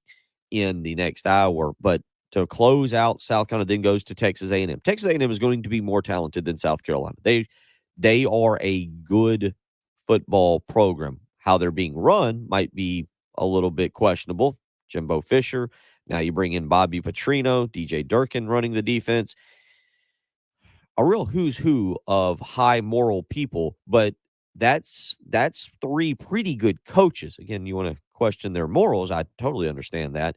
in the next hour. But to close out, South Carolina then goes to Texas A&M. Texas A&M is going to be more talented than South Carolina. They are a good football program. how they're being run might be a little bit questionable. Jimbo Fisher. Now you bring in Bobby Petrino, DJ Durkin running the defense. A real who's who of high moral people, but that's three pretty good coaches. Again, you want to question their morals. I totally understand that.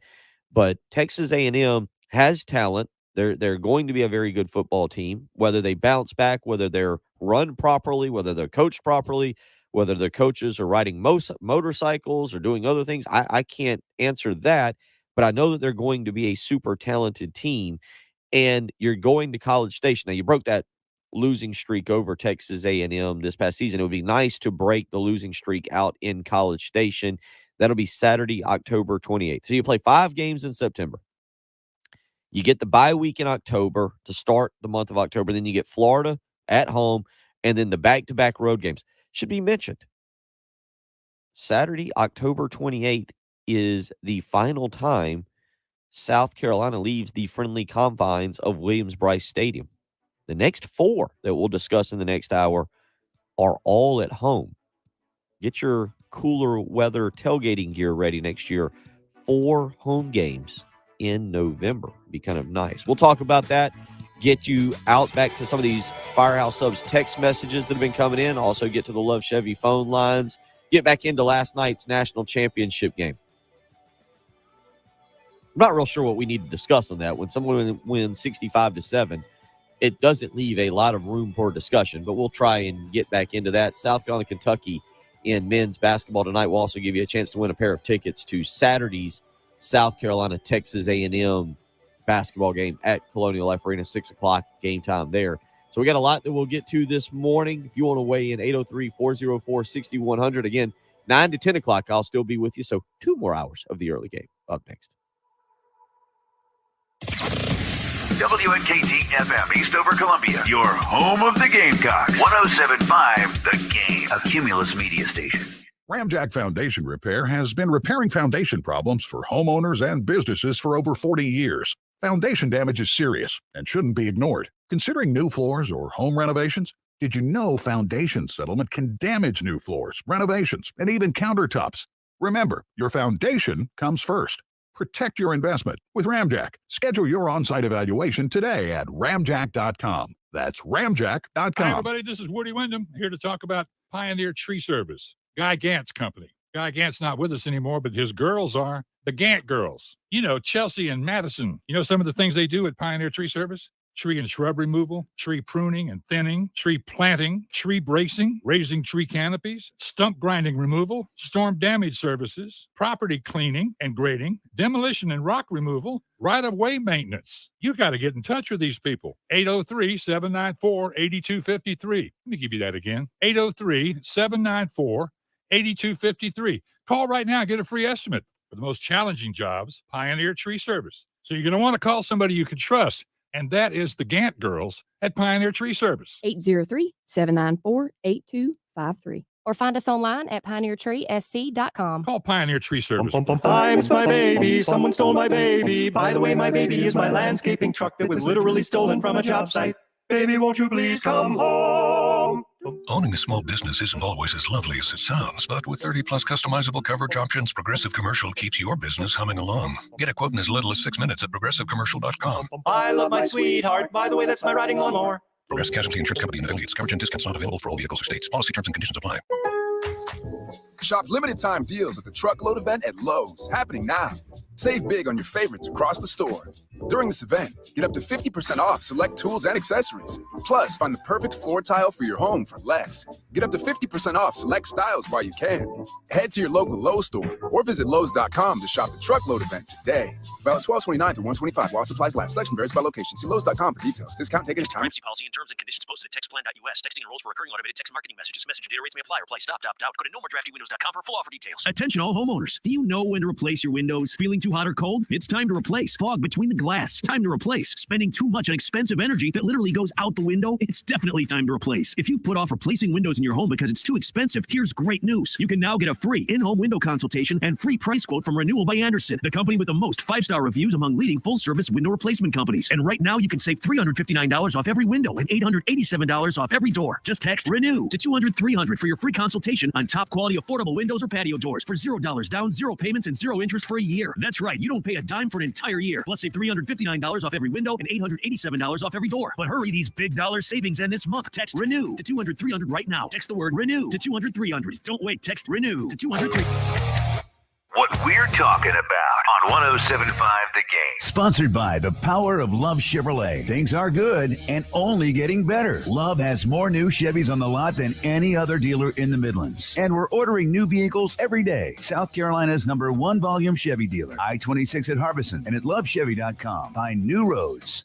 But Texas A&M has talent. They're going to be a very good football team. Whether they bounce back, whether they're run properly, whether they're coached properly, whether their coaches are riding motorcycles or doing other things, I can't answer that. But I know that they're going to be a super talented team. And you're going to College Station. Now, you broke that losing streak over Texas A&M this past season. It would be nice to break the losing streak out in College Station. That'll be Saturday, October 28th. So you play 5 games in September. You get the bye week in October to start the month of October. Then you get Florida at home, and then the back-to-back road games. Should be mentioned, Saturday, October 28th is the final time South Carolina leaves the friendly confines of Williams-Brice Stadium. The next 4 that we'll discuss in the next hour are all at home. Get your cooler weather tailgating gear ready next year. 4 home games in November. Be kind of nice. We'll talk about that. Get you out back to some of these Firehouse Subs text messages that have been coming in. Also get to the Love Chevy phone lines. Get back into last night's national championship game. I'm not real sure what we need to discuss on that. When someone wins 65-7, it doesn't leave a lot of room for discussion, but we'll try and get back into that. South Carolina, Kentucky in men's basketball tonight will also give you a chance to win a pair of tickets to Saturday's South Carolina, Texas A&M basketball game at Colonial Life Arena, 6 o'clock game time there. So we got a lot that we'll get to this morning. If you want to weigh in, 803-404-6100. Again, 9 to 10 o'clock, I'll still be with you. So 2 more hours of the early game up next. WNKT FM Eastover, Columbia, your home of the Gamecocks. 107.5 The Game, a Cumulus media station. Ramjack Foundation Repair has been repairing foundation problems for homeowners and businesses for over 40 years. Foundation damage is serious and shouldn't be ignored. Considering new floors or home renovations? Did you know foundation settlement can damage new floors, renovations, and even countertops? Remember, your foundation comes first. Protect your investment with Ramjack. Schedule your on-site evaluation today at ramjack.com. That's ramjack.com. Hi, everybody. This is Woody Wyndham here to talk about Pioneer Tree Service, Guy Gant's company. Guy Gant's not with us anymore, but his girls are the Gant girls. You know, Chelsea and Madison. You know some of the things they do at Pioneer Tree Service? Tree and shrub removal, tree pruning and thinning, tree planting, tree bracing, raising tree canopies, stump grinding removal, storm damage services, property cleaning and grading, demolition and rock removal, right-of-way maintenance. You got to get in touch with these people. 803-794-8253. Let me give you that again. 803-794-8253. Call right now and get a free estimate for the most challenging jobs, Pioneer Tree Service. So you're going to want to call somebody you can trust. And that is the Gant girls at Pioneer Tree Service. 803-794-8253. Or find us online at pioneertreesc.com. Call Pioneer Tree Service. I miss my baby. Someone stole my baby. By the way, my baby is my landscaping truck that was literally stolen from a job site. Baby, won't you please come home? Owning a small business isn't always as lovely as it sounds, but with 30-plus customizable coverage options, Progressive Commercial keeps your business humming along. Get a quote in as little as 6 minutes at progressivecommercial.com. I love my sweetheart. By the way, that's my riding lawnmower. Progressive Casualty Insurance Company and affiliates. Coverage and discounts not available for all vehicles or states. Policy terms and conditions apply. Shop limited time deals at the Truckload event at Lowe's, happening now. Save big on your favorites across the store. During this event, get up to 50% off select tools and accessories. Plus, find the perfect floor tile for your home for less. Get up to 50% off select styles while you can. Head to your local Lowe's store or visit Lowes.com to shop the Truckload event today. Valid 12/29 through 1/25 while supplies last. Selection varies by location. See Lowes.com for details. Discount taken at time. Privacy policy and terms and conditions posted at textplan.us. Texting enrolls for recurring automated text marketing messages. Message data rates may apply. Reply stop, opt out. Go to nomoredraftywindows.com for full offer details. Attention all homeowners. Do you know when to replace your windows? Feeling too too hot or cold? It's time to replace. Fog between the glass. Time to replace. Spending too much on expensive energy that literally goes out the window? It's definitely time to replace. If you've put off replacing windows in your home because it's too expensive, here's great news. You can now get a free in-home window consultation and free price quote from Renewal by Andersen, the company with the most 5-star reviews among leading full-service window replacement companies. And right now, you can save $359 off every window and $887 off every door. Just text RENEW to 200-300 for your free consultation on top quality affordable windows or patio doors for $0 down, 0 payments, and 0 interest for a year. That's right. You don't pay a dime for an entire year. Plus, save $359 off every window and $887 off every door. But hurry, these big dollar savings end this month. Text RENEW to 200-300 right now. Text the word RENEW to 200-300. Don't wait. Text RENEW to 200-300. What we're talking about on 107.5 The Game. Sponsored by the power of Love Chevrolet. Things are good and only getting better. Love has more new Chevys on the lot than any other dealer in the Midlands. And we're ordering new vehicles every day. South Carolina's #1 volume Chevy dealer. I-26 at Harbison and at lovechevy.com. Find new roads.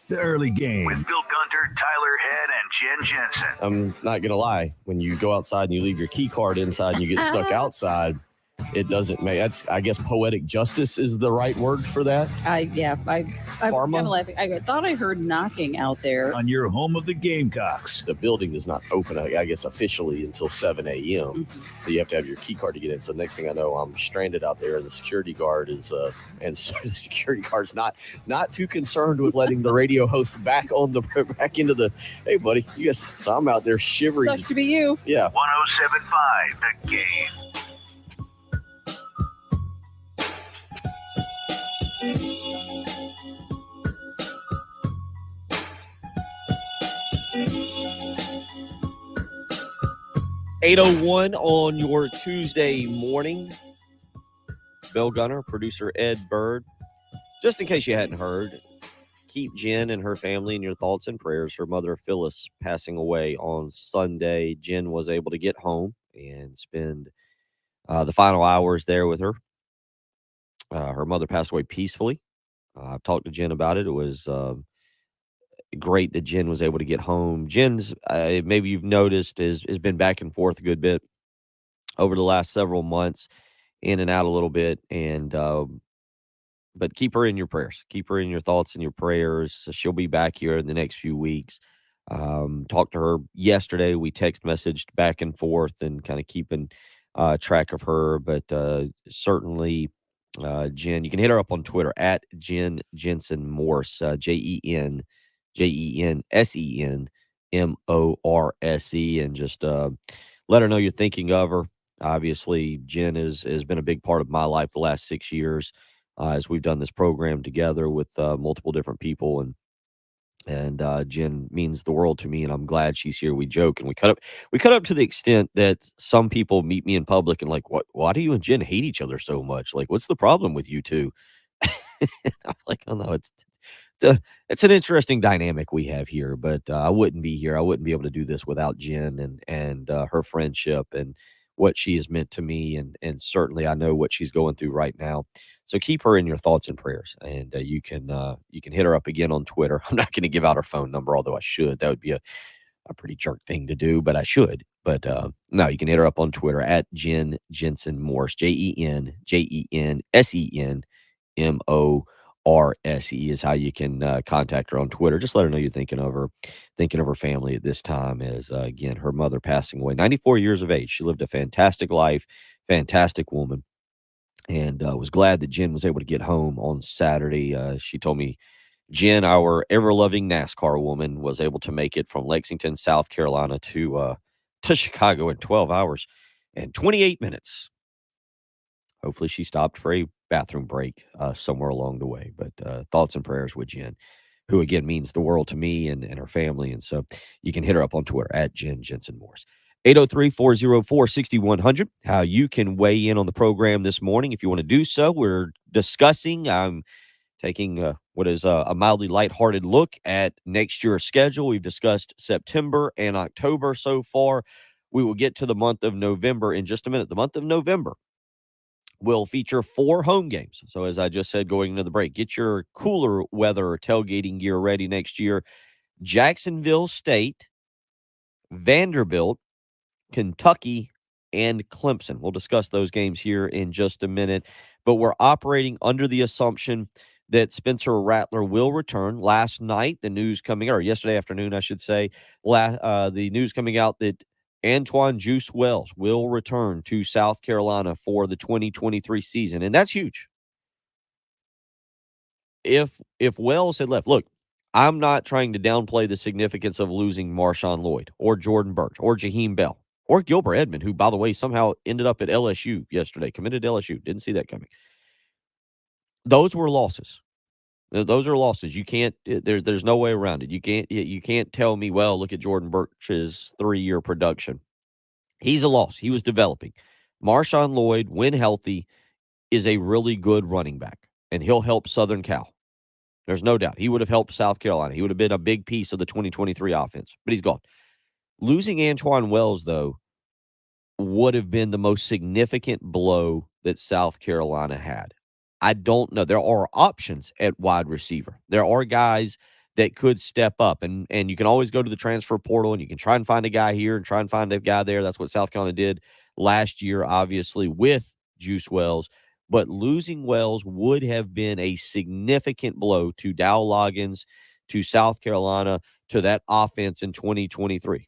The early game. With Bill Gunter, Tyler Head, and Jen Jensen. I'm not going to lie. When you go outside and you leave your key card inside and you get stuck outside, it doesn't make that's I guess poetic justice is the right word for that. I was kind of laughing. I thought I heard knocking out there. On your home of the Gamecocks. The building does not open, I guess, officially until 7 a.m. Mm-hmm. So you have to have your key card to get in. So next thing I know, I'm stranded out there, and the security guard is and so the security guard's not too concerned with letting the radio host back into the hey buddy, you guys. So I'm out there shivering. Sucks to be you. Yeah. 107.5 The Game. 8:01 on your Tuesday morning. Bill Gunner, producer Ed Bird. Just in case you hadn't heard, keep Jen and her family in your thoughts and prayers. Her mother, Phyllis, passing away on Sunday. Jen was able to get home and spend the final hours there with her. Her mother passed away peacefully. I've talked to Jen about it. It was great that Jen was able to get home. Jen's, maybe you've noticed, has been back and forth a good bit over the last several months, in and out a little bit. And but keep her in your prayers. Keep her in your thoughts and your prayers. She'll be back here in the next few weeks. Talked to her yesterday. We text messaged back and forth and kind of keeping track of her. But certainly, Jen, you can hit her up on Twitter at Jen Jensen Morse, JenSenMorse, and just let her know you're thinking of her. Obviously, Jen has been a big part of my life the last 6 years as we've done this program together with multiple different people, and Jen means the world to me, and I'm glad she's here. We joke and we cut up to the extent that some people meet me in public and like, why do you and Jen hate each other so much? Like, what's the problem with you two? I'm like, oh no, it's an interesting dynamic we have here, but I wouldn't be here. I wouldn't be able to do this without Jen and her friendship and what she has meant to me. And certainly I know what she's going through right now. So keep her in your thoughts and prayers. And you can hit her up again on Twitter. I'm not going to give out her phone number, although I should. That would be a pretty jerk thing to do, but I should. But no, you can hit her up on Twitter at Jen Jensen Morse, JenSenMorse is how you can contact her on Twitter. Just let her know you're thinking of her family at this time, as again, her mother passing away, 94 years of age. She lived a fantastic life, fantastic woman, and was glad that Jen was able to get home on Saturday. She told me Jen, our ever-loving NASCAR woman, was able to make it from Lexington, South Carolina to Chicago in 12 hours and 28 minutes. Hopefully she stopped for a bathroom break somewhere along the way. But thoughts and prayers with Jen, who, again, means the world to me and her family. And so you can hit her up on Twitter at Jen Jensen Morse. 803-404-6100, how you can weigh in on the program this morning. If you want to do so, we're discussing, I'm taking what is a mildly lighthearted look at next year's schedule. We've discussed September and October so far. We will get to the month of November in just a minute. The month of November will feature 4 home games. So as I just said, going into the break, get your cooler weather tailgating gear ready next year. Jacksonville State, Vanderbilt, Kentucky, and Clemson. We'll discuss those games here in just a minute, but we're operating under the assumption that Spencer Rattler will return. Last night, the news coming, or yesterday afternoon, I should say, the news coming out that Antoine Juice Wells will return to South Carolina for the 2023 season, and that's huge. If Wells had left, look, I'm not trying to downplay the significance of losing Marshawn Lloyd or Jordan Burch or Jaheim Bell or Gilbert Edmond, who, by the way, somehow ended up at LSU yesterday, committed to LSU. Didn't see that coming. Those were losses. Those are losses. You can't. There's no way around it. You can't tell me, well, look at Jordan Burch's 3-year production. He's a loss. He was developing. Marshawn Lloyd, when healthy, is a really good running back, and he'll help Southern Cal. There's no doubt. He would have helped South Carolina. He would have been a big piece of the 2023 offense, but he's gone. Losing Antoine Wells, though, would have been the most significant blow that South Carolina had. I don't know. There are options at wide receiver. There are guys that could step up, and you can always go to the transfer portal, and you can try and find a guy here and try and find a guy there. That's what South Carolina did last year, obviously, with Juice Wells. But losing Wells would have been a significant blow to Dow Loggins, to South Carolina, to that offense in 2023.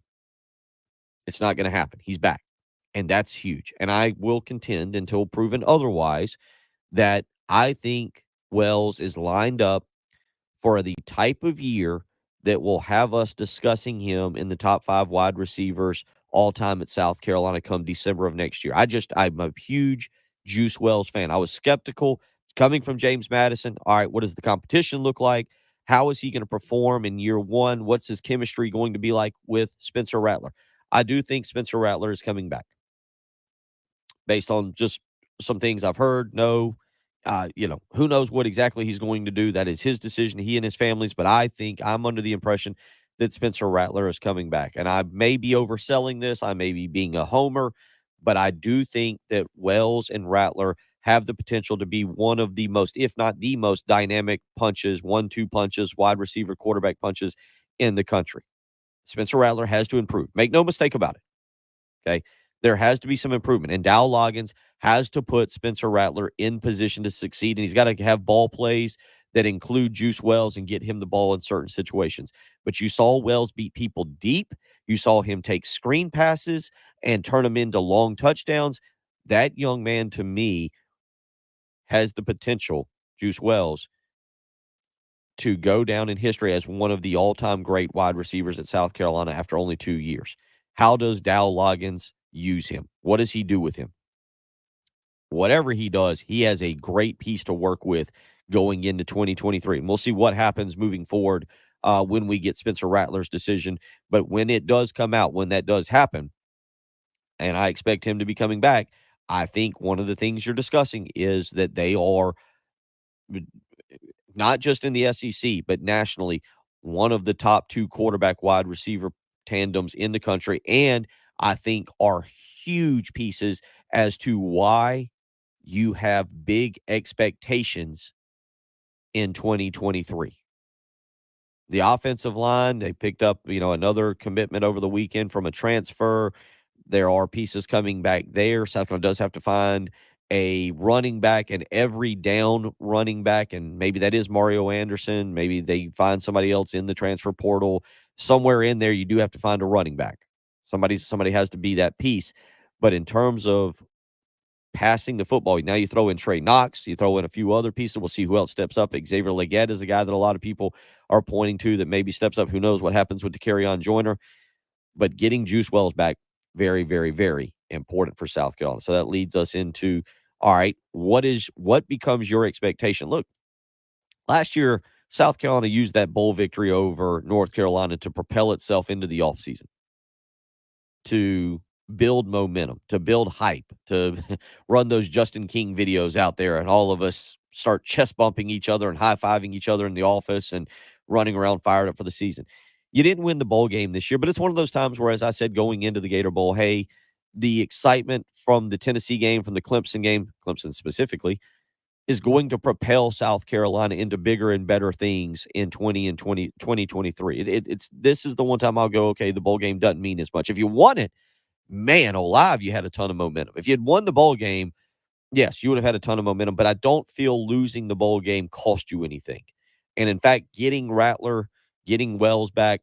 It's not going to happen. He's back, and that's huge. And I will contend until proven otherwise that I think Wells is lined up for the type of year that will have us discussing him in the top 5 wide receivers all time at South Carolina come December of next year. I'm a huge Juice Wells fan. I was skeptical coming from James Madison. All right, what does the competition look like? How is he going to perform in year one? What's his chemistry going to be like with Spencer Rattler? I do think Spencer Rattler is coming back based on just some things I've heard. No, who knows what exactly he's going to do. That is his decision, he and his family's. But I think I'm under the impression that Spencer Rattler is coming back. And I may be overselling this. I may be being a homer. But I do think that Wells and Rattler have the potential to be one of the most, if not the most, dynamic punches, 1-2 punches, wide receiver, quarterback punches in the country. Spencer Rattler has to improve. Make no mistake about it. Okay? There has to be some improvement. And Dow Loggins has to put Spencer Rattler in position to succeed. And he's got to have ball plays that include Juice Wells and get him the ball in certain situations. But you saw Wells beat people deep. You saw him take screen passes and turn them into long touchdowns. That young man, to me, has the potential, Juice Wells, to go down in history as one of the all-time great wide receivers at South Carolina after only 2 years. How does Dow Loggins use him? What does he do with him? Whatever he does, he has a great piece to work with going into 2023. And we'll see what happens moving forward when we get Spencer Rattler's decision. But when it does come out, when that does happen, and I expect him to be coming back, I think one of the things you're discussing is that they are, not just in the SEC, but nationally, one of the top 2 quarterback wide receiver tandems in the country. And I think are huge pieces as to why you have big expectations in 2023. The offensive line, they picked up, another commitment over the weekend from a transfer. There are pieces coming back there. South Carolina does have to find a running back, an every down running back, and maybe that is Mario Anderson. Maybe they find somebody else in the transfer portal. Somewhere in there, you do have to find a running back. Somebody has to be that piece. But in terms of passing the football, now you throw in Trey Knox, you throw in a few other pieces. We'll see who else steps up. Xavier Legette is a guy that a lot of people are pointing to that maybe steps up. Who knows what happens with the Carry-On Joiner. But getting Juice Wells back, very, very, very important for South Carolina. So that leads us into, all right, what becomes your expectation? Look, last year, South Carolina used that bowl victory over North Carolina to propel itself into the offseason, to build momentum, to build hype, to run those Justin King videos out there, and all of us start chest bumping each other and high-fiving each other in the office and running around fired up for the season. You didn't win the bowl game this year, but it's one of those times where, as I said, going into the Gator Bowl, hey, the excitement from the Tennessee game, from the Clemson game, Clemson specifically, is going to propel South Carolina into bigger and better things in 2023. This is the one time I'll go, okay, the bowl game doesn't mean as much. If you won it, man alive, you had a ton of momentum. If you had won the bowl game, yes, you would have had a ton of momentum, but I don't feel losing the bowl game cost you anything. And in fact, getting Rattler, getting Wells back,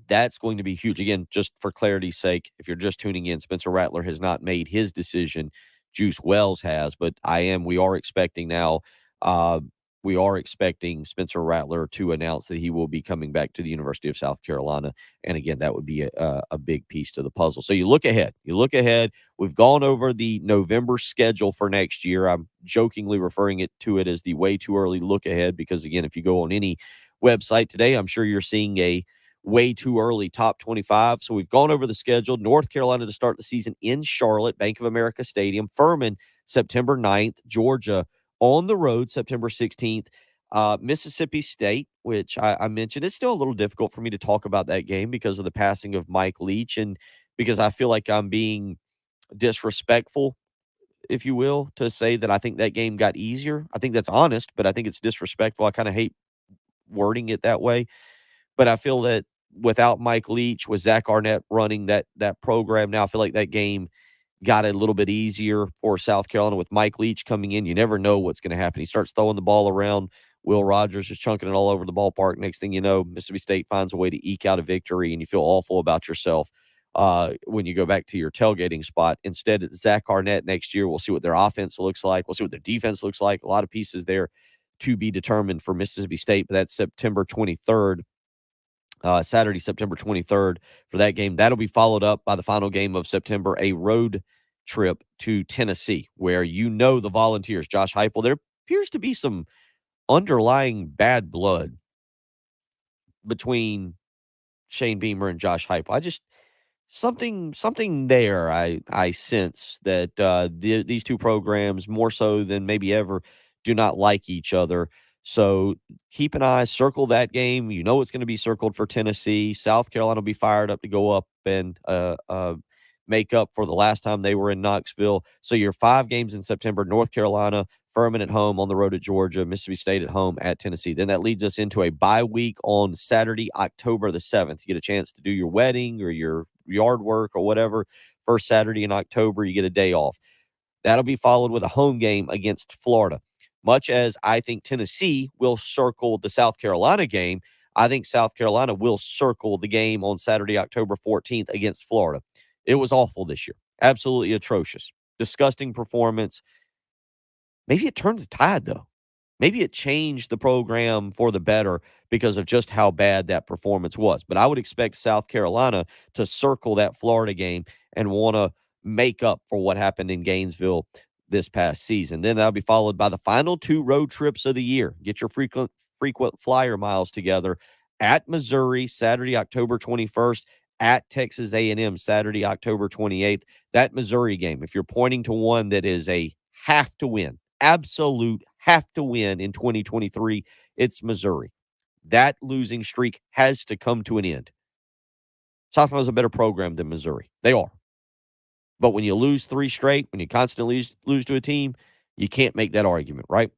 that's going to be huge. Again, just for clarity's sake, if you're just tuning in, Spencer Rattler has not made his decision. Juice Wells has, but we are expecting now, we are expecting Spencer Rattler to announce that he will be coming back to the University of South Carolina. And again, that would be a big piece to the puzzle. So you look ahead. We've gone over the November schedule for next year. I'm jokingly referring to it as the way too early look ahead because, again, if you go on any website today, I'm sure you're seeing a way too early top 25. So we've gone over the schedule. North Carolina to start the season in Charlotte, Bank of America Stadium. Furman, September 9th. Georgia on the road, September 16th. Mississippi State, which I mentioned, it's still a little difficult for me to talk about that game because of the passing of Mike Leach and because I feel like I'm being disrespectful, if you will, to say that I think that game got easier. I think that's honest, but I think it's disrespectful. I kind of hate wording it that way. But I feel that without Mike Leach, with Zach Arnett running that program now, I feel like that game got a little bit easier for South Carolina. With Mike Leach coming in, you never know what's going to happen. He starts throwing the ball around. Will Rogers is chunking it all over the ballpark. Next thing you know, Mississippi State finds a way to eke out a victory, and you feel awful about yourself when you go back to your tailgating spot. Instead, it's Zach Arnett next year. We'll see what their offense looks like. We'll see what their defense looks like. A lot of pieces there to be determined for Mississippi State, but that's September 23rd. Saturday, September 23rd for that game. That'll be followed up by the final game of September, a road trip to Tennessee, where the Volunteers, Josh Heupel, there appears to be some underlying bad blood between Shane Beamer and Josh Heupel. Something there I sense that these two programs, more so than maybe ever, do not like each other. So keep an eye, circle that game. You know it's going to be circled for Tennessee. South Carolina will be fired up to go up and make up for the last time they were in Knoxville. So your 5 games in September: North Carolina, Furman at home, on the road at Georgia, Mississippi State at home at Tennessee. Then that leads us into a bye week on Saturday, October the 7th. You get a chance to do your wedding or your yard work or whatever. First Saturday in October, you get a day off. That'll be followed with a home game against Florida. Much as I think Tennessee will circle the South Carolina game, I think South Carolina will circle the game on Saturday, October 14th against Florida. It was awful this year. Absolutely atrocious. Disgusting performance. Maybe it turned the tide, though. Maybe it changed the program for the better because of just how bad that performance was. But I would expect South Carolina to circle that Florida game and want to make up for what happened in Gainesville this past season. Then that'll be followed by the final 2 road trips of the year. Get your frequent flyer miles together at Missouri, Saturday, October 21st, at Texas A&M, Saturday, October 28th. That Missouri game, if you're pointing to one that is a have to win, absolute have to win in 2023, it's Missouri. That losing streak has to come to an end. South Carolina's a better program than Missouri. They are. But when you lose 3 straight, when you constantly lose to a team, you can't make that argument, right?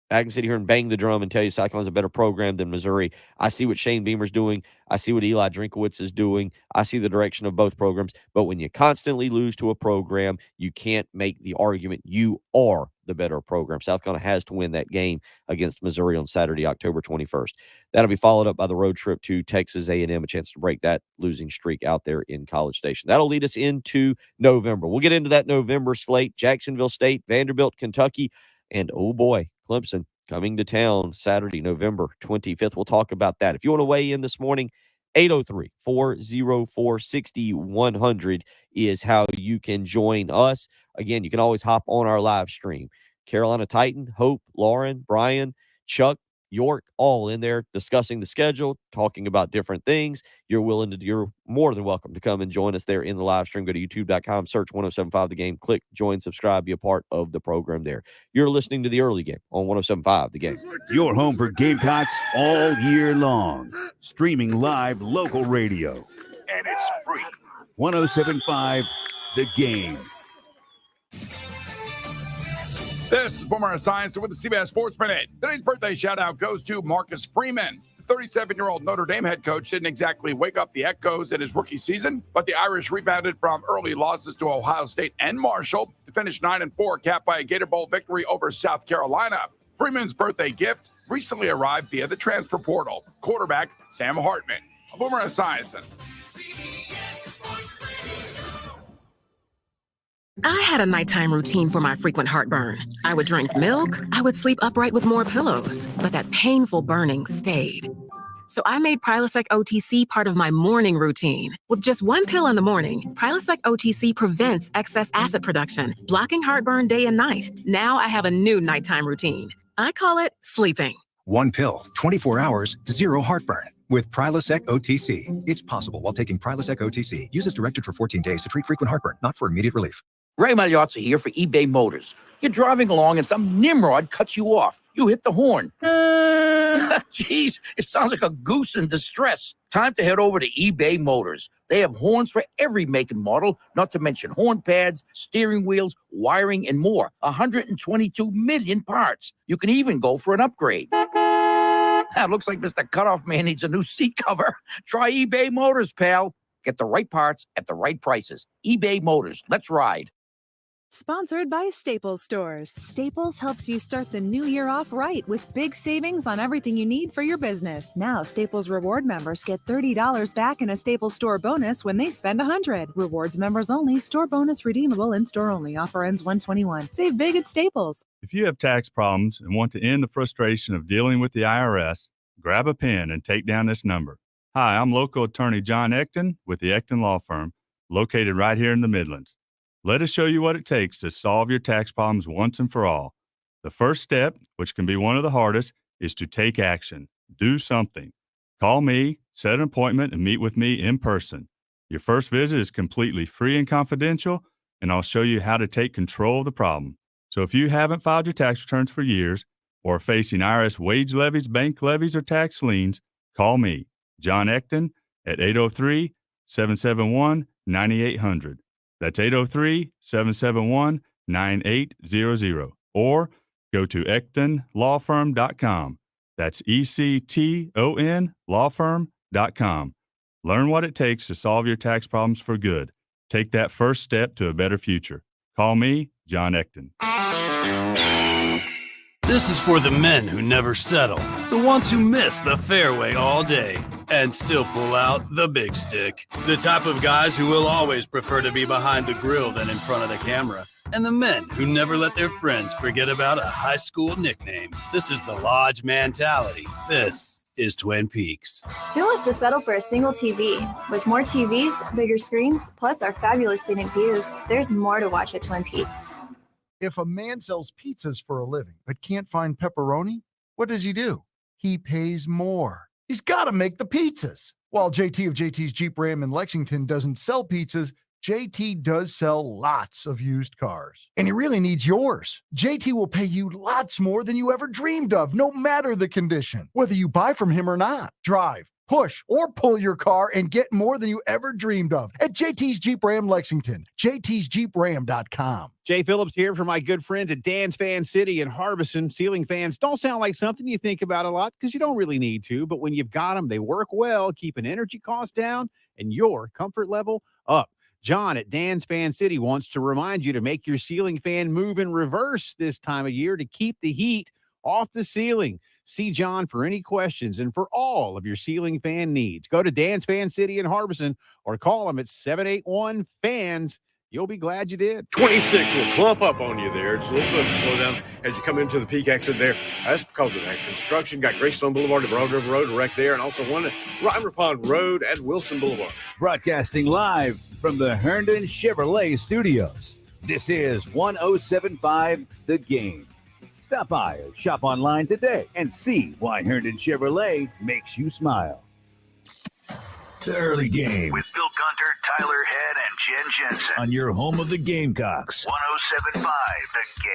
I can sit here and bang the drum and tell you South Carolina's a better program than Missouri. I see what Shane Beamer's doing. I see what Eli Drinkowitz is doing. I see the direction of both programs. But when you constantly lose to a program, you can't make the argument you are the better program. South Carolina has to win that game against Missouri on Saturday, October 21st. That'll be followed up by the road trip to Texas A&M, a chance to break that losing streak out there in College Station. That'll lead us into November. We'll get into that November slate. Jacksonville State, Vanderbilt, Kentucky, and oh boy, Clemson coming to town Saturday, November 25th. We'll talk about that. If you want to weigh in this morning, 803-404-6100 is how you can join us. Again, you can always hop on our live stream. Carolina Titan, Hope, Lauren, Brian, Chuck, York, all in there discussing the schedule, talking about different things. You're more than welcome to come and join us there in the live stream. Go to youtube.com, search 1075 The Game, click join, subscribe, be a part of the program there. You're listening to the early game on 1075 The Game. Your home for Gamecocks all year long. Streaming live local radio. And it's free. 1075 The Game. This is former science with the CBS Sports Minute. Today's birthday shout out goes to Marcus Freeman. 37-year-old Notre Dame head coach didn't exactly wake up the echoes in his rookie season, but the Irish rebounded from early losses to Ohio State and Marshall to finish 9-4, capped by a Gator Bowl victory over South Carolina. Freeman's birthday gift recently arrived via the transfer portal. Quarterback Sam Hartman. Boomer Esiason. I had a nighttime routine for my frequent heartburn. I would drink milk, I would sleep upright with more pillows, but that painful burning stayed. So I made Prilosec OTC part of my morning routine. With just one pill in the morning, Prilosec OTC prevents excess acid production, blocking heartburn day and night. Now I have a new nighttime routine. I call it sleeping. One pill, 24 hours, zero heartburn. With Prilosec OTC. It's possible while taking Prilosec OTC. Use as directed for 14 days to treat frequent heartburn, not for immediate relief. Ray Magliozzi here for eBay Motors. You're driving along and some nimrod cuts you off. You hit the horn. Jeez, it sounds like a goose in distress. Time to head over to eBay Motors. They have horns for every make and model, not to mention horn pads, steering wheels, wiring, and more. 122 million parts. You can even go for an upgrade. It looks like Mr. Cutoff Man needs a new seat cover. Try eBay Motors, pal. Get the right parts at the right prices. eBay Motors. Let's ride. Sponsored by Staples Stores. Staples helps you start the new year off right with big savings on everything you need for your business. Now, Staples Reward members get $30 back in a Staples Store bonus when they spend $100. Rewards members only. Store bonus redeemable in store only. Offer ends 1/21. Save big at Staples. If you have tax problems and want to end the frustration of dealing with the IRS, grab a pen and take down this number. Hi, I'm local attorney John Ecton with the Ecton Law Firm, located right here in the Midlands. Let us show you what it takes to solve your tax problems once and for all. The first step, which can be one of the hardest, is to take action. Do something. Call me, set an appointment, and meet with me in person. Your first visit is completely free and confidential, and I'll show you how to take control of the problem. So if you haven't filed your tax returns for years or are facing IRS wage levies, bank levies, or tax liens, call me, John Ecton, at 803-771-9800. That's 803-771-9800. Or go to EctonLawFirm.com. That's ECTON lawfirm.com. Learn what it takes to solve your tax problems for good. Take that first step to a better future. Call me, John Ecton. This is for the men who never settle, the ones who miss the fairway all day and still pull out the big stick, the type of guys who will always prefer to be behind the grill than in front of the camera, and the men who never let their friends forget about a high school nickname. This is the Lodge mentality. This is Twin Peaks. Who wants to settle for a single TV? With more TVs, bigger screens, plus our fabulous scenic views, there's more to watch at Twin Peaks. If a man sells pizzas for a living but can't find pepperoni, what does he do? He pays more. He's got to make the pizzas. While JT of JT's Jeep Ram in Lexington doesn't sell pizzas, JT does sell lots of used cars. And he really needs yours. JT will pay you lots more than you ever dreamed of, no matter the condition. Whether you buy from him or not, drive, push, or pull your car and get more than you ever dreamed of at JT's Jeep Ram Lexington. JT'sJeepRam.com. Jay Phillips here for my good friends at Dan's Fan City in Harbison. Ceiling fans don't sound like something you think about a lot because you don't really need to, but when you've got them, they work well, keeping energy costs down and your comfort level up. John at Dan's Fan City wants to remind you to make your ceiling fan move in reverse this time of year to keep the heat off the ceiling. See John for any questions and for all of your ceiling fan needs. Go to Dan's Fan City in Harbison or call them at 781-FANS. You'll be glad you did. 26 will clump up on you there. It's a little bit of a slowdown as you come into the peak exit there. That's because of that construction. Got Greystone Boulevard to Broad River Road wreck there, and also one at Reimer Pond Road at Wilson Boulevard. Broadcasting live from the Herndon Chevrolet Studios. This is 107.5 The Game. Stop by or shop online today and see why Herndon Chevrolet makes you smile. The early game with Bill Gunter, Tyler Head, and Jen Jensen on your home of the Gamecocks. 107.5 The Game.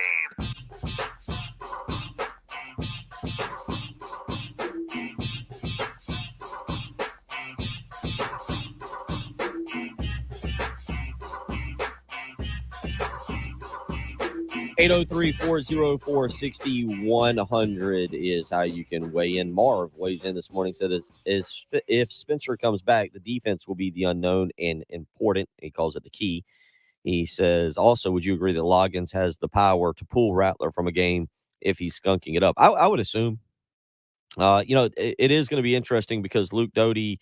803-404-6100 is how you can weigh in. Marv weighs in this morning, said if Spencer comes back, the defense will be the unknown and important. He calls it the key. He says, also, would you agree that Loggins has the power to pull Rattler from a game if he's skunking it up? I would assume. It is going to be interesting because Luke Doty,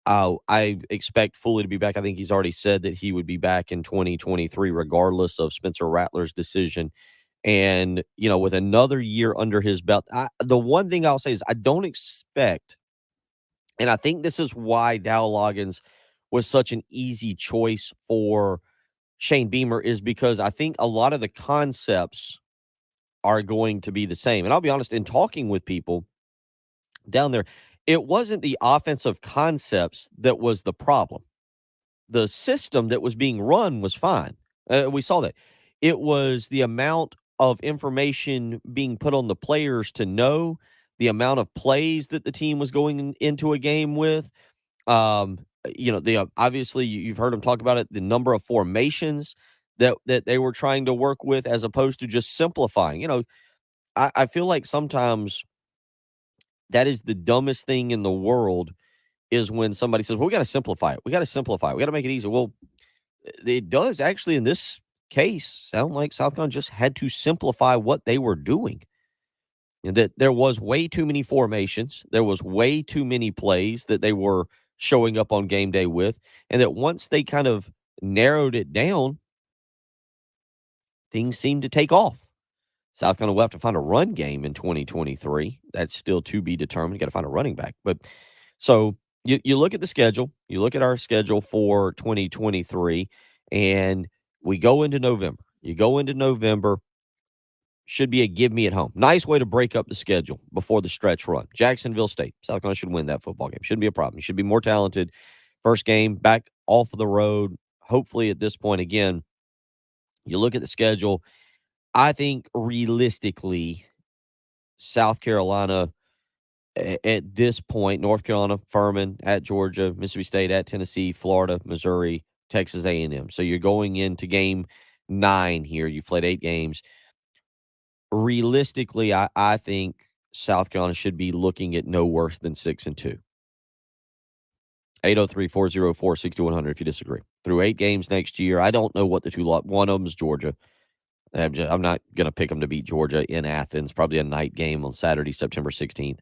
I expect fully to be back. I think he's already said that he would be back in 2023, regardless of Spencer Rattler's decision. And, with another year under his belt, the one thing I'll say is I don't expect, and I think this is why Dow Loggins was such an easy choice for Shane Beamer, is because I think a lot of the concepts are going to be the same. And I'll be honest, in talking with people down there, it wasn't the offensive concepts that was the problem. The system that was being run was fine. We saw that. It was the amount of information being put on the players to know, the amount of plays that the team was going into a game with. Obviously you've heard them talk about it, the number of formations that they were trying to work with, as opposed to just simplifying. I feel like sometimes that is the dumbest thing in the world, is when somebody says, well, we got to simplify it. We got to simplify it. We got to make it easy. Well, it does actually in this case sound like South Carolina just had to simplify what they were doing. That there was way too many formations. There was way too many plays that they were showing up on game day with. And that once they kind of narrowed it down, things seemed to take off. South Carolina will have to find a run game in 2023. That's still to be determined. You got to find a running back. But so you look at the schedule, you look at our schedule for 2023, and we go into November. You go into November, should be a give me at home. Nice way to break up the schedule before the stretch run. Jacksonville State. South Carolina should win that football game. Shouldn't be a problem. You should be more talented. First game back off of the road. Hopefully at this point, again, you look at the schedule. I think realistically, South Carolina at this point, North Carolina, Furman, at Georgia, Mississippi State, at Tennessee, Florida, Missouri, Texas A&M. So you're going into game 9 here. You've played 8 games. Realistically, I think South Carolina should be looking at no worse than 6-2. 803-404-6100 if you disagree. Through 8 games next year, I don't know what the two one of them is Georgia. I'm not going to pick them to beat Georgia in Athens. Probably a night game on Saturday, September 16th.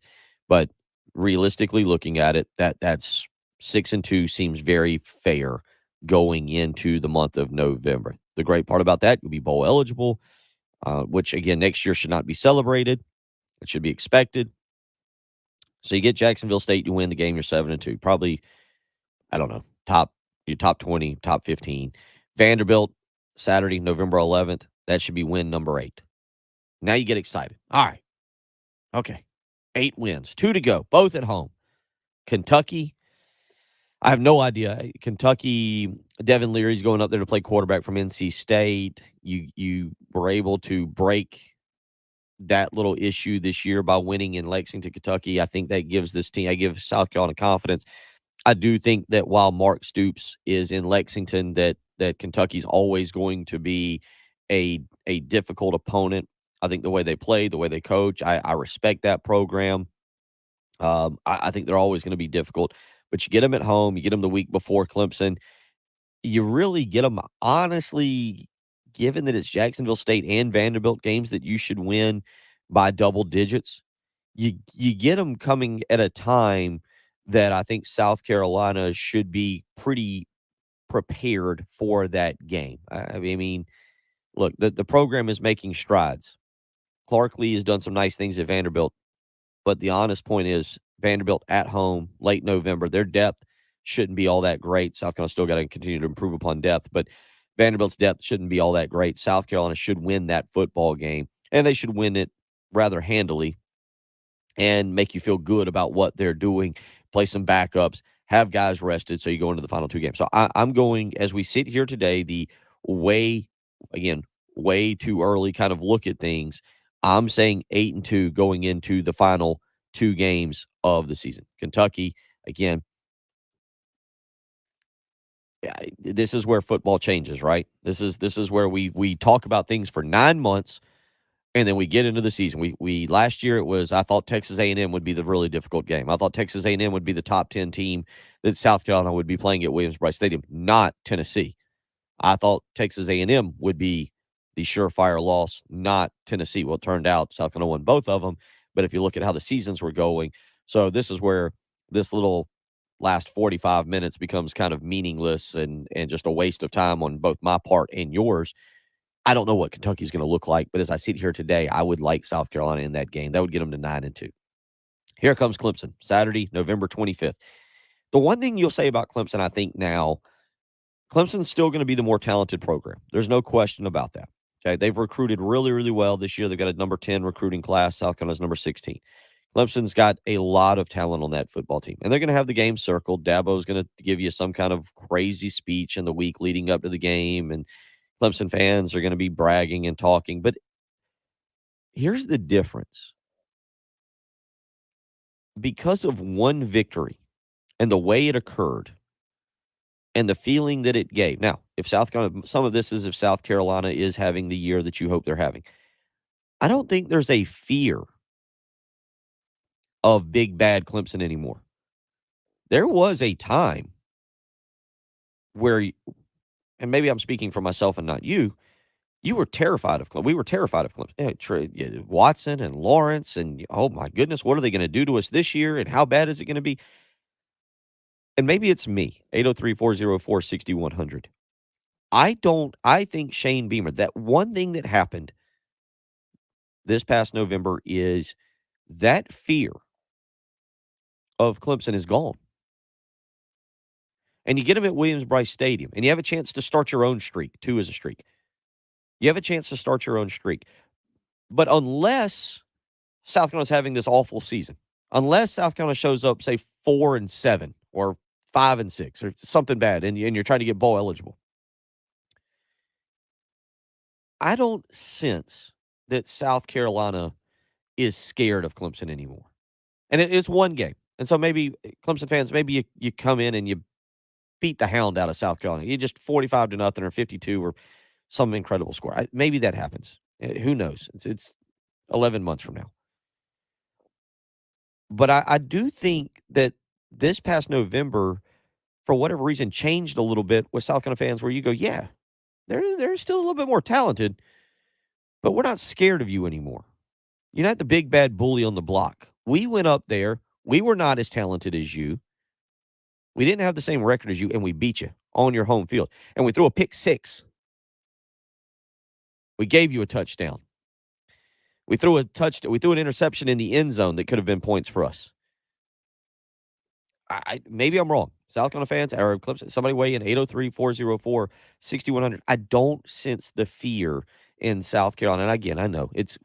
But realistically, looking at it, that's 6-2 seems very fair going into the month of November. The great part about that, you'll be bowl eligible, which again next year should not be celebrated. It should be expected. So you get Jacksonville State, you win the game, you're 7-2. Probably, I don't know, top 20, top 15. Vanderbilt, Saturday, November 11th. That should be win number 8. Now you get excited. All right. Okay. 8 wins. 2 to go. Both at home. Kentucky. I have no idea. Kentucky, Devin Leary's going up there to play quarterback from NC State. You were able to break that little issue this year by winning in Lexington, Kentucky. I think that gives this team, I give South Carolina confidence. I do think that while Mark Stoops is in Lexington, that Kentucky's always going to be a difficult opponent. I think the way they play, the way they coach, I respect that program. I think they're always going to be difficult. But you get them at home, you get them the week before Clemson. You really get them, honestly, given that it's Jacksonville State and Vanderbilt games that you should win by double digits. You get them coming at a time that I think South Carolina should be pretty prepared for that game. I mean, look, the program is making strides. Clark Lee has done some nice things at Vanderbilt, but the honest point is Vanderbilt at home, late November, their depth shouldn't be all that great. South Carolina still got to continue to improve upon depth, but Vanderbilt's depth shouldn't be all that great. South Carolina should win that football game, and they should win it rather handily and make you feel good about what they're doing, play some backups, have guys rested so you go into the final 2 games. So I'm going, as we sit here today, the way too early kind of look at things. I'm saying 8-2 going into the final 2 games of the season. Kentucky, again, this is where football changes, right? This is where we talk about things for 9 months, and then we get into the season. We last year I thought Texas A&M would be the really difficult game. I thought Texas A&M would be the top 10 team that South Carolina would be playing at Williams-Brice Stadium, not Tennessee. I thought Texas A&M would be the surefire loss, not Tennessee. Well, it turned out South Carolina won both of them. But if you look at how the seasons were going, so this is where this little last 45 minutes becomes kind of meaningless and just a waste of time on both my part and yours. I don't know what Kentucky's going to look like, but as I sit here today, I would like South Carolina in that game. That would get them to 9-2. Here comes Clemson, Saturday, November 25th. The one thing you'll say about Clemson, I think now, Clemson's still going to be the more talented program. There's no question about that. Okay, they've recruited really, really well this year. They've got a number 10 recruiting class. South Carolina's number 16. Clemson's got a lot of talent on that football team, and they're going to have the game circled. Dabo's going to give you some kind of crazy speech in the week leading up to the game, and Clemson fans are going to be bragging and talking. But here's the difference. Because of one victory and the way it occurred and the feeling that it gave. Now, if South Carolina, some of this is if South Carolina is having the year that you hope they're having. I don't think there's a fear of big bad Clemson anymore. There was a time where, and maybe I'm speaking for myself and not you, you were terrified of Clemson. We were terrified of Clemson. Watson and Lawrence, and oh my goodness, what are they going to do to us this year? And how bad is it going to be? And maybe it's me, 803-404-6100. I think Shane Beamer, that one thing that happened this past November is that fear of Clemson is gone. And you get them at Williams-Brice Stadium, and you have a chance to start your own streak. 2 is a streak. You have a chance to start your own streak. But unless South Carolina's having this awful season, unless South Carolina shows up, say, 4-7 or 5-6 or something bad, and you're trying to get bowl eligible, I don't sense that South Carolina is scared of Clemson anymore. And it's one game. And so maybe Clemson fans, maybe you come in and you beat the hound out of South Carolina. You just 45-0 or 52 or some incredible score. Maybe that happens. Who knows? It's 11 months from now. But I do think that this past November, for whatever reason, changed a little bit with South Carolina fans where you go, yeah, they're still a little bit more talented, but we're not scared of you anymore. You're not the big bad bully on the block. We went up there. We were not as talented as you. We didn't have the same record as you, and we beat you on your home field. And we threw a pick 6. We gave you a touchdown. We threw an interception in the end zone that could have been points for us. Maybe I'm wrong. South Carolina fans, or Clemson, somebody weigh in 803-404-6100. I don't sense the fear in South Carolina. And again, I know it's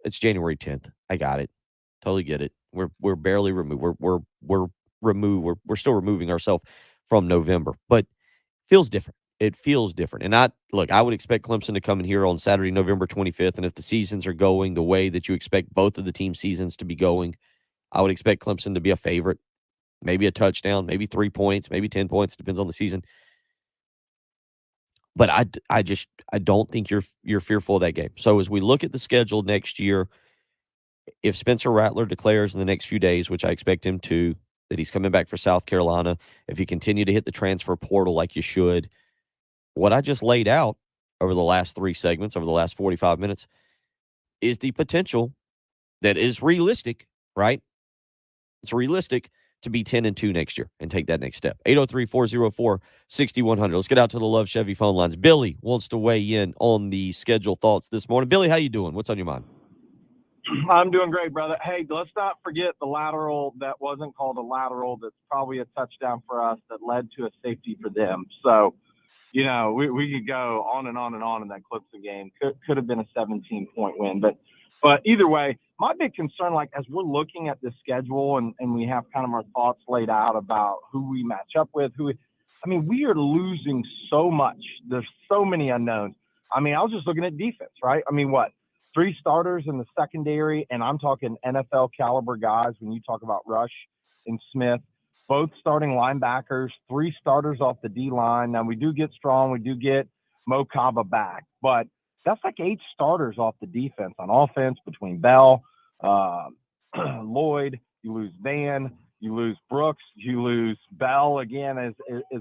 January 10th. I got it. Totally get it. We're barely removed. We're removed. We're still removing ourselves from November, but feels different. It feels different. And I would expect Clemson to come in here on Saturday, November 25th. And if the seasons are going the way that you expect both of the team seasons to be going, I would expect Clemson to be a favorite. Maybe a touchdown, maybe 3 points, maybe 10 points. Depends on the season. But I don't think you're fearful of that game. So as we look at the schedule next year, if Spencer Rattler declares in the next few days, which I expect him to, that he's coming back for South Carolina, if you continue to hit the transfer portal like you should, what I just laid out over the last 3 segments, over the last 45 minutes, is the potential that is realistic, right? It's realistic to be 10-2 next year and take that next step. 803-404-6100. Let's get out to the Love Chevy phone lines. Billy wants to weigh in on the schedule thoughts this morning. Billy, how you doing? What's on your mind? I'm doing great, brother. Hey, let's not forget the lateral that wasn't called a lateral that's probably a touchdown for us that led to a safety for them. So, we could go on and on and on in that Clemson game. Could have been a 17-point win. But either way, my big concern, as we're looking at the schedule and we have kind of our thoughts laid out about who we match up with, we are losing so much. There's so many unknowns. I was just looking at defense, right? 3 starters in the secondary, and I'm talking NFL caliber guys when you talk about Rush and Smith. both starting linebackers, 3 starters off the D-line. Now, we do get Strong. We do get Mo Kaba back. But that's like 8 starters off the defense. On offense, between Bell, Lloyd, you lose Van, you lose Brooks, you lose Bell again as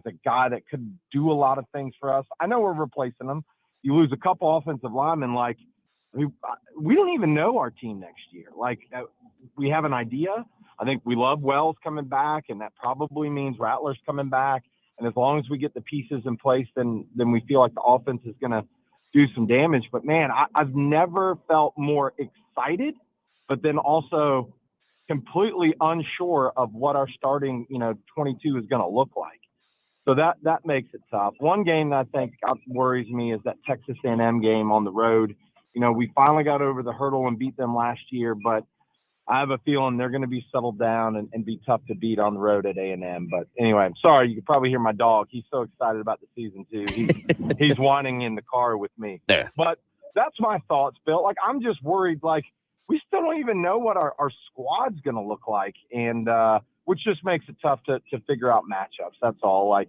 a guy that could do a lot of things for us. I know we're replacing him. You lose a couple offensive linemen. Like, we don't even know our team next year. Like, we have an idea. I think we love Wells coming back, and that probably means Rattler's coming back. And as long as we get the pieces in place, then we feel like the offense is going to do some damage. But, man, I've never felt more excited, but then also completely unsure of what our starting, 22 is going to look like. So that makes it tough. One game that I think worries me is that Texas A&M game on the road. We finally got over the hurdle and beat them last year, but I have a feeling they're going to be settled down and be tough to beat on the road at A&M. But anyway, I'm sorry. You can probably hear my dog. He's so excited about the season, too. He's whining in the car with me. There. But that's my thoughts, Bill. Like, I'm just worried, like, we still don't even know what our squad's going to look like, and which just makes it tough to figure out matchups. That's all. Like,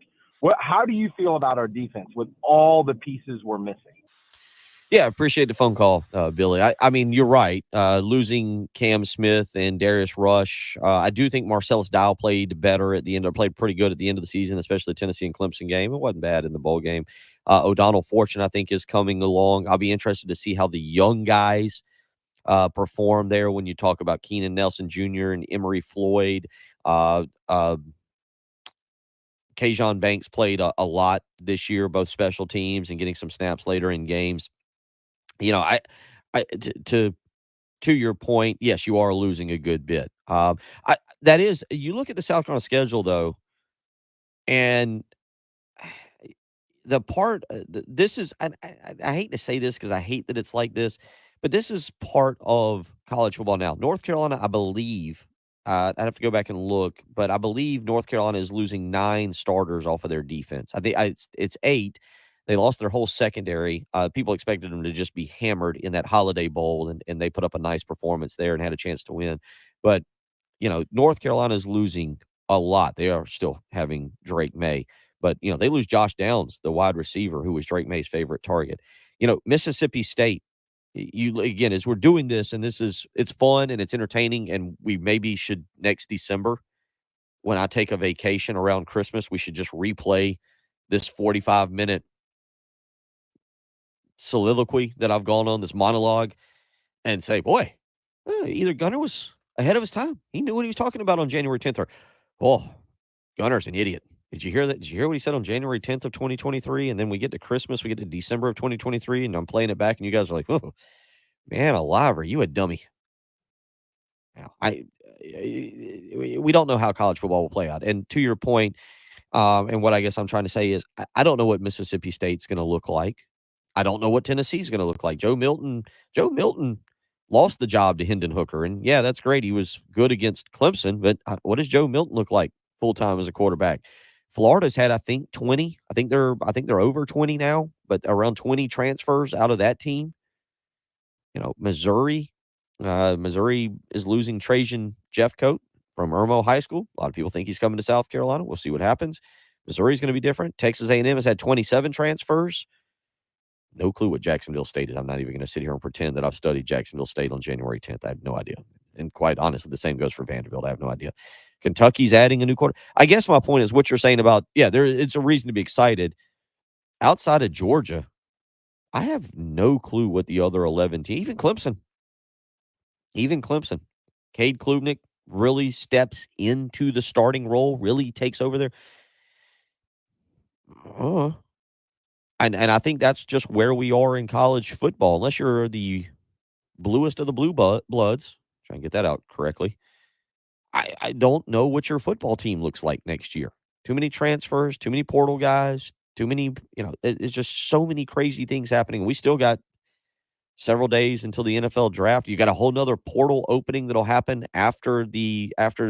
how do you feel about our defense with all the pieces we're missing? Yeah, appreciate the phone call, Billy. I mean, you're right. Losing Cam Smith and Darius Rush, I do think Marcellus Dial played better at the end, or played pretty good at the end of the season, especially the Tennessee and Clemson game. It wasn't bad in the bowl game. O'Donnell Fortune, I think, is coming along. I'll be interested to see how the young guys perform there when you talk about Keenan Nelson Jr. and Emory Floyd. Kajon Banks played a lot this year, both special teams and getting some snaps later in games. To your point, yes, you are losing a good bit. That is, you look at the South Carolina schedule though, and the part this is, I hate to say this because I hate that it's like this, but this is part of college football now. North Carolina, I believe, I'd have to go back and look, but I believe North Carolina is losing 9 starters off of their defense. I think it's 8. They lost their whole secondary. People expected them to just be hammered in that Holiday Bowl, and they put up a nice performance there and had a chance to win. But, North Carolina is losing a lot. They are still having Drake May. But, they lose Josh Downs, the wide receiver, who was Drake May's favorite target. Mississippi State, again, as we're doing this, and it's fun and it's entertaining, and we maybe should next December, when I take a vacation around Christmas, we should just replay this 45-minute soliloquy that I've gone on, this monologue, and say, boy, either Gunner was ahead of his time. He knew what he was talking about on January 10th, or, oh, Gunner's an idiot. Did you hear that? Did you hear what he said on January 10th of 2023? And then we get to Christmas, we get to December of 2023, and I'm playing it back, and you guys are like, oh, man alive, are you a dummy? Now, we don't know how college football will play out. And to your point, and what I guess I'm trying to say is, I don't know what Mississippi State's going to look like. I don't know what Tennessee's going to look like. Joe Milton lost the job to Hendon Hooker, and yeah, that's great. He was good against Clemson, but what does Joe Milton look like full time as a quarterback? Florida's had, I think, 20. I think they're over 20 now, but around 20 transfers out of that team. Missouri is losing Trajan Jeffcoat from Irmo High School. A lot of people think he's coming to South Carolina. We'll see what happens. Missouri's going to be different. Texas A&M has had 27 transfers. No clue what Jacksonville State is. I'm not even going to sit here and pretend that I've studied Jacksonville State on January 10th. I have no idea. And quite honestly, the same goes for Vanderbilt. I have no idea. Kentucky's adding a new quarter. I guess my point is what you're saying about, it's a reason to be excited. Outside of Georgia, I have no clue what the other 11 teams, even Clemson. Cade Klubnik really steps into the starting role, really takes over there. And I think that's just where we are in college football. Unless you're the bluest of the blue bloods, try and get that out correctly. I don't know what your football team looks like next year. Too many transfers, too many portal guys, too many, it's just so many crazy things happening. We still got several days until the NFL draft. You got a whole nother portal opening that'll happen after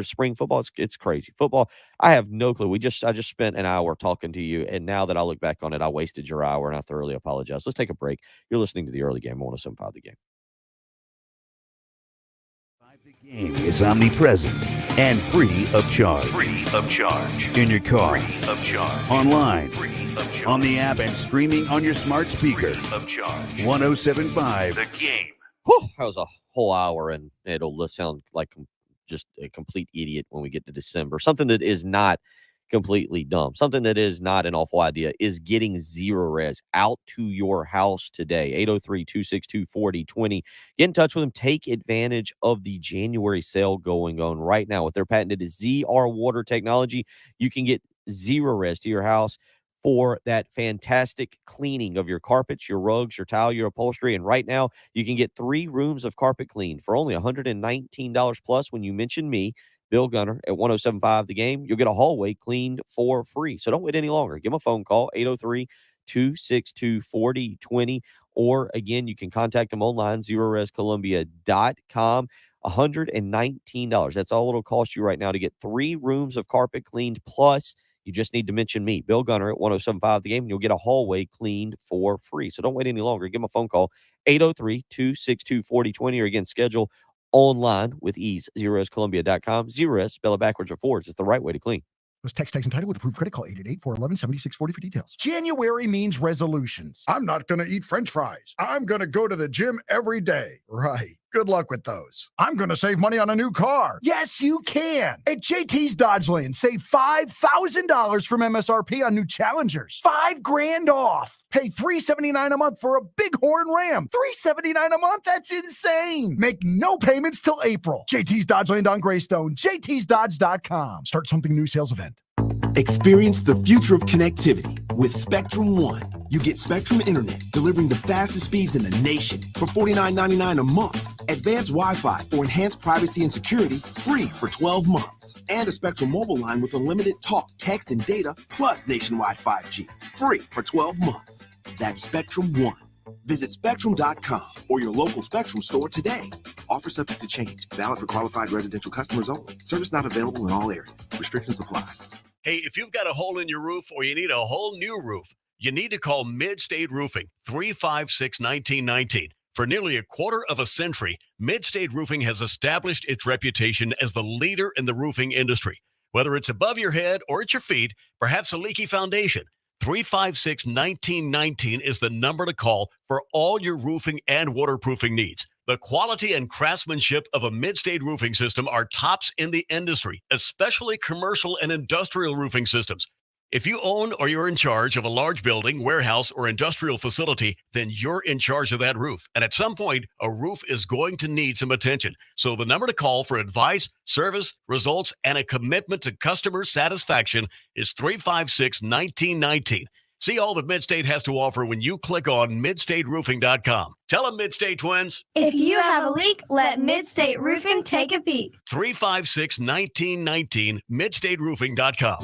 spring football. It's crazy. Football, I have no clue. I just spent an hour talking to you, and now that I look back on it, I wasted your hour, and I thoroughly apologize. Let's take a break. You're listening to the early game on 107.5 The Game. Game is omnipresent and free of charge. Free of charge. In your car. Free of charge. Online. Free of charge. On the app and streaming on your smart speaker. Free of charge. 107.5 The Game. Whew, that was a whole hour, and it'll sound like just a complete idiot when we get to December. Something that is not completely dumb, something that is not an awful idea, is getting Zero Res out to your house today. 803-262-4020. Get in touch with them. Take advantage of the January sale going on right now with their patented ZR water technology. You can get Zero Res to your house for that fantastic cleaning of your carpets, your rugs, your tile, your upholstery. And right now, you can get 3 rooms of carpet cleaned for only $119 plus when you mention me, Bill Gunner, at 107.5 The Game. You'll get a hallway cleaned for free. So don't wait any longer. Give them a phone call, 803-262-4020. Or, again, you can contact them online, zerorescolumbia.com. $119. That's all it'll cost you right now to get 3 rooms of carpet cleaned, plus you just need to mention me, Bill Gunner, at 107.5 The Game, and you'll get a hallway cleaned for free. So don't wait any longer. Give them a phone call, 803-262-4020, or, again, schedule online with ease, zerorescolumbia.com. Zero-Res, spell it backwards or forwards. It's the right way to clean. Was text and title with approved credit. Call 888-411-7640 for details. January means resolutions. I'm not going to eat French fries. I'm going to go to the gym every day. Right. Good luck with those. I'm going to save money on a new car. Yes, you can. At JT's Dodgeland, save $5,000 from MSRP on new Challengers. $5,000 off. Pay $379 a month for a Bighorn Ram. $379 a month? That's insane. Make no payments till April. JT's Dodgeland on Greystone. JT'sDodge.com. Start something new sales event. Experience the future of connectivity with Spectrum One. You get Spectrum Internet, delivering the fastest speeds in the nation for $49.99 a month. Advanced Wi-Fi for enhanced privacy and security, free for 12 months. And a Spectrum mobile line with unlimited talk, text, and data, plus nationwide 5G, free for 12 months. That's Spectrum One. Visit Spectrum.com or your local Spectrum store today. Offer subject to change. Valid for qualified residential customers only. Service not available in all areas. Restrictions apply. Hey, if you've got a hole in your roof or you need a whole new roof, you need to call Mid-State Roofing, 356-1919. For nearly a quarter of a century, Mid-State Roofing has established its reputation as the leader in the roofing industry. Whether it's above your head or at your feet, perhaps a leaky foundation, 356-1919 is the number to call for all your roofing and waterproofing needs. The quality and craftsmanship of a Mid-State roofing system are tops in the industry, especially commercial and industrial roofing systems. If you own or you're in charge of a large building, warehouse, or industrial facility, then you're in charge of that roof. And at some point, a roof is going to need some attention. So the number to call for advice, service, results, and a commitment to customer satisfaction is 356-1919. See all that Mid-State has to offer when you click on midstateroofing.com. Tell them, Mid-State twins. If you have a leak, let Mid-State Roofing take a peek. 356-1919, midstateroofing.com.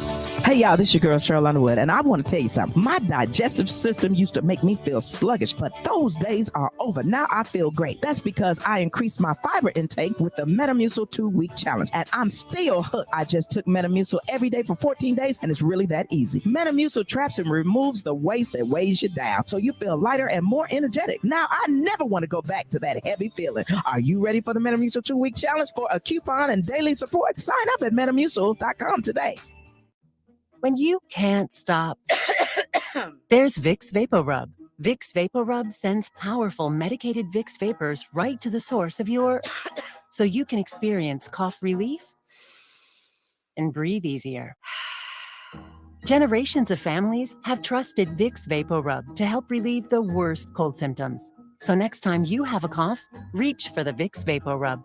Hey, y'all, this is your girl, Cheryl Underwood, and I want to tell you something. My digestive system used to make me feel sluggish, but those days are over. Now I feel great. That's because I increased my fiber intake with the Metamucil 2-week challenge, and I'm still hooked. I just took Metamucil every day for 14 days, and it's really that easy. Metamucil traps and removes the waste that weighs you down, so you feel lighter and more energetic. Now I never want to go back to that heavy feeling. Are you ready for the Metamucil 2-week challenge? For a coupon and daily support, sign up at Metamucil.com today. When you can't stop, there's Vicks VapoRub. Vicks VapoRub sends powerful medicated Vicks vapors right to the source of your, so you can experience cough relief and breathe easier. Generations of families have trusted Vicks VapoRub to help relieve the worst cold symptoms. So next time you have a cough, reach for the Vicks VapoRub.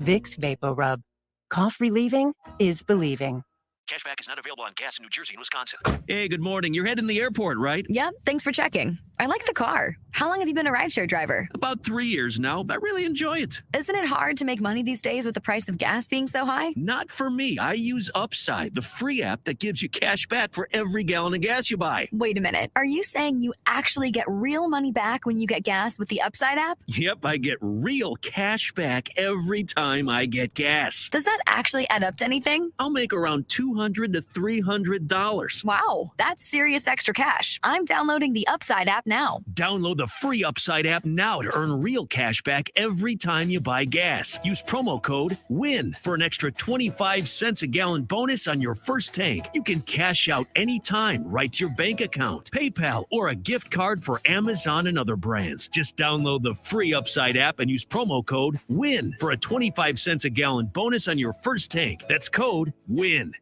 Vicks VapoRub. Cough relieving is believing. Cashback is not available on gas in New Jersey and Wisconsin. Hey, good morning. You're heading to the airport, right? Yep, thanks for checking. I like the car. How long have you been a rideshare driver? About 3 years now, but I really enjoy it. Isn't it hard to make money these days with the price of gas being so high? Not for me. I use Upside, the free app that gives you cash back for every gallon of gas you buy. Wait a minute. Are you saying you actually get real money back when you get gas with the Upside app? Yep, I get real cash back every time I get gas. Does that actually add up to anything? I'll make around $200 to $300. Wow, that's serious extra cash. I'm downloading the Upside app app now. Download the free Upside app now to earn real cash back every time you buy gas. Use promo code WIN for an extra 25 cents a gallon bonus on your first tank. You can cash out anytime right to your bank account, PayPal, or a gift card for Amazon and other brands. Just download the free Upside app and use promo code WIN for a 25 cents a gallon bonus on your first tank. That's code WIN.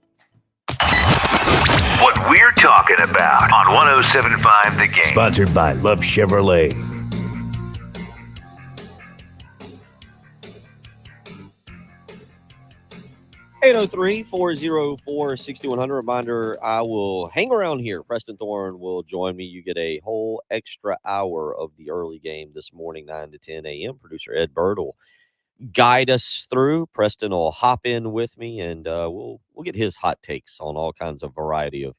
What we're talking about on 107.5 The Game. Sponsored by Love Chevrolet. Eight 803-404-6100. Reminder, I will hang around here. Preston Thorne will join me. You get a whole extra hour of the early game this morning, 9 to 10 a.m. Producer Ed Bird will guide us through. Preston will hop in with me, and we'll get his hot takes on all kinds of variety of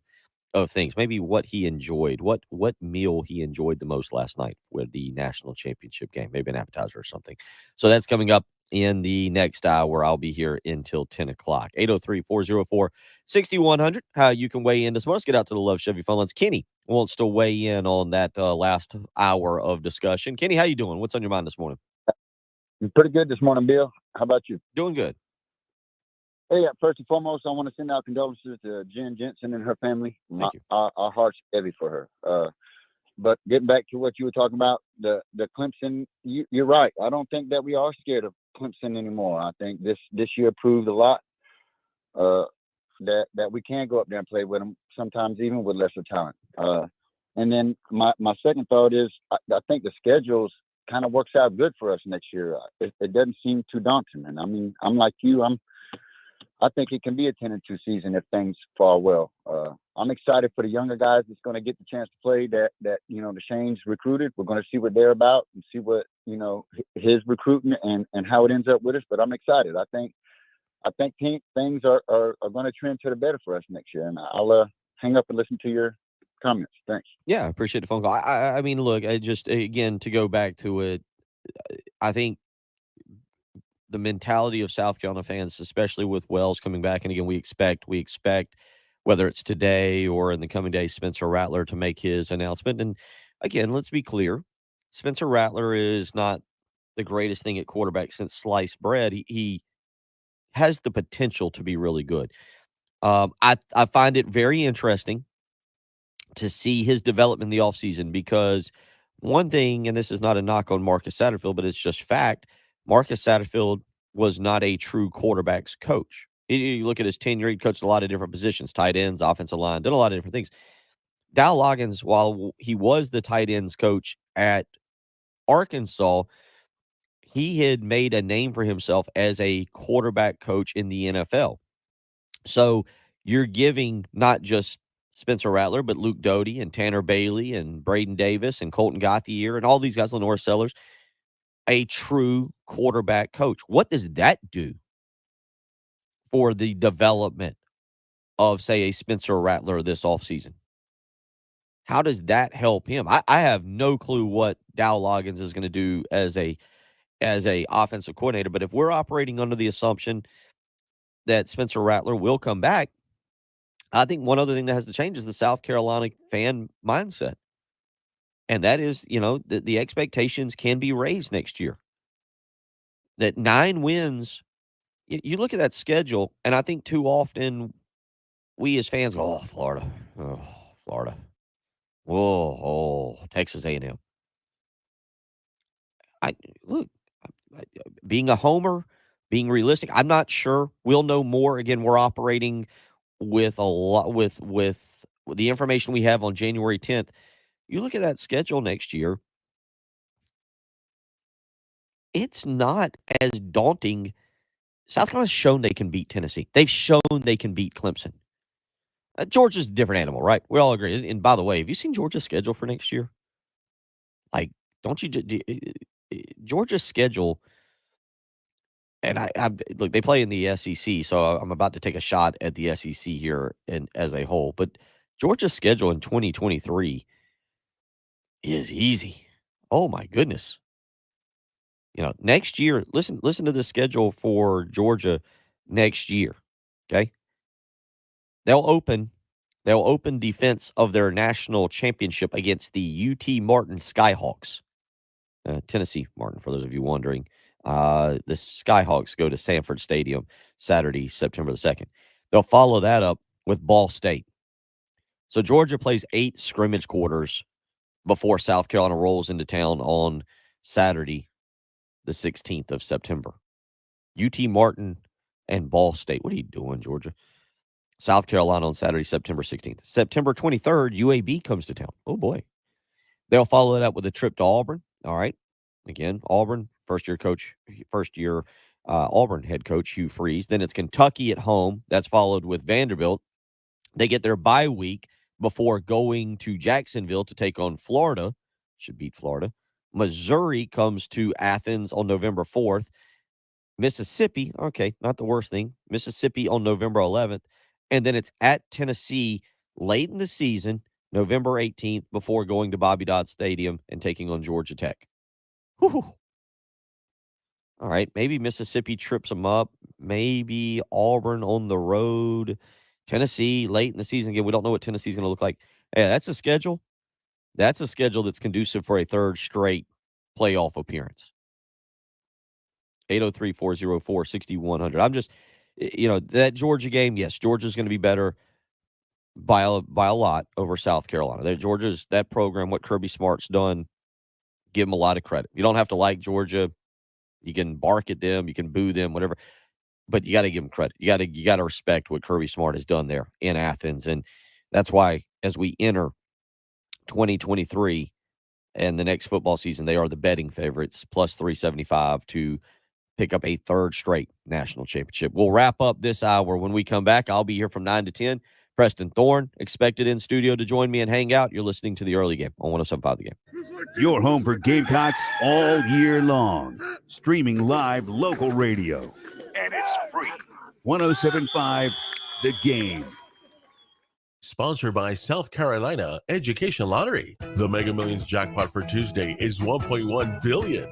things. Maybe what he enjoyed, what meal he enjoyed the most last night with the national championship game, maybe an appetizer or something. So that's coming up in the next hour. I'll be here until 10 o'clock. 803-404-6100. How you can weigh in this morning. Let's get out to the Love Chevy phone lines. Kenny wants to weigh in on that last hour of discussion. Kenny, how you doing? What's on your mind this morning? Pretty good this morning, Bill. How about you? Doing good. Hey, first and foremost, I want to send out condolences to Jen Jensen and her family. Our heart's heavy for her. But getting back to what you were talking about, the Clemson, you're right. I don't think that we are scared of Clemson anymore. I think this year proved a lot that we can go up there and play with them, sometimes even with lesser talent. And then my second thought is I think the schedules kind of works out good for us next year. It doesn't seem too daunting. And I mean, I'm like you. I think it can be a 10-2 season if things fall well. I'm excited for the younger guys that's going to get the chance to play that the Shane's recruited. We're going to see what they're about and see what, his recruiting and how it ends up with us. But I'm excited. I think things are going to trend to the better for us next year. And I'll hang up and listen to your comments. Thanks. Yeah, I appreciate the phone call. I mean, look, I just, again, to go back to it, I think the mentality of South Carolina fans, especially with Wells coming back, and again, we expect whether it's today or in the coming days, Spencer Rattler to make his announcement. And again, let's be clear, Spencer Rattler is not the greatest thing at quarterback since sliced bread. He has the potential to be really good. I find it very interesting to see his development in the offseason, because one thing, and this is not a knock on Marcus Satterfield, but it's just fact, Marcus Satterfield was not a true quarterback's coach. You look at his tenure, he coached a lot of different positions, tight ends, offensive line, did a lot of different things. Dow Loggins, while he was the tight ends coach at Arkansas, he had made a name for himself as a quarterback coach in the NFL. So you're giving not just Spencer Rattler, but Luke Doty and Tanner Bailey and Braden Davis and Colton Gauthier and all these guys, Lenore Sellers, a true quarterback coach. What does that do for the development of, say, a Spencer Rattler this offseason? How does that help him? I have no clue what Dow Loggins is going to do as a offensive coordinator, but if we're operating under the assumption that Spencer Rattler will come back, I think one other thing that has to change is the South Carolina fan mindset. And that is, the expectations can be raised next year. That 9 wins, you look at that schedule, and I think too often we as fans go, Florida. Texas A&M. Being a homer, being realistic, I'm not sure. We'll know more. Again, we're operating with a lot with the information we have on January 10th. You look at that schedule next year, it's not as daunting. South Carolina's shown they can beat Tennessee. They've shown they can beat Clemson. Georgia's a different animal, right? We all agree. And by the way, have you seen Georgia's schedule for next year? Like, don't you Georgia's schedule? And I look, they play in the SEC, so I'm about to take a shot at the SEC here and as a whole. But Georgia's schedule in 2023 is easy. Oh my goodness! Next year, listen to the schedule for Georgia next year. Okay, they'll open They'll open defense of their national championship against the UT Martin Skyhawks. Tennessee Martin, for those of you wondering. The Skyhawks go to Sanford Stadium Saturday, September the 2nd. They'll follow that up with Ball State. So Georgia plays 8 scrimmage quarters before South Carolina rolls into town on Saturday, the 16th of September. UT Martin and Ball State. What are you doing, Georgia? South Carolina on Saturday, September 16th. September 23rd, UAB comes to town. Oh, boy. They'll follow that up with a trip to Auburn. All right. Again, Auburn, first year Auburn head coach Hugh Freeze. Then it's Kentucky at home. That's followed with Vanderbilt. They get their bye week before going to Jacksonville to take on Florida. Should beat Florida. Missouri comes to Athens on November 4th. Mississippi, okay, not the worst thing. Mississippi on November 11th. And then it's at Tennessee late in the season, November 18th, before going to Bobby Dodd Stadium and taking on Georgia Tech. Whew. All right, maybe Mississippi trips them up. Maybe Auburn on the road. Tennessee late in the season. Again, we don't know what Tennessee's going to look like. Yeah, that's a schedule. That's a schedule that's conducive for a third straight playoff appearance. 803-404-6100. I'm just, that Georgia game, yes, Georgia's going to be better by a lot over South Carolina. That program, what Kirby Smart's done, give them a lot of credit. You don't have to like Georgia. You can bark at them. You can boo them, whatever. But you got to give them credit. You got to respect what Kirby Smart has done there in Athens. And that's why as we enter 2023 and the next football season, they are the betting favorites, plus 375 to pick up a third straight national championship. We'll wrap up this hour. When we come back, I'll be here from 9 to 10. Preston Thorne expected in studio to join me and hang out. You're listening to the early game on 107.5 The Game. Your home for Gamecocks all year long. Streaming live local radio. And it's free. 107.5 The Game. Sponsored by South Carolina Education Lottery. The Mega Millions jackpot for Tuesday is $1.1 billion.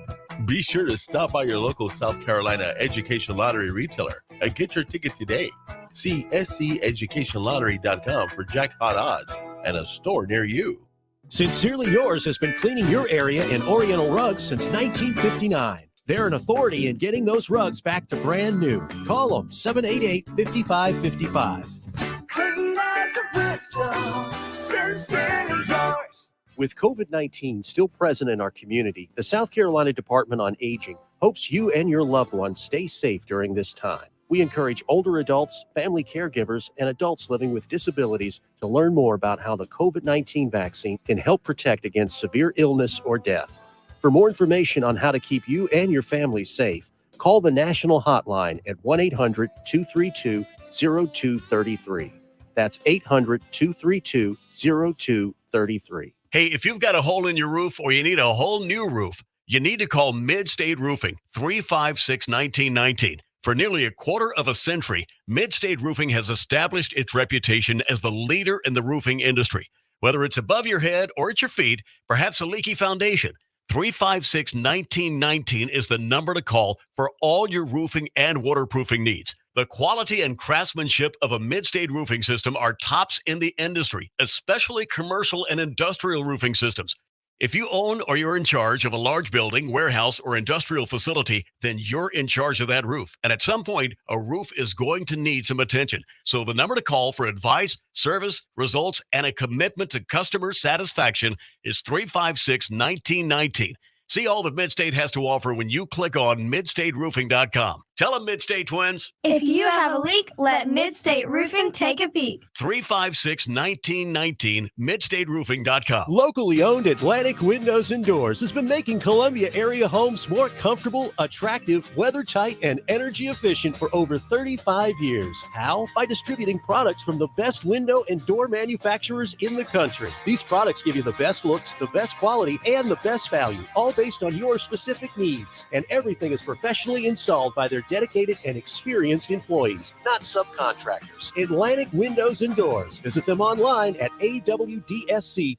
Be sure to stop by your local South Carolina Education Lottery retailer and get your ticket today. See sceducationlottery.com for jackpot odds and a store near you. Sincerely Yours has been cleaning your area in Oriental rugs since 1959. They're an authority in getting those rugs back to brand new. Call them 788-5555. Clean as a whistle, sincerely yours. With COVID-19 still present in our community, the South Carolina Department on Aging hopes you and your loved ones stay safe during this time. We encourage older adults, family caregivers, and adults living with disabilities to learn more about how the COVID-19 vaccine can help protect against severe illness or death. For more information on how to keep you and your family safe, call the national hotline at 1-800-232-0233. That's 800-232-0233. Hey, if you've got a hole in your roof or you need a whole new roof, you need to call Mid-State Roofing, 356-1919. For nearly a quarter of a century, Mid-State Roofing has established its reputation as the leader in the roofing industry. Whether it's above your head or at your feet, perhaps a leaky foundation, 356-1919 is the number to call for all your roofing and waterproofing needs. The quality and craftsmanship of a Mid-State roofing system are tops in the industry, especially commercial and industrial roofing systems. If you own or you're in charge of a large building, warehouse, or industrial facility, then you're in charge of that roof. And at some point, a roof is going to need some attention. So the number to call for advice, service, results, and a commitment to customer satisfaction is 356-1919. See all that Mid-State has to offer when you click on midstateroofing.com. Tell them, Mid-State twins. If you have a leak, let Mid-State Roofing take a peek. 356-1919, midstateroofing.com. Locally owned Atlantic Windows and Doors has been making Columbia area homes more comfortable, attractive, weather-tight, and energy efficient for over 35 years. How? By distributing products from the best window and door manufacturers in the country. These products give you the best looks, the best quality, and the best value, all based on your specific needs. And everything is professionally installed by their dedicated and experienced employees, not subcontractors. Atlantic Windows and Doors. Visit them online at awdsc.com.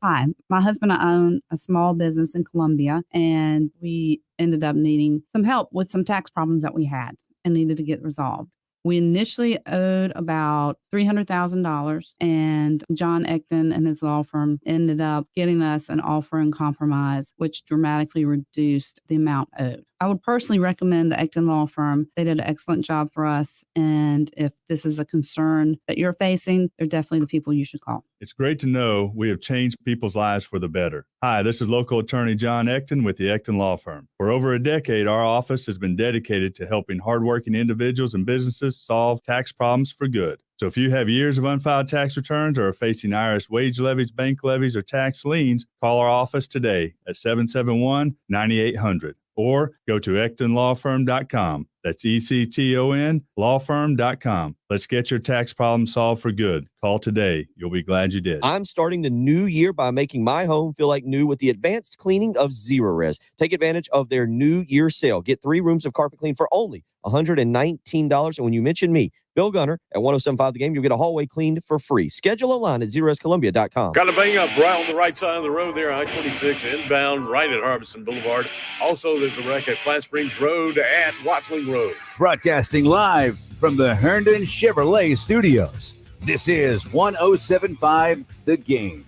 Hi, my husband and I own a small business in Columbia, and we ended up needing some help with some tax problems that we had and needed to get resolved. We initially owed about $300,000, and John Ecton and his law firm ended up getting us an offer in compromise, which dramatically reduced the amount owed. I would personally recommend the Ecton Law Firm. They did an excellent job for us, and if this is a concern that you're facing, they're definitely the people you should call. It's great to know we have changed people's lives for the better. Hi, this is local attorney John Ecton with the Ecton Law Firm. For over a decade, our office has been dedicated to helping hardworking individuals and businesses solve tax problems for good. So if you have years of unfiled tax returns or are facing IRS wage levies, bank levies, or tax liens, call our office today at 771-9800 or go to EctonLawFirm.com. That's ECTON lawfirm.com. Let's get your tax problem solved for good. Call today. You'll be glad you did. I'm starting the new year by making my home feel like new with the advanced cleaning of Zerorez. Take advantage of their New Year sale. Get 3 rooms of carpet clean for only $119. And when you mention me, Bill Gunner, at 107.5 The Game, you'll get a hallway cleaned for free. Schedule online at ZerorezColumbia.com. Got a bang up right on the right side of the road there, I-26 inbound, right at Harbison Boulevard. Also, there's a wreck at Plant Springs Road at Watling Road. Broadcasting live from the Herndon Chevrolet Studios. This is 107.5 The Game.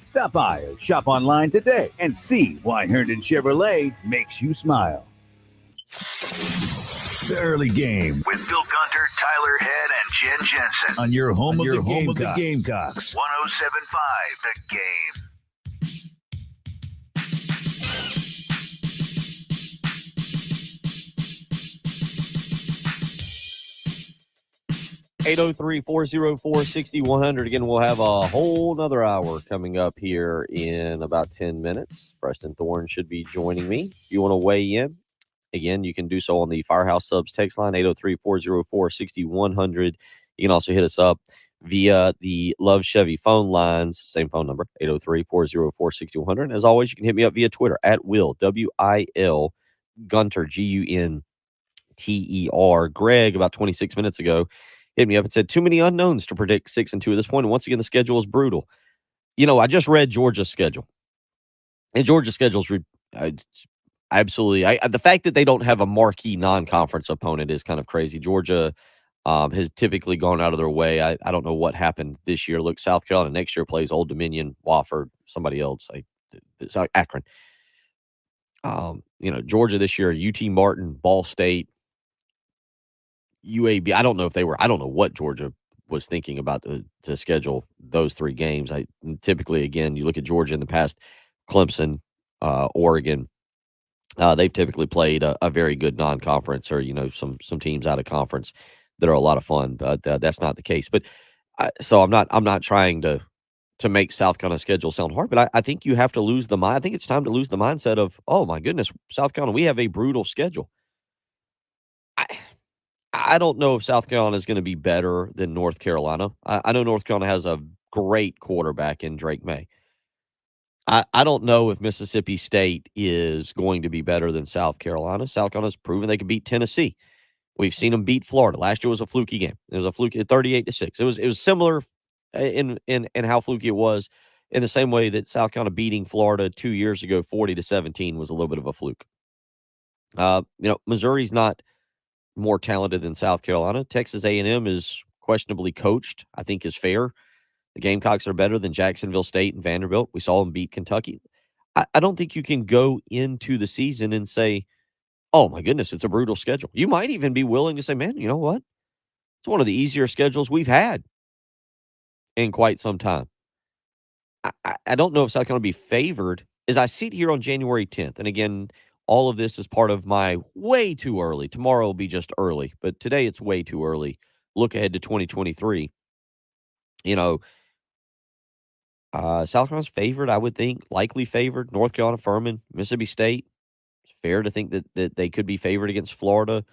Stop by or shop online today and see why Herndon Chevrolet makes you smile. The early game with Bill Gunter, Tyler Head, and Jen Jensen on your home, of the Gamecocks. 107.5 The Game. 803-404-6100. Again, we'll have a whole nother hour coming up here in about 10 minutes. Preston Thorne should be joining me. If you want to weigh in, again, you can do so on the Firehouse Subs text line, 803-404-6100. You can also hit us up via the Love Chevy phone lines, same phone number, 803-404-6100. And as always, you can hit me up via Twitter at Will, W-I-L, Gunter, G-U-N-T-E-R. Greg, about 26 minutes ago, hit me up and said, too many unknowns to predict 6-2 at this point. And once again, the schedule is brutal. You know, I just read Georgia's schedule. And Georgia's schedule is absolutely. The fact that they don't have a marquee non-conference opponent is kind of crazy. Georgia has typically gone out of their way. I don't know what happened this year. Look, South Carolina next year plays Old Dominion, Wofford, somebody else. It's like Akron. You know, Georgia this year, UT Martin, Ball State, UAB. I don't know what Georgia was thinking about to schedule those 3 games. Typically, again, you look at Georgia in the past, Clemson, Oregon. They've typically played a very good non-conference, or some teams out of conference that are a lot of fun. But that's not the case. But so I'm not trying to make South Carolina's schedule sound hard, but I think you have to lose the mind. I think it's time to lose the mindset of, oh my goodness, South Carolina, we have a brutal schedule. I don't know if South Carolina is going to be better than North Carolina. I know North Carolina has a great quarterback in Drake May. I don't know if Mississippi State is going to be better than South Carolina. South Carolina's proven they can beat Tennessee. We've seen them beat Florida. Last year was a fluky game. It was a fluky 38-6. It was similar in how fluky it was, in the same way that South Carolina beating Florida 2 years ago 40-17 was a little bit of a fluke. Missouri's not more talented than South Carolina. Texas A&M is questionably coached, I think is fair. The Gamecocks are better than Jacksonville State and Vanderbilt. We saw them beat Kentucky. I don't think you can go into the season and say, oh my goodness, it's a brutal schedule. You might even be willing to say, man, you know what? It's one of the easier schedules we've had in quite some time. I don't know if South Carolina will be favored as I sit here on January 10th. And again, all of this is part of my way too early. Tomorrow will be just early, but today it's way too early. Look ahead to 2023. South Carolina's favored, I would think, likely favored. North Carolina, Furman, Mississippi State. It's fair to think that they could be favored against Florida.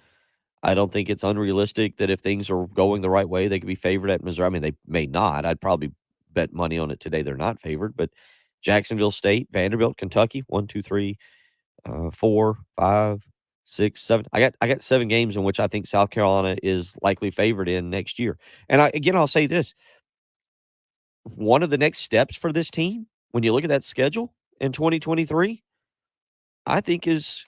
I don't think it's unrealistic that if things are going the right way, they could be favored at Missouri. I mean, they may not. I'd probably bet money on it today they're not favored. But Jacksonville State, Vanderbilt, Kentucky, 1, 2, 3, 4, 5, 6, 7. I got 7 games in which I think South Carolina is likely favored in next year. And I'll say this. One of the next steps for this team, when you look at that schedule in 2023, I think is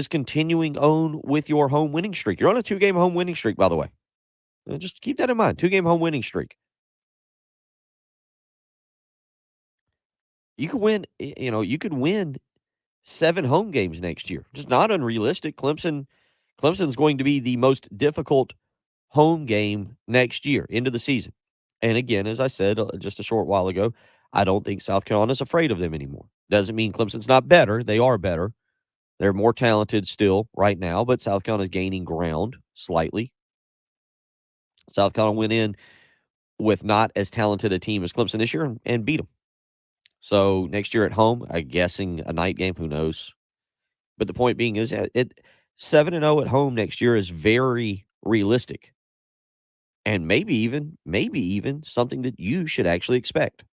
continuing on with your home winning streak. You're on a 2-game home winning streak, by the way. Just keep that in mind. 2-game home winning streak. You could win, you could win 7 home games next year. Just not unrealistic. Clemson's going to be the most difficult home game next year into the season. And again, as I said just a short while ago, I don't think South Carolina's afraid of them anymore. Doesn't mean Clemson's not better. They are better. They're more talented still right now, but South Carolina's gaining ground slightly. South Carolina went in with not as talented a team as Clemson this year and beat them. So next year at home, I'm guessing a night game, who knows? But the point being is 7-0 at home next year is very realistic. And maybe even something that you should actually expect.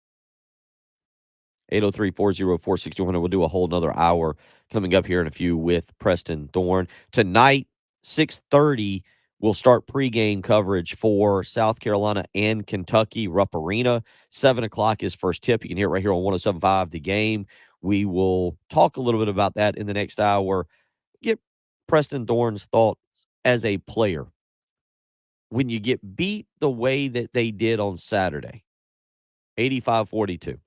803-404-6100. We'll do a whole nother hour coming up here in a few with Preston Thorne. Tonight, 6:30, we'll start pregame coverage for South Carolina and Kentucky, Rupp Arena. 7 o'clock is first tip. You can hear it right here on 107.5 The Game. We will talk a little bit about that in the next hour. Get Preston Thorne's thoughts as a player. When you get beat the way that they did on Saturday, 85-42,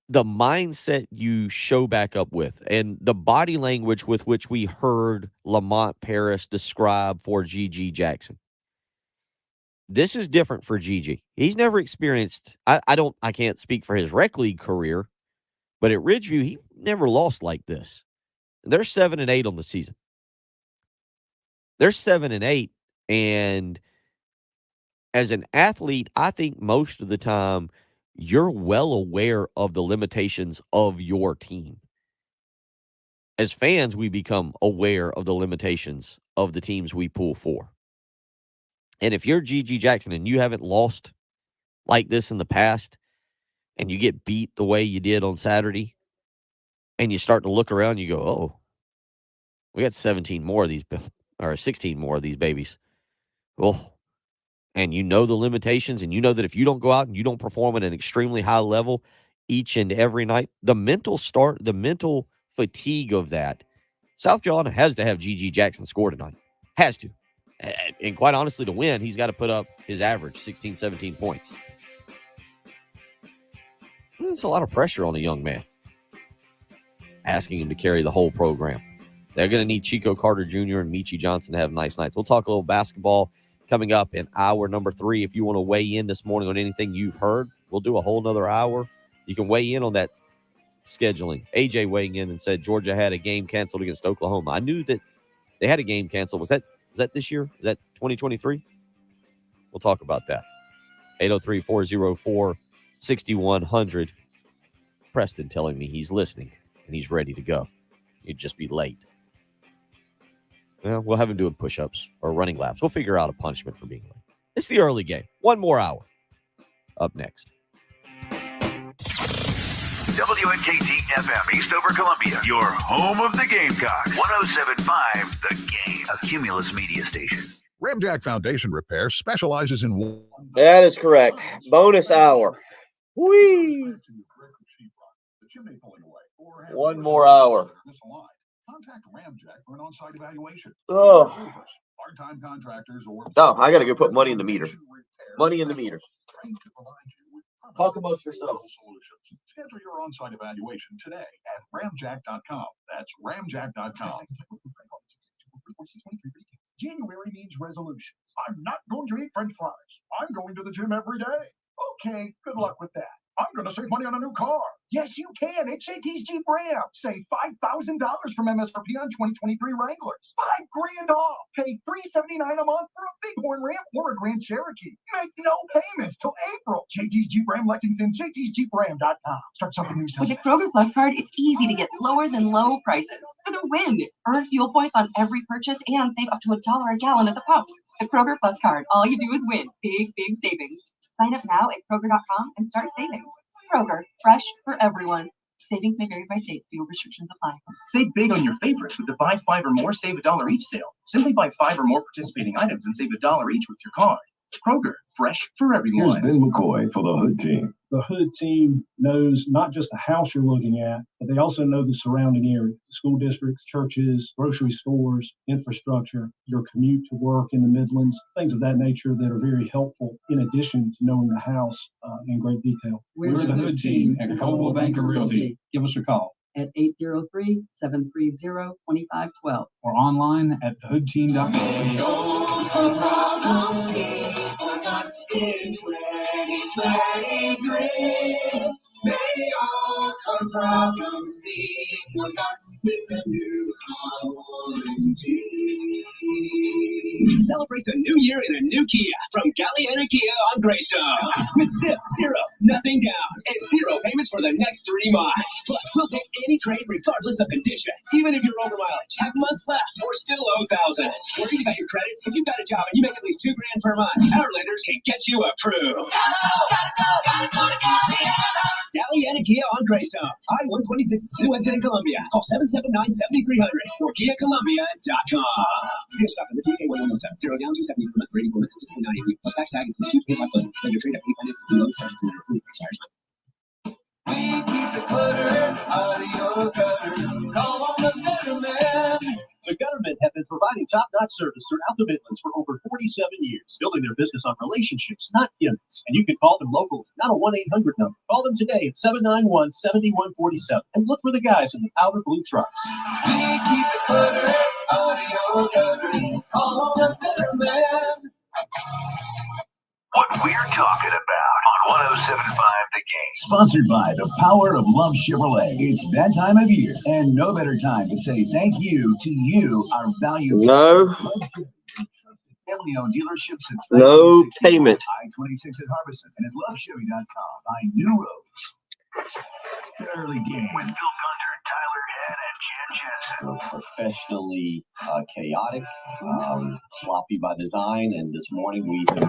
the mindset you show back up with and the body language with which we heard Lamont Paris describe for G.G. Jackson. This is different for G.G. He's never experienced, I can't speak for his rec league career, but at Ridgeview, he never lost like this. They're 7-8 on the season. They're 7-8, and as an athlete, I think most of the time you're well aware of the limitations of your team. As fans, we become aware of the limitations of the teams we pull for. And if you're G.G. Jackson and you haven't lost like this in the past, and you get beat the way you did on Saturday, and you start to look around, you go, oh, we got 17 more of these, or 16 more of these babies. Oh, and you know the limitations, and you know that if you don't go out and you don't perform at an extremely high level each and every night, the mental fatigue of that, South Carolina has to have G.G. Jackson score tonight. Has to. And quite honestly, to win, he's got to put up his average, 16, 17 points. It's a lot of pressure on a young man, asking him to carry the whole program. They're going to need Chico Carter Jr. and Michi Johnson to have nice nights. We'll talk a little basketball coming up in hour number 3. If you want to weigh in this morning on anything you've heard, we'll do a whole nother hour. You can weigh in on that scheduling. AJ weighing in and said Georgia had a game canceled against Oklahoma. I knew that they had a game canceled. Was that this year? Is that 2023? We'll talk about that. 803-404-6100. Preston telling me he's listening and he's ready to go. He'd just be late. Well, we'll have him doing push-ups or running laps. We'll figure out a punishment for being late. It's the early game. One more hour. Up next. WNKT FM, Eastover, Columbia, your home of the Gamecock. 107.5 The Game, a Cumulus media station. Ramjack Foundation Repair specializes in... That is correct. Bonus hour. Whee! One more hour. Contact Ramjack for an on-site evaluation. Oh, Part-time contractors or... I got to go put money in the meter. Money in the meter. Talk amongst yourselves. Schedule your on-site evaluation today at ramjack.com. That's ramjack.com. January means resolutions. I'm not going to eat French fries. I'm going to the gym every day. Okay, good luck with that. I'm going to save money on a new car. Yes, you can. It's JT's Jeep Ram. Save $5,000 from MSRP on 2023 Wranglers. $5,000 off. Pay $379 a month for a Bighorn Ram or a Grand Cherokee. Make no payments till April. JT's Jeep Ram Lexington, JT'sJeepRam.com. Start something new. With a Kroger Plus card, it's easy to get lower than low prices for the win. Earn fuel points on every purchase and save up to $1 a gallon at the pump. The Kroger Plus card. All you do is win. Big, big savings. Sign up now at Kroger.com and start saving. Kroger, fresh for everyone. Savings may vary by state. Fuel restrictions apply. Save big on your favorites with the buy 5 or more, save $1 each sale. Simply buy 5 or more participating items and save $1 each with your card. Kroger, fresh for everyone. Here's Ben McCoy for the Hood team. The Hood team knows not just the house you're looking at, but they also know the surrounding area, school districts, churches, grocery stores, infrastructure, your commute to work in the Midlands, things of that nature that are very helpful in addition to knowing the house in great detail. We're the Hood team at Coldwell Banker Realty. Give us a call at 803-730-2512 or online at thehoodteam.com. In 2023, may all our problems be forgot with the new warranty. Celebrate the new year in a new Kia from Galliana Kia on Greystone. With zero, nothing down, and zero payments for the next 3 months. Plus, we'll take any trade regardless of condition, even if you're over mileage, have months left, or still owe thousands. Worried about your credits? If you've got a job and you make at least $2,000 per month, our lenders can get you approved. Galliana Kia on Greystone, I-126 New Exit in Columbia. Call 779-7300 or KiaColumbia.com. Here's stock number 3K1107. 0 down, 270 per month, 84 months, 6.98 week. Plus tax tag includes 2 pay by closing. Lender trade up, refinance below subject to lender approved. Expires. We keep the clutter out of your gutter. Call on the gutter man. The Guttermen have been providing top-notch service throughout the Midlands for over 47 years, building their business on relationships, not gimmicks. And you can call them locally, not a 1-800 number. Call them today at 791-7147 and look for the guys in the powder blue trucks. We keep the clutter out of your gutter. Call on the gutter man. What we're talking about on 107.5 The Game. Sponsored by the Power of Love Chevrolet. It's that time of year, and no better time to say thank you to you, our valued family-owned dealerships at No payment. I-26 at Harbison and at lovechevy.com. Find new roads. Early game. With Phil Gunter, Tyler Head, and Jen Jensen. We're professionally chaotic, sloppy by design, and this morning we've reached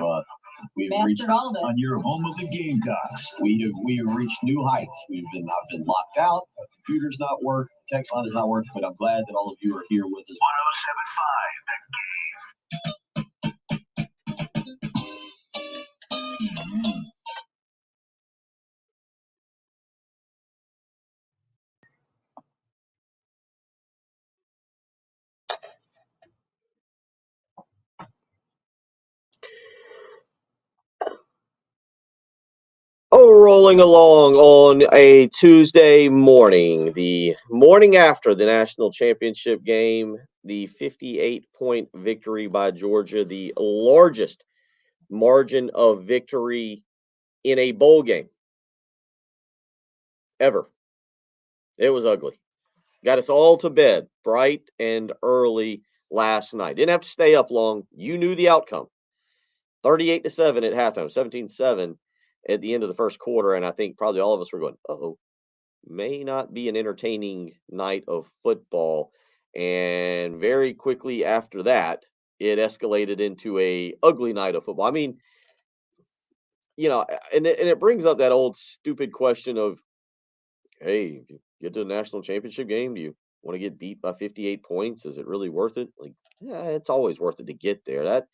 all of it. On your home of the Gamecocks. we have reached new heights. I've been locked out. Our computer's not working. Text line is not working. But I'm glad that all of you are here with us. 107.5 The Game. Rolling along on a Tuesday morning, the morning after the national championship game, the 58-point victory by Georgia, the largest margin of victory in a bowl game ever. It was ugly. Got us all to bed bright and early last night. Didn't have to stay up long. You knew the outcome. 38-7 at halftime, 17-7 at the end of the first quarter, and I think probably all of us were going, may not be an entertaining night of football. And very quickly after that, it escalated into a ugly night of football. I mean, and it brings up that old stupid question of, hey, if you get to the national championship game, do you want to get beat by 58 points? Is it really worth it? Like, yeah, it's always worth it to get there. That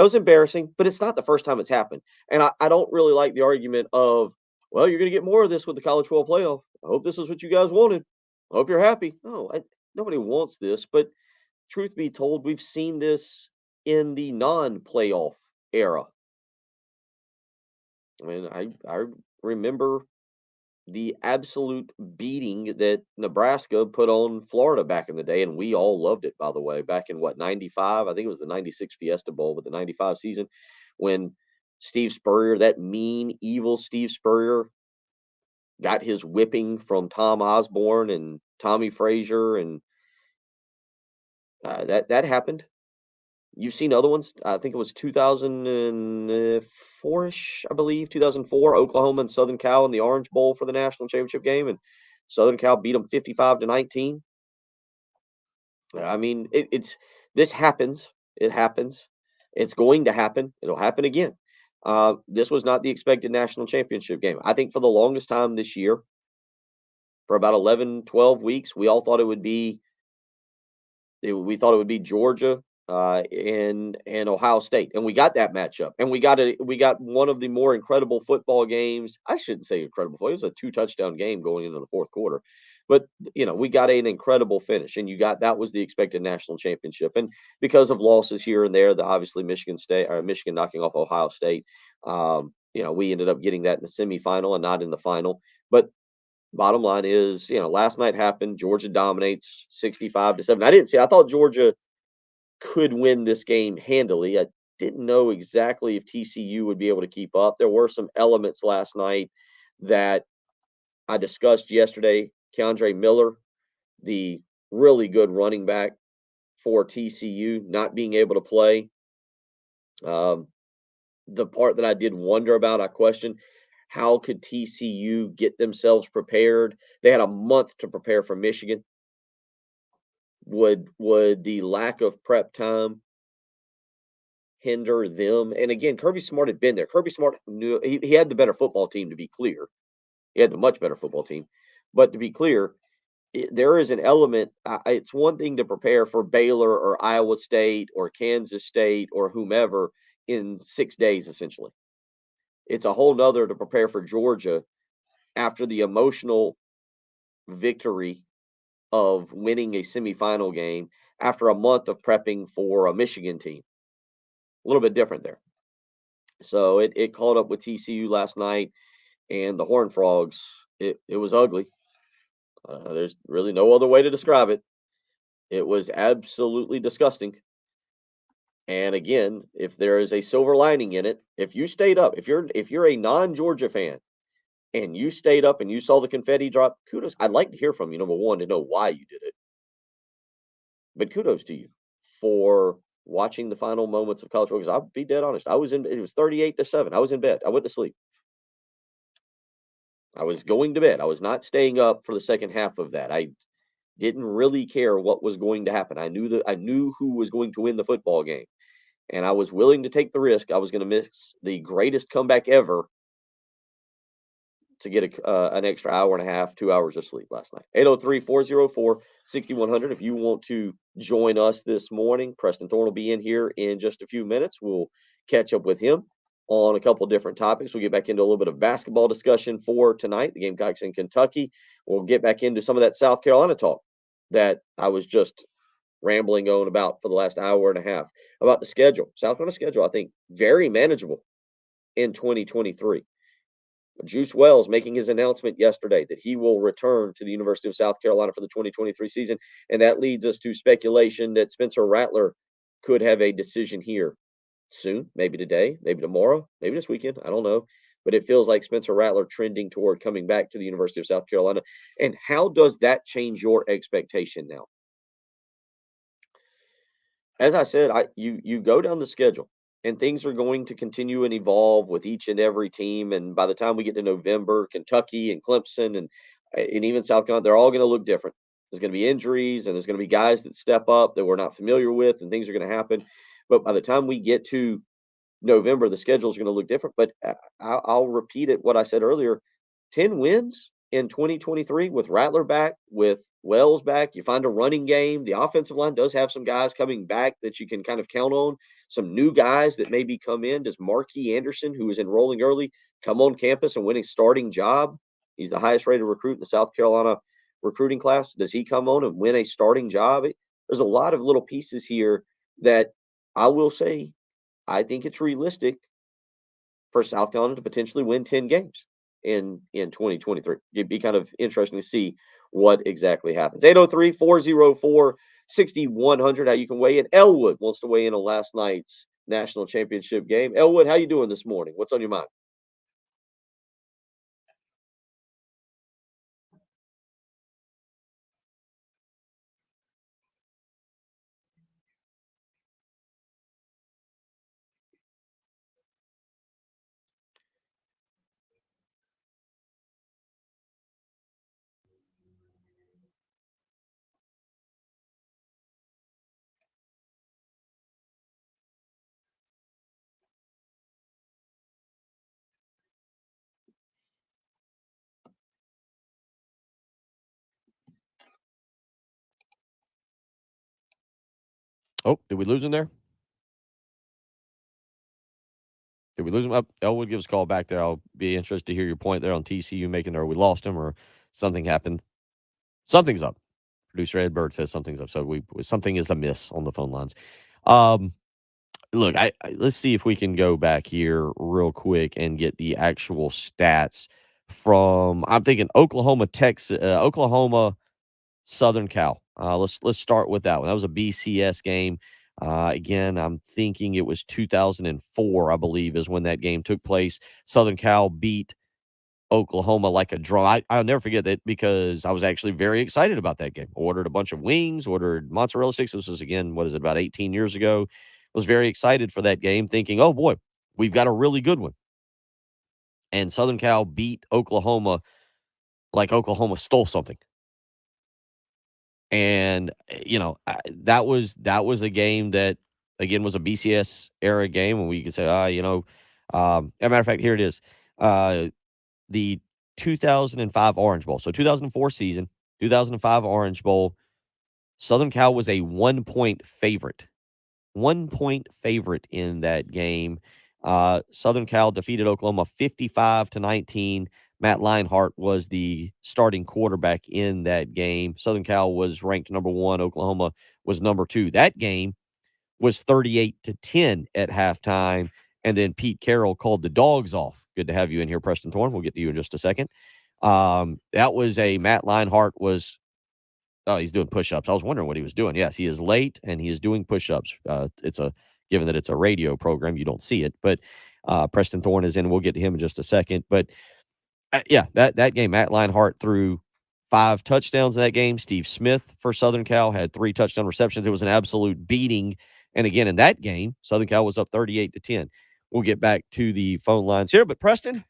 was embarrassing, but it's not the first time it's happened. And I don't really like the argument of, well, you're going to get more of this with the college football playoff. I hope this is what you guys wanted. I hope you're happy. No, nobody wants this. But truth be told, we've seen this in the non-playoff era. I mean, I remember the absolute beating that Nebraska put on Florida back in the day, and we all loved it, by the way, back in 95? I think it was the 96 Fiesta Bowl, but the 95 season when Steve Spurrier, that mean, evil Steve Spurrier, got his whipping from Tom Osborne and Tommy Frazier, and that happened. You've seen other ones. I think it was 2004-ish, I believe, 2004, Oklahoma and Southern Cal in the Orange Bowl for the national championship game, and Southern Cal beat them 55-19. I mean, this happens. It happens. It's going to happen. It'll happen again. This was not the expected national championship game. I think for the longest time this year, for about 11, 12 weeks, we all thought it would be Georgia in Ohio State, and we got that matchup, and we got one of the more incredible football games. I shouldn't say incredible. It was a 2-touchdown game going into the fourth quarter, but we got an incredible finish, and that was the expected national championship. And because of losses here and there, obviously Michigan knocking off Ohio State, we ended up getting that in the semifinal and not in the final. But bottom line is, last night happened. Georgia dominates 65-7. I thought Georgia could win this game handily. I didn't know exactly if TCU would be able to keep up. There were some elements last night that I discussed yesterday. Keandre Miller, the really good running back for TCU, not being able to play. The part that I did wonder about, I questioned, how could TCU get themselves prepared? They had a month to prepare for Michigan. Would the lack of prep time hinder them? And again, Kirby Smart had been there. Kirby Smart knew he had the better football team, to be clear. He had the much better football team. But to be clear, there is an element. It's one thing to prepare for Baylor or Iowa State or Kansas State or whomever in 6 days, essentially. It's a whole nother to prepare for Georgia after the emotional victory of winning a semifinal game after a month of prepping for a Michigan team. A little bit different there. So it caught up with TCU last night, and the Horned Frogs, it was ugly. There's really no other way to describe it. It was absolutely disgusting. And again, if there is a silver lining in it, if you stayed up, if you're a non-Georgia fan and you stayed up and you saw the confetti drop, kudos. I'd like to hear from you, number one, to know why you did it. But kudos to you for watching the final moments of college football. Because I'll be dead honest. It was 38-7. I was in bed. I went to sleep. I was going to bed. I was not staying up for the second half of that. I didn't really care what was going to happen. I knew who was going to win the football game. And I was willing to take the risk. I was going to miss the greatest comeback ever to get an extra hour and a half, 2 hours of sleep last night. 803-404-6100. If you want to join us this morning, Preston Thorne will be in here in just a few minutes. We'll catch up with him on a couple different topics. We'll get back into a little bit of basketball discussion for tonight. The Gamecocks in Kentucky. We'll get back into some of that South Carolina talk that I was just rambling on about for the last hour and a half about the schedule. South Carolina schedule, I think, very manageable in 2023. Juice Wells making his announcement yesterday that he will return to the University of South Carolina for the 2023 season. And that leads us to speculation that Spencer Rattler could have a decision here soon, maybe today, maybe tomorrow, maybe this weekend. I don't know. But it feels like Spencer Rattler trending toward coming back to the University of South Carolina. And how does that change your expectation now? As I said, you go down the schedule, and things are going to continue and evolve with each and every team. And by the time we get to November, Kentucky and Clemson and even South Carolina, they're all going to look different. There's going to be injuries, and there's going to be guys that step up that we're not familiar with, and things are going to happen. But by the time we get to November, the schedule is going to look different. But I'll repeat it, what I said earlier: 10 wins in 2023 with Rattler back, with Wells back. You find a running game. The offensive line does have some guys coming back that you can kind of count on. Some new guys that maybe come in. Does Marquis Anderson, who is enrolling early, come on campus and win a starting job? He's the highest rated recruit in the South Carolina recruiting class. Does he come on and win a starting job? There's a lot of little pieces here that I will say I think it's realistic for South Carolina to potentially win 10 games in 2023. It'd be kind of interesting to see what exactly happens. 803-404-6100. How you can weigh in. Elwood wants to weigh in on last night's national championship game. Elwood, how you doing this morning? What's on your mind? Oh, did we lose him there? Did we lose him? Elwood, give us a call back there. I'll be interested to hear your point there on TCU making, or we lost him, or something happened. Something's up. Producer Ed Bird says something's up. So something is amiss on the phone lines. Look, let's see if we can go back here real quick and get the actual stats from. I'm thinking Oklahoma, Texas, Oklahoma, Southern Cal. Let's start with that one. That was a BCS game. Again, I'm thinking it was 2004, I believe, is when that game took place. Southern Cal beat Oklahoma like a draw. I'll never forget that because I was actually very excited about that game. Ordered a bunch of wings, ordered mozzarella sticks. This was, again, what is it, about 18 years ago. Was very excited for that game, thinking, oh, boy, we've got a really good one. And Southern Cal beat Oklahoma like Oklahoma stole something. And, that was a game that, again, was a BCS era game. And we could say, as a matter of fact, here it is. The 2005 Orange Bowl. So 2004 season, 2005 Orange Bowl, Southern Cal was a 1-point favorite. 1-point favorite in that game. Southern Cal defeated Oklahoma 55-19. Matt Leinart was the starting quarterback in that game. Southern Cal was ranked number 1. Oklahoma was number 2. That game was 38-10 at halftime. And then Pete Carroll called the dogs off. Good to have you in here, Preston Thorne. We'll get to you in just a second. That was a Matt Leinart was he's doing push-ups. I was wondering what he was doing. Yes, he is late and he is doing push-ups. Given that it's a radio program, you don't see it. But Preston Thorne is in. We'll get to him in just a second. But that game, Matt Leinart threw 5 touchdowns in that game. Steve Smith for Southern Cal had 3 touchdown receptions. It was an absolute beating. And again, in that game, Southern Cal was up 38-10. We'll get back to the phone lines here. But Preston,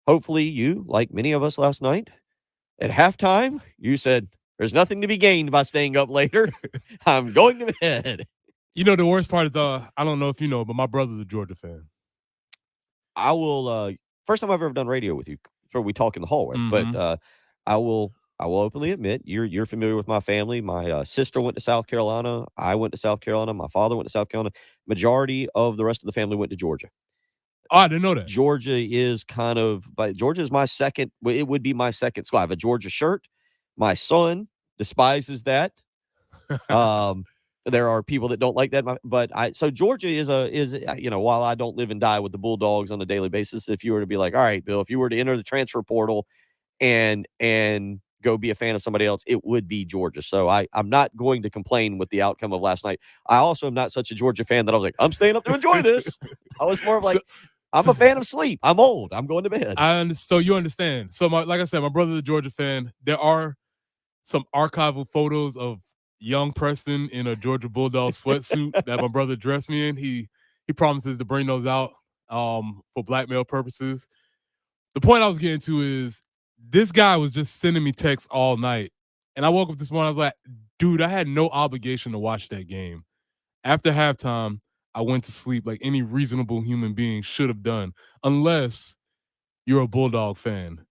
hopefully you, like many of us last night, at halftime, you said, there's nothing to be gained by staying up later. I'm going to bed. The worst part is, I don't know if you know, but my brother's a Georgia fan. I will, first time I've ever done radio with you, so we talk in the hallway, but I will openly admit, you're familiar with my family. My sister went to South Carolina. I went to South Carolina. My father went to South Carolina. Majority of the rest of the family went to Georgia. Oh, I didn't know that. Georgia is Georgia is my second. It would be my second school. I have a Georgia shirt. My son despises that. There are people that don't like that, so Georgia is while I don't live and die with the Bulldogs on a daily basis, if you were to be like, all right, Bill, if you were to enter the transfer portal and go be a fan of somebody else, it would be Georgia. So I'm not going to complain with the outcome of last night. I also am not such a Georgia fan that I was like, I'm staying up to enjoy this. I was more of like, I'm a fan of sleep. I'm old. I'm going to bed. So you understand. So like I said, my brother's a Georgia fan. There are some archival photos of young Preston in a Georgia Bulldog sweatsuit that my brother dressed me in. He promises to bring those out for blackmail purposes. The point I was getting to is this guy was just sending me texts all night. And I woke up this morning, I was like, dude, I had no obligation to watch that game. After halftime, I went to sleep like any reasonable human being should have done, unless you're a Bulldog fan.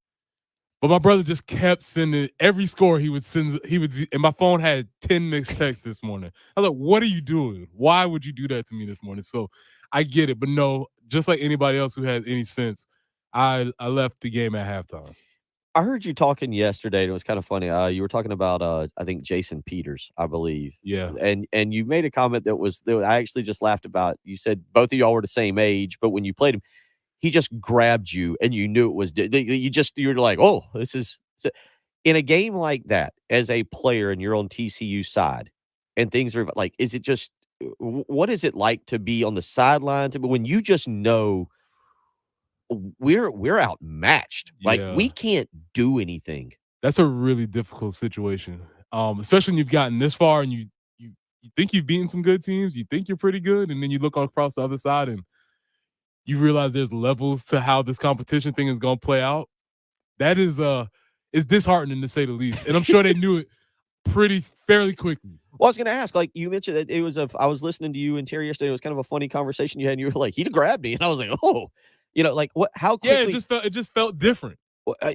But my brother just kept sending every score he would send. And my phone had 10 mixed texts this morning. I was like, what are you doing? Why would you do that to me this morning? So I get it. But no, just like anybody else who has any sense, I left the game at halftime. I heard you talking yesterday, and it was kind of funny. You were talking about, I think, Jason Peters, I believe. Yeah. And you made a comment that I actually just laughed about. You said both of y'all were the same age, but when you played him, he just grabbed you, and you knew it was you're like, oh, this is in a game like that as a player, and you're on TCU side, and things are like, is it just what is it like to be on the sidelines? But when you just know we're outmatched, like we can't do anything. That's a really difficult situation, especially when you've gotten this far and you think you've beaten some good teams, you think you're pretty good, and then you look across the other side and you realize there's levels to how this competition thing is going to play out. That is it's disheartening to say the least, and I'm sure they knew it fairly quickly. Well, I was going to ask, like you mentioned that it was I was listening to you and Terry yesterday. It was kind of a funny conversation you had, and you were like, he grabbed me, and I was like, oh. Like what? How quickly? Yeah, it just felt different.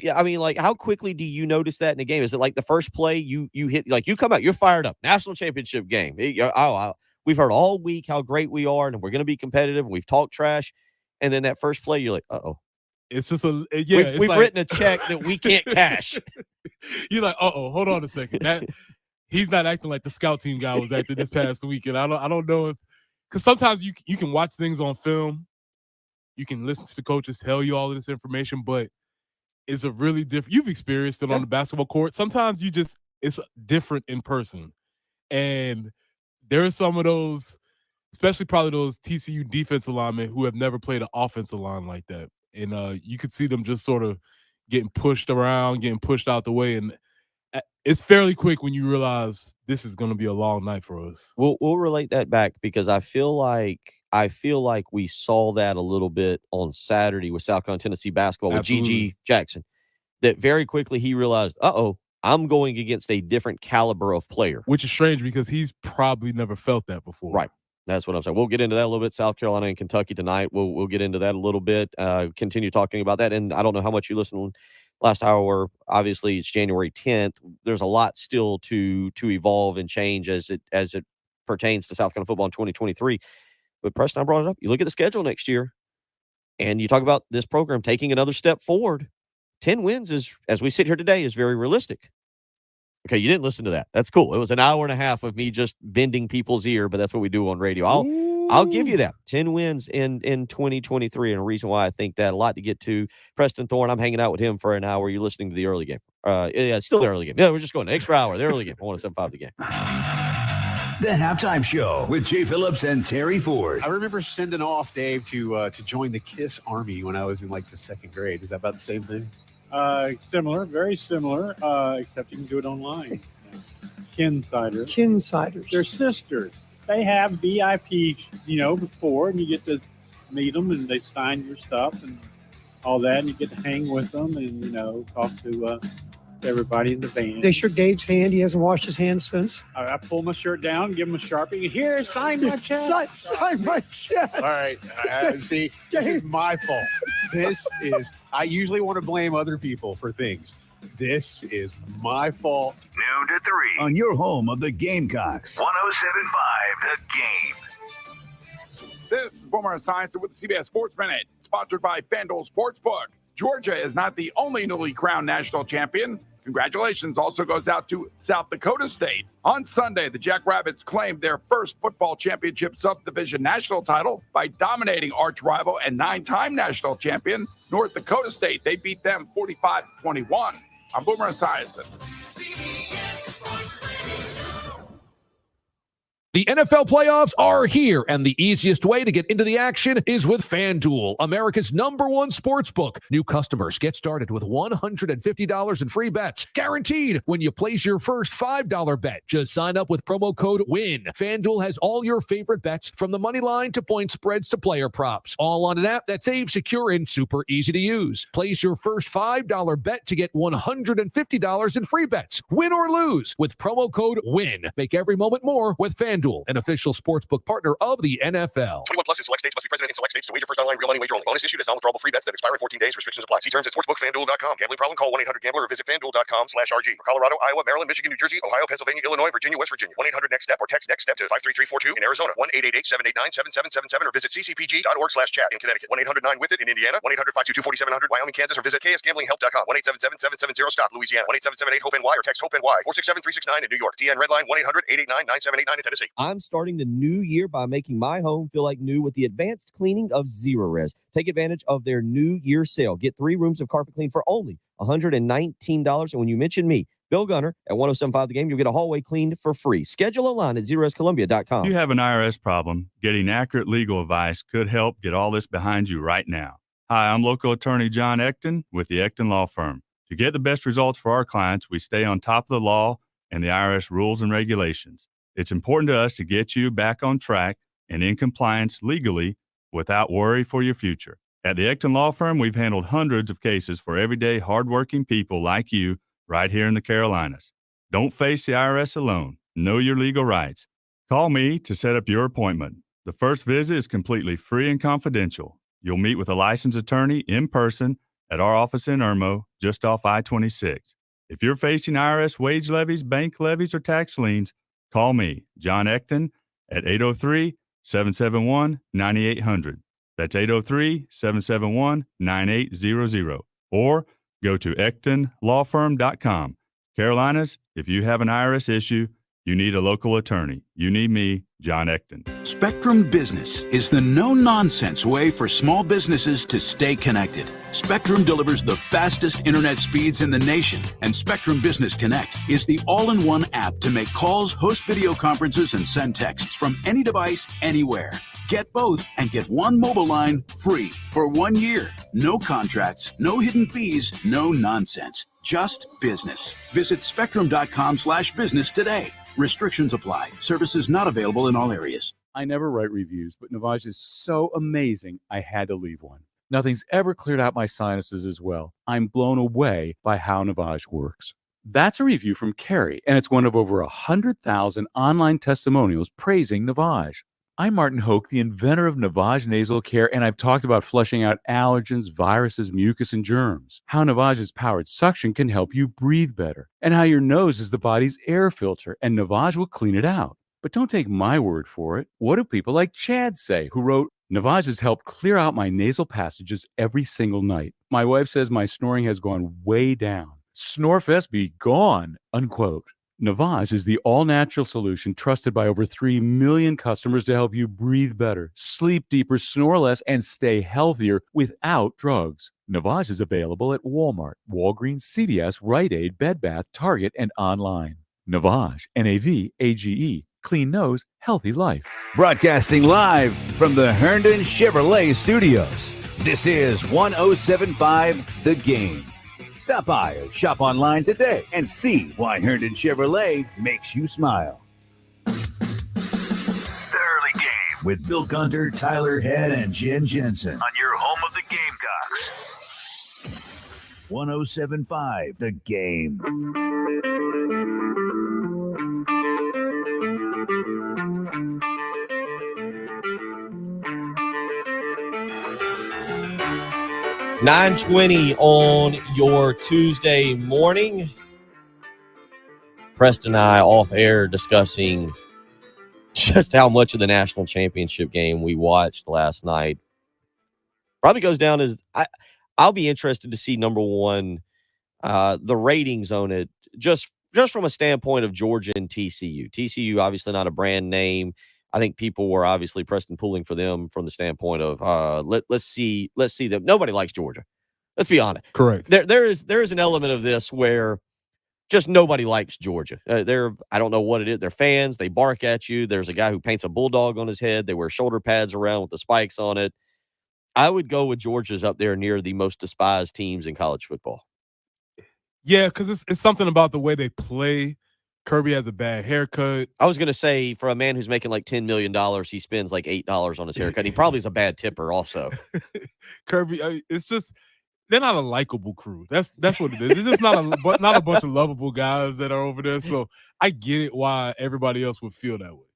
Yeah, I mean, like how quickly do you notice that in a game? Is it like the first play you hit, like you come out, you're fired up, national championship game? we've heard all week how great we are and we're going to be competitive and we've talked trash. And then that first play, you're like, uh-oh. It's just We've written a check that we can't cash. You're like, hold on a second. That he's not acting like the scout team guy was acting this past week. And I don't know if, because sometimes you can watch things on film. You can listen to the coaches tell you all of this information, but it's a really different. You've experienced it on the basketball court. Sometimes it's different in person. And there are some of those, especially probably those TCU defensive linemen who have never played an offensive line like that. And you could see them just sort of getting pushed around, getting pushed out the way. And it's fairly quick when you realize this is going to be a long night for us. We'll relate that back because I feel like we saw that a little bit on Saturday with South Carolina Tennessee basketball with G.G. Jackson. That very quickly he realized, I'm going against a different caliber of player. Which is strange because he's probably never felt that before. Right. That's what I'm saying. We'll get into that a little bit. South Carolina and Kentucky tonight. We'll get into that a little bit. Continue talking about that. And I don't know how much you listened last hour. Obviously, it's January 10th. There's a lot still to evolve and change as it pertains to South Carolina football in 2023. But Preston, I brought it up. You look at the schedule next year, and you talk about this program taking another step forward. 10 wins is, as we sit here today, is very realistic. Okay, you didn't listen to that. That's cool. It was an hour and a half of me just bending people's ear, but that's what we do on radio. I'll give you that. 10 wins in 2023, and a reason why I think that. A lot to get to. Preston Thorne, I'm hanging out with him for an hour. You're listening to the early game. Yeah, it's still the early game. Yeah, we're just going an extra hour. The early game. 107.5 The Game. The Halftime Show with Jay Phillips and Terry Ford. I remember sending off Dave to join the KISS Army when I was in like the second grade. Is that about the same thing? Similar, very similar, except you can do it online. Kinsiders. Kinsiders. They're sisters. They have VIPs, before, and you get to meet them, and they sign your stuff and all that, and you get to hang with them and, talk to everybody in the van. They shook Dave's hand. He hasn't washed his hands since. I pull my shirt down, give him a Sharpie. Here, sign my chest. Sign my chest. All right. See, this is my fault. I usually want to blame other people for things. This is my fault. Noon to 3. On your home of the Gamecocks. 107.5 The Game. This is Boomer Esiason with the CBS Sports Minute, sponsored by FanDuel Sportsbook. Georgia is not the only newly crowned national champion. Congratulations also goes out to South Dakota State. On Sunday, the Jackrabbits claimed their first football championship subdivision national title by dominating arch rival and 9-time national champion North Dakota State. They beat them 45-21. I'm Boomer Esiason. The NFL playoffs are here, and the easiest way to get into the action is with FanDuel, America's #1 sportsbook. New customers get started with $150 in free bets, guaranteed when you place your first $5 bet. Just sign up with promo code WIN. FanDuel has all your favorite bets, from the money line to point spreads to player props, all on an app that's safe, secure, and super easy to use. Place your first $5 bet to get $150 in free bets. Win or lose with promo code WIN. Make every moment more with FanDuel, an official sportsbook partner of the NFL. 21 plus in select states. Must be present in select states to wager. First online real money wager only. Bonus issued as non-withdrawable free bets that expire in 14 days. Restrictions apply. See terms at sportsbookfanduel.com. Gambling problem? Call 1-800-GAMBLER or visit fanduel.com/RG. For Colorado, Iowa, Maryland, Michigan, New Jersey, Ohio, Pennsylvania, Illinois, Virginia, West Virginia. 1-800-NEXT-STEP or text NEXT STEP to 53342 in Arizona. 1-888-789-7777 or visit ccpg.org/chat in Connecticut. 1-800-9-WITH-IT in Indiana. 1-800-522-4700 Wyoming, Kansas, or visit ksgamblinghelp.com. 1-877-770-STOP Louisiana. 1-877-8-HOPE-NY or text HOPE-NY. 467-369 in New York. TN Redline 1-800-889-9789 in Tennessee. I'm starting the new year by making my home feel like new with the advanced cleaning of Zerorez. Take advantage of their New Year sale. Get 3 rooms of carpet clean for only $119. And when you mention me, Bill Gunner, at 107.5 The Game, you'll get a hallway cleaned for free. Schedule online at ZerorezColumbia.com. If you have an IRS problem, getting accurate legal advice could help get all this behind you right now. Hi, I'm local attorney John Ecton with the Ecton Law Firm. To get the best results for our clients, we stay on top of the law and the IRS rules and regulations. It's important to us to get you back on track and in compliance legally without worry for your future. At the Ecton Law Firm, we've handled hundreds of cases for everyday hardworking people like you right here in the Carolinas. Don't face the IRS alone. Know your legal rights. Call me to set up your appointment. The first visit is completely free and confidential. You'll meet with a licensed attorney in person at our office in Irmo, just off I-26. If you're facing IRS wage levies, bank levies, or tax liens, call me, John Ecton, at 803-771-9800. That's 803-771-9800. Or go to EctonLawFirm.com. Carolinas, if you have an IRS issue, you need a local attorney. You need me, John Ecton. Spectrum Business is the no-nonsense way for small businesses to stay connected. Spectrum delivers the fastest internet speeds in the nation, and Spectrum Business Connect is the all-in-one app to make calls, host video conferences, and send texts from any device, anywhere. Get both and get one mobile line free for 1 year. No contracts, no hidden fees, no nonsense. Just business. Visit spectrum.com/business today. Restrictions apply. Services not available in all areas. I never write reviews, but Navage is so amazing, I had to leave one. Nothing's ever cleared out my sinuses as well. I'm blown away by how Navage works. That's a review from Carrie, and it's one of over 100,000 online testimonials praising Navage. I'm Martin Hoke, the inventor of Navage Nasal Care, and I've talked about flushing out allergens, viruses, mucus, and germs. How Navage's powered suction can help you breathe better, and how your nose is the body's air filter, and Navage will clean it out. But don't take my word for it. What do people like Chad say, who wrote, Navage has helped clear out my nasal passages every single night. My wife says my snoring has gone way down. Snorefest be gone, unquote. Navage is the all-natural solution trusted by over 3 million customers to help you breathe better, sleep deeper, snore less, and stay healthier without drugs. Navage is available at Walmart, Walgreens, CVS, Rite Aid, Bed Bath, Target, and online. Navage, N-A-V-A-G-E. Clean nose, healthy life. Broadcasting live from the Herndon Chevrolet Studios. This is 107.5 The Game. Stop by or shop online today and see why Herndon Chevrolet makes you smile. The early game With Bill Gunter, Tyler Head, and Jen Jensen. on your home of the Gamecocks. 107.5 The Game. $9:20 on your Tuesday morning. Preston and I off air discussing just how much of the national championship game we watched last night. Probably goes down as I'll be interested to see, number one, the ratings on it, just from a standpoint of Georgia and TCU. TCU, obviously not a brand name. I think people were obviously Preston pulling for them from the standpoint of let's see them. Nobody likes Georgia. Let's be honest. Correct. There is an element of this where just nobody likes Georgia. I don't know what it is. They're fans. They bark at you. There's a guy who paints a bulldog on his head. They wear shoulder pads around with the spikes on it. I would go with Georgia's up there near the most despised teams in college football. Yeah, because it's something about the way they play. Kirby has a bad haircut. I was going to say, for a man who's making like $10 million, he spends like $8 on his haircut. He probably is a bad tipper also. Kirby, it's just they're not a likable crew. That's what it is. It's just not a bunch of lovable guys that are over there. So I get it why everybody else would feel that way.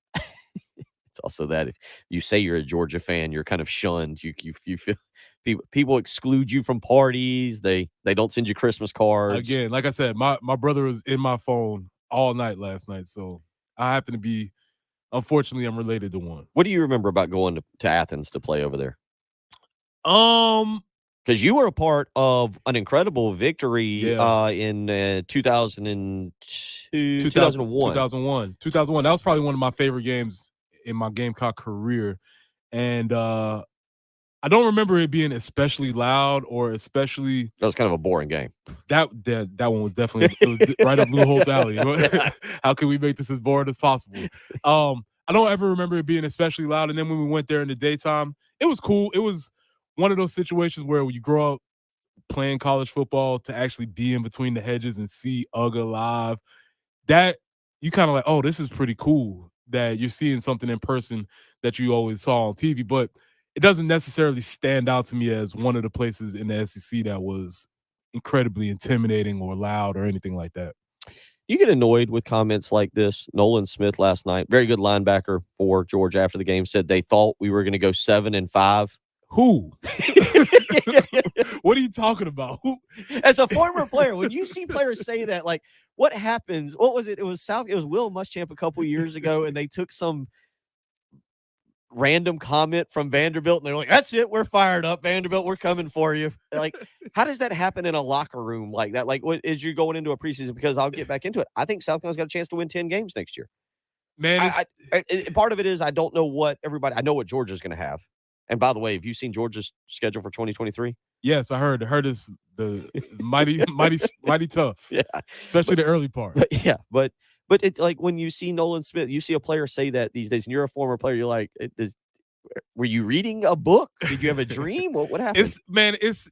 It's also that if you say you're a Georgia fan, you're kind of shunned. You feel people exclude you from parties. They don't send you Christmas cards. Again, like I said, my brother was in my phone all night last night, so I happen to be. Unfortunately, I'm related to one. What do you remember about going to Athens to play over there? Because you were a part of an incredible victory in 2002, 2001. 2001. That was probably one of my favorite games in my Gamecock career. And I don't remember it being especially loud or especially. That was kind of a boring game. That one was definitely it was right up Lou Holt's alley. How can we make this as boring as possible? I don't ever remember it being especially loud. And then when we went there in the daytime, it was cool. It was one of those situations where you grow up playing college football to actually be in between the hedges and see UGA live. That you kind of like, oh, this is pretty cool that you're seeing something in person that you always saw on TV. But it doesn't necessarily stand out to me as one of the places in the SEC that was incredibly intimidating or loud or anything like that. You get annoyed with comments like this. Nolan Smith last night, very good linebacker for Georgia after the game, said they thought we were going to go 7-5. Who? What are you talking about? Who? As a former player, when you see players say that, like, what happens? What was it? It was Will Muschamp a couple years ago, and they took some random comment from Vanderbilt, and they're like, "That's it, we're fired up, Vanderbilt, we're coming for you." Like, how does that happen in a locker room like that? Like, what is you going into a preseason? Because I'll get back into it. I think South Carolina's got a chance to win 10 games next year. Man, Part of it is I don't know what everybody. I know what Georgia's going to have. And by the way, have you seen Georgia's schedule for 2023? Yes, I heard. Heard is the mighty tough. Yeah, especially the early part. But it's like when you see Nolan Smith, you see a player say that these days, and you're a former player. You're like, were you reading a book? Did you have a dream? What happened? It's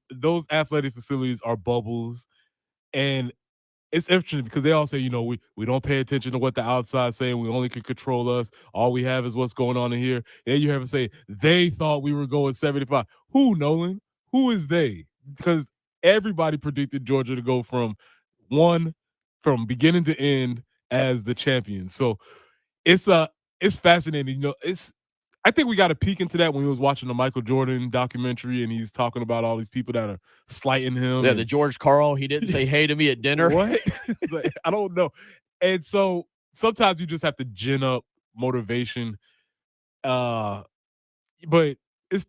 those athletic facilities are bubbles, and it's interesting because they all say, we don't pay attention to what the outside saying. We only can control us. All we have is what's going on in here. And you have to say they thought we were going 75. Who, Nolan? Who is they? Because everybody predicted Georgia to go from beginning to end as the champion. So it's fascinating. I think we got a peek into that when we was watching the Michael Jordan documentary, and he's talking about all these people that are slighting him. Yeah, the George Carl, he didn't say hey to me at dinner. What? I don't know. And so sometimes you just have to gin up motivation. But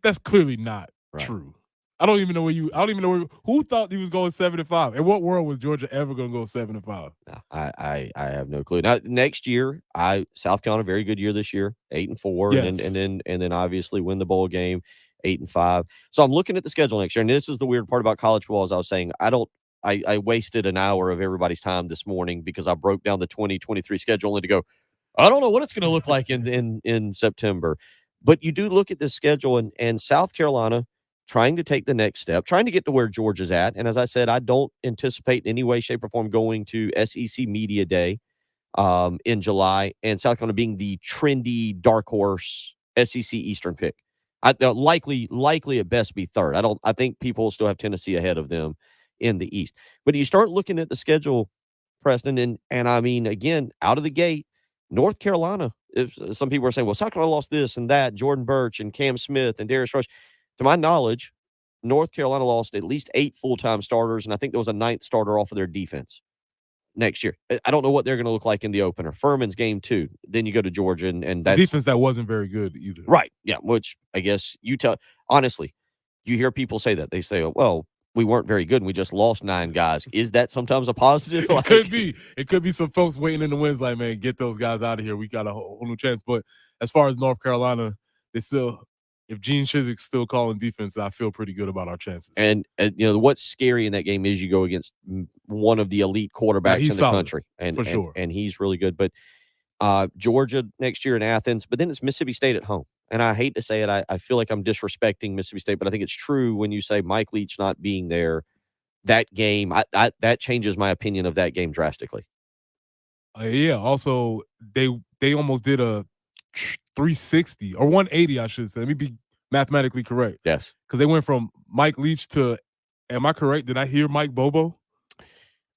that's clearly not true. I don't even know who thought he was going 7-5. In what world was Georgia ever going to go 7-5? No, I have no clue. Now next year, South Carolina, very good year this year, 8-4, yes. and then obviously win the bowl game, 8-5. So I'm looking at the schedule next year, and this is the weird part about college football. As I was saying, I wasted an hour of everybody's time this morning because I broke down the 2023 schedule only to go, I don't know what it's going to look like in September. But you do look at this schedule, and South Carolina trying to take the next step, trying to get to where Georgia's at. And as I said, I don't anticipate in any way, shape, or form going to SEC Media Day in July, and South Carolina being the trendy dark horse SEC Eastern pick. They'll likely at best be third. I think people will still have Tennessee ahead of them in the East. But you start looking at the schedule, Preston, and I mean, again, out of the gate, North Carolina, some people are saying, well, South Carolina lost this and that, Jordan Birch and Cam Smith and Darius Rush. To my knowledge, North Carolina lost at least 8 full-time starters, and I think there was a 9th starter off of their defense next year. I don't know what they're going to look like in the opener. Furman's game 2. Then you go to Georgia, and that's defense that wasn't very good either. Right, yeah, which I guess honestly, you hear people say that. They say, well, we weren't very good and we just lost 9 guys. Is that sometimes a positive? It could be. It could be some folks waiting in the wings like, man, get those guys out of here. We got a whole new chance. But as far as North Carolina, they still – if Gene Chizik's still calling defense, I feel pretty good about our chances. And what's scary in that game is you go against one of the elite quarterbacks in the solid, country, for sure. And he's really good. But Georgia next year in Athens, but then it's Mississippi State at home. And I hate to say it, I feel like I'm disrespecting Mississippi State, but I think it's true when you say Mike Leach not being there. That game, that changes my opinion of that game drastically. Yeah. Also, they almost did a 360 or 180, I should say. Let me be mathematically correct. Yes. Because they went from Mike Leach to, am I correct? Did I hear Mike Bobo?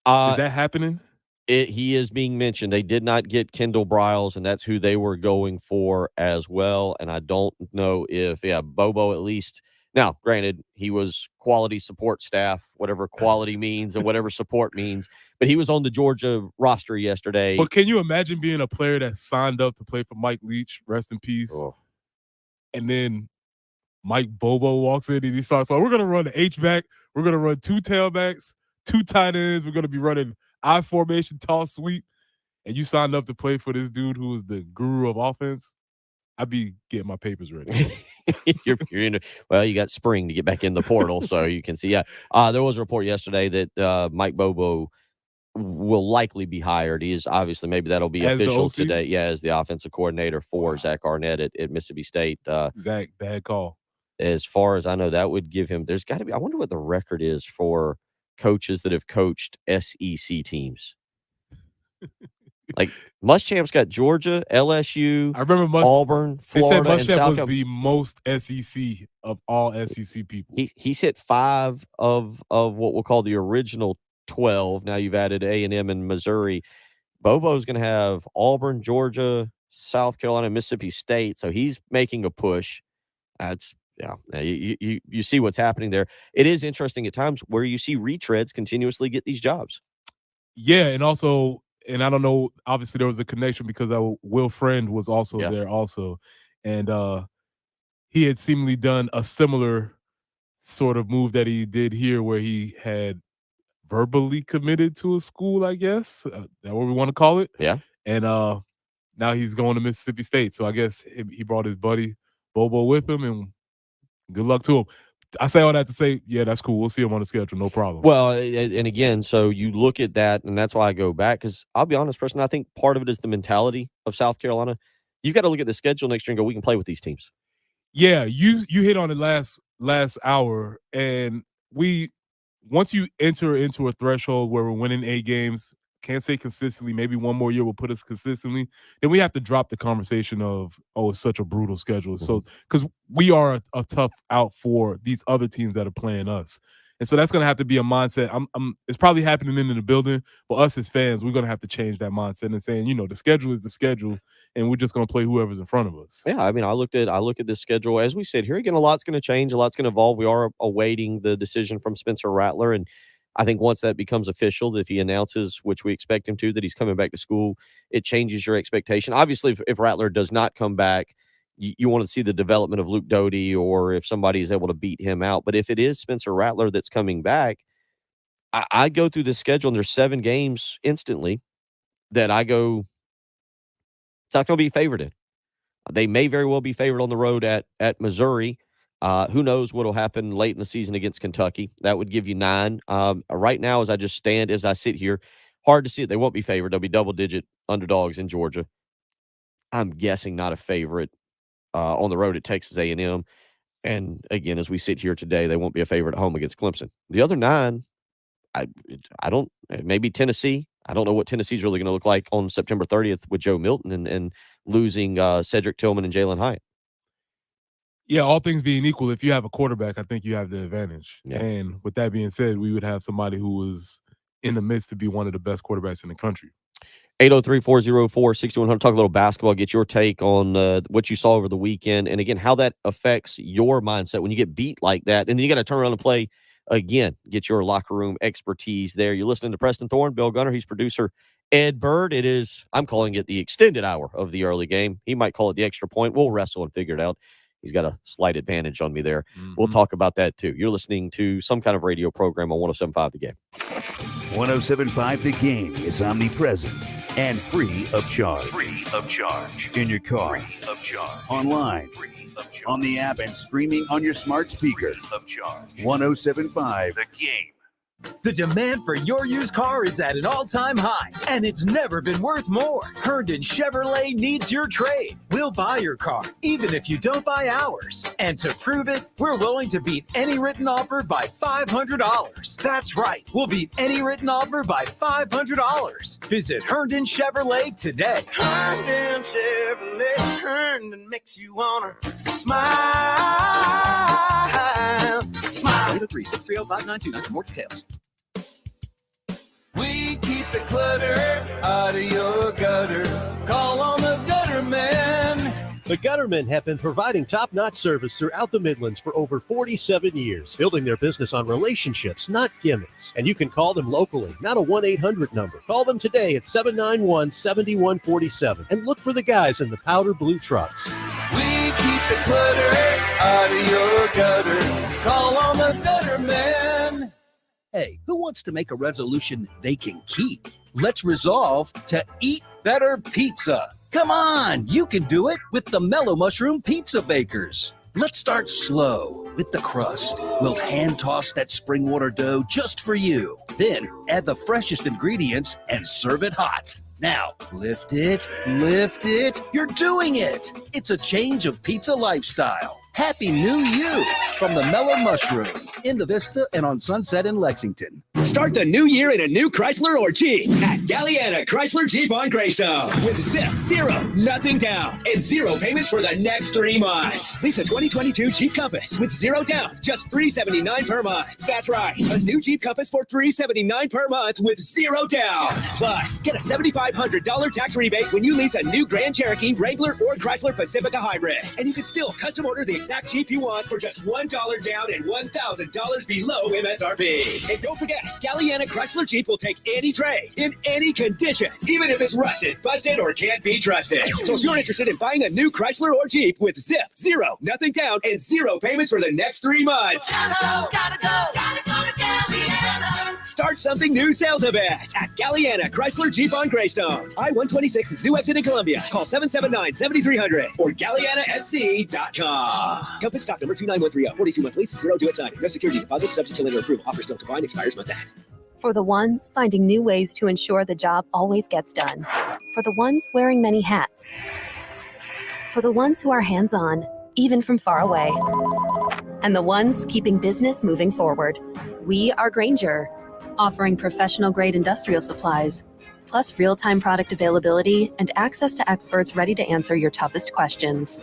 Is that happening? He is being mentioned. They did not get Kendall Briles, and that's who they were going for as well. And I don't know if, Bobo at least. Now, granted, he was quality support staff, whatever quality means and whatever support means. But he was on the Georgia roster yesterday. But can you imagine being a player that signed up to play for Mike Leach, rest in peace, and then Mike Bobo walks in and he starts, we're going to run the H-back. We're going to run 2 tailbacks, 2 tight ends. We're going to be running I formation, toss sweep. And you signed up to play for this dude who was the guru of offense. I'd be getting my papers ready. You're in. Well, you got spring to get back in the portal, so you can see. Yeah, there was a report yesterday that Mike Bobo will likely be hired. He is obviously, maybe that'll be as official today. Yeah, as the offensive coordinator for Zach Arnett at Mississippi State. Zach, bad call. As far as I know, that would give him. There's got to be. I wonder what the record is for coaches that have coached SEC teams. Like Muschamp's got Georgia, LSU, I remember Auburn, Florida, they said Muschamp and South was the most SEC of all SEC people. He's hit 5 of what we'll call the original 12. Now you've added A&M and Missouri. Bobo's going to have Auburn, Georgia, South Carolina, Mississippi State. So he's making a push. You see what's happening there. It is interesting at times where you see retreads continuously get these jobs. Yeah, and also, and I don't know, obviously there was a connection because Will Friend was also there also. and he had seemingly done a similar sort of move that he did here, where he had verbally committed to a school, I guess. That what we want to call it. Yeah. And now he's going to Mississippi State. So I guess he brought his buddy Bobo with him, and good luck to him. I say all that to say, yeah, that's cool. We'll see him on the schedule. No problem. Well, and again, so you look at that, and that's why I go back, because I'll be honest, Preston, I think part of it is the mentality of South Carolina. You've got to look at the schedule next year and go, we can play with these teams. Yeah, you hit on it last hour, and once you enter into a threshold where we're winning 8 games, can't say consistently, maybe one more year will put us consistently, then we have to drop the conversation of, oh, it's such a brutal schedule. So, because we are a tough out for these other teams that are playing us. And so that's going to have to be a mindset. It's probably happening in the building, but us as fans, we're going to have to change that mindset and saying, the schedule is the schedule, and we're just going to play whoever's in front of us. Yeah, I mean, I look at this schedule as we said here. Again, a lot's going to change, a lot's going to evolve. We are awaiting the decision from Spencer Rattler, and I think once that becomes official, if he announces, which we expect him to, that he's coming back to school, it changes your expectation. Obviously, if Rattler does not come back, you want to see the development of Luke Doty, or if somebody is able to beat him out. But if it is Spencer Rattler that's coming back, I go through the schedule, and there's 7 games instantly that I go, it's not going to be favored in. They may very well be favored on the road at Missouri. Who knows what will happen late in the season against Kentucky. That would give you 9. Right now, as I sit here, hard to see it. They won't be favored. They'll be double-digit underdogs in Georgia. I'm guessing not a favorite on the road at Texas A&M. And again, as we sit here today, they won't be a favorite at home against Clemson. The other 9, I don't, maybe Tennessee. I don't know what Tennessee's really going to look like on September 30th with Joe Milton and losing Cedric Tillman and Jalen Hyatt. Yeah, all things being equal, if you have a quarterback, I think you have the advantage. Yeah. And with that being said, we would have somebody who was in the midst to be one of the best quarterbacks in the country. 803-404-6100. Talk a little basketball. Get your take on what you saw over the weekend, and again, how that affects your mindset when you get beat like that, and then you got to turn around and play again. Get your locker room expertise there. You're listening to Preston Thorne, Bill Gunner. He's producer Ed Bird. It is, I'm calling it the extended hour of the early game. He might call it the extra point. We'll wrestle and figure it out. He's got a slight advantage on me there. Mm-hmm. We'll talk about that too. You're listening to some kind of radio program on 107.5 The Game. 107.5 The Game is omnipresent and free of charge. Free of charge. In your car. Free of charge. Online. Free of charge. On the app and streaming on your smart speaker. Free of charge. 107.5 The Game. The demand for your used car is at an all-time high, and it's never been worth more. Herndon Chevrolet needs your trade. We'll buy your car, even if you don't buy ours. And to prove it, we're willing to beat any written offer by $500. That's right. We'll beat any written offer by $500. Visit Herndon Chevrolet today. Herndon Chevrolet, Herndon makes you wanna smile. Smile. 803-630-5929 for more details. We keep the clutter out of your gutter. Call on the gutter man. The Guttermen have been providing top-notch service throughout the Midlands for over 47 years, building their business on relationships, not gimmicks. And you can call them locally, not a 1-800 number. Call them today at 791-7147 and look for the guys in the powder blue trucks. We keep the clutter out of your gutter. Call on the gutter man. Hey, who wants to make a resolution they can keep? Let's resolve to eat better pizza. Come on, you can do it with the Mellow Mushroom Pizza Bakers. Let's start slow with the crust. We'll hand toss that spring water dough just for you. Then add the freshest ingredients and serve it hot. Now, lift it. You're doing it. It's a change of pizza lifestyle. Happy New You from the Mellow Mushroom in the Vista and on Sunset in Lexington. Start the new year in a new Chrysler or Jeep at Galliana Chrysler Jeep on Grayson with zero, nothing down, and 0 payments for the next 3 months. Lease a 2022 Jeep Compass with 0 down, just $379 per month. That's right, a new Jeep Compass for $379 per month with 0 down. Plus, get a $7,500 tax rebate when you lease a new Grand Cherokee, Wrangler, or Chrysler Pacifica Hybrid. And you can still custom order the exact Jeep you want for just $1 down and $1,000 $5 below MSRP. And don't forget, Galliana Chrysler Jeep will take any trade in any condition, even if it's rusted, busted, or can't be trusted. So if you're interested in buying a new Chrysler or Jeep with zip, zero, nothing down, and zero payments for the next 3 months. Gotta go to Galliana. Start something new sales event at Galliana Chrysler Jeep on Greystone. I-126 Zoo Exit in Columbia. Call 779-7300 or GallianaSC.com. Compass stock number 29130. 42-month lease, 0 due at signing. No security deposit subject to later approval. Offers don't combine. Expires month end. For the ones finding new ways to ensure the job always gets done. For the ones wearing many hats. For the ones who are hands-on, even from far away. And the ones keeping business moving forward. We are Grainger, offering professional-grade industrial supplies, plus real-time product availability and access to experts ready to answer your toughest questions.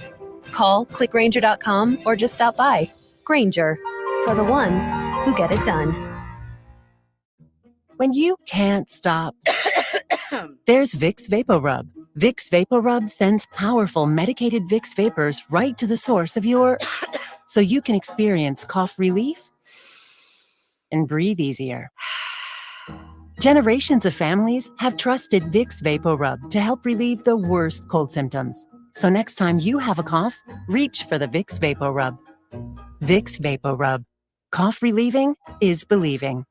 Call, clickgrainger.com, or just stop by. Grainger, for the ones who get it done. When you can't stop, there's Vicks VapoRub. Vicks VapoRub sends powerful medicated Vicks vapors right to the source of your... so you can experience cough relief and breathe easier. Generations of families have trusted Vicks VapoRub to help relieve the worst cold symptoms. So next time you have a cough, reach for the Vicks VapoRub. Vicks VapoRub. Cough relieving is believing.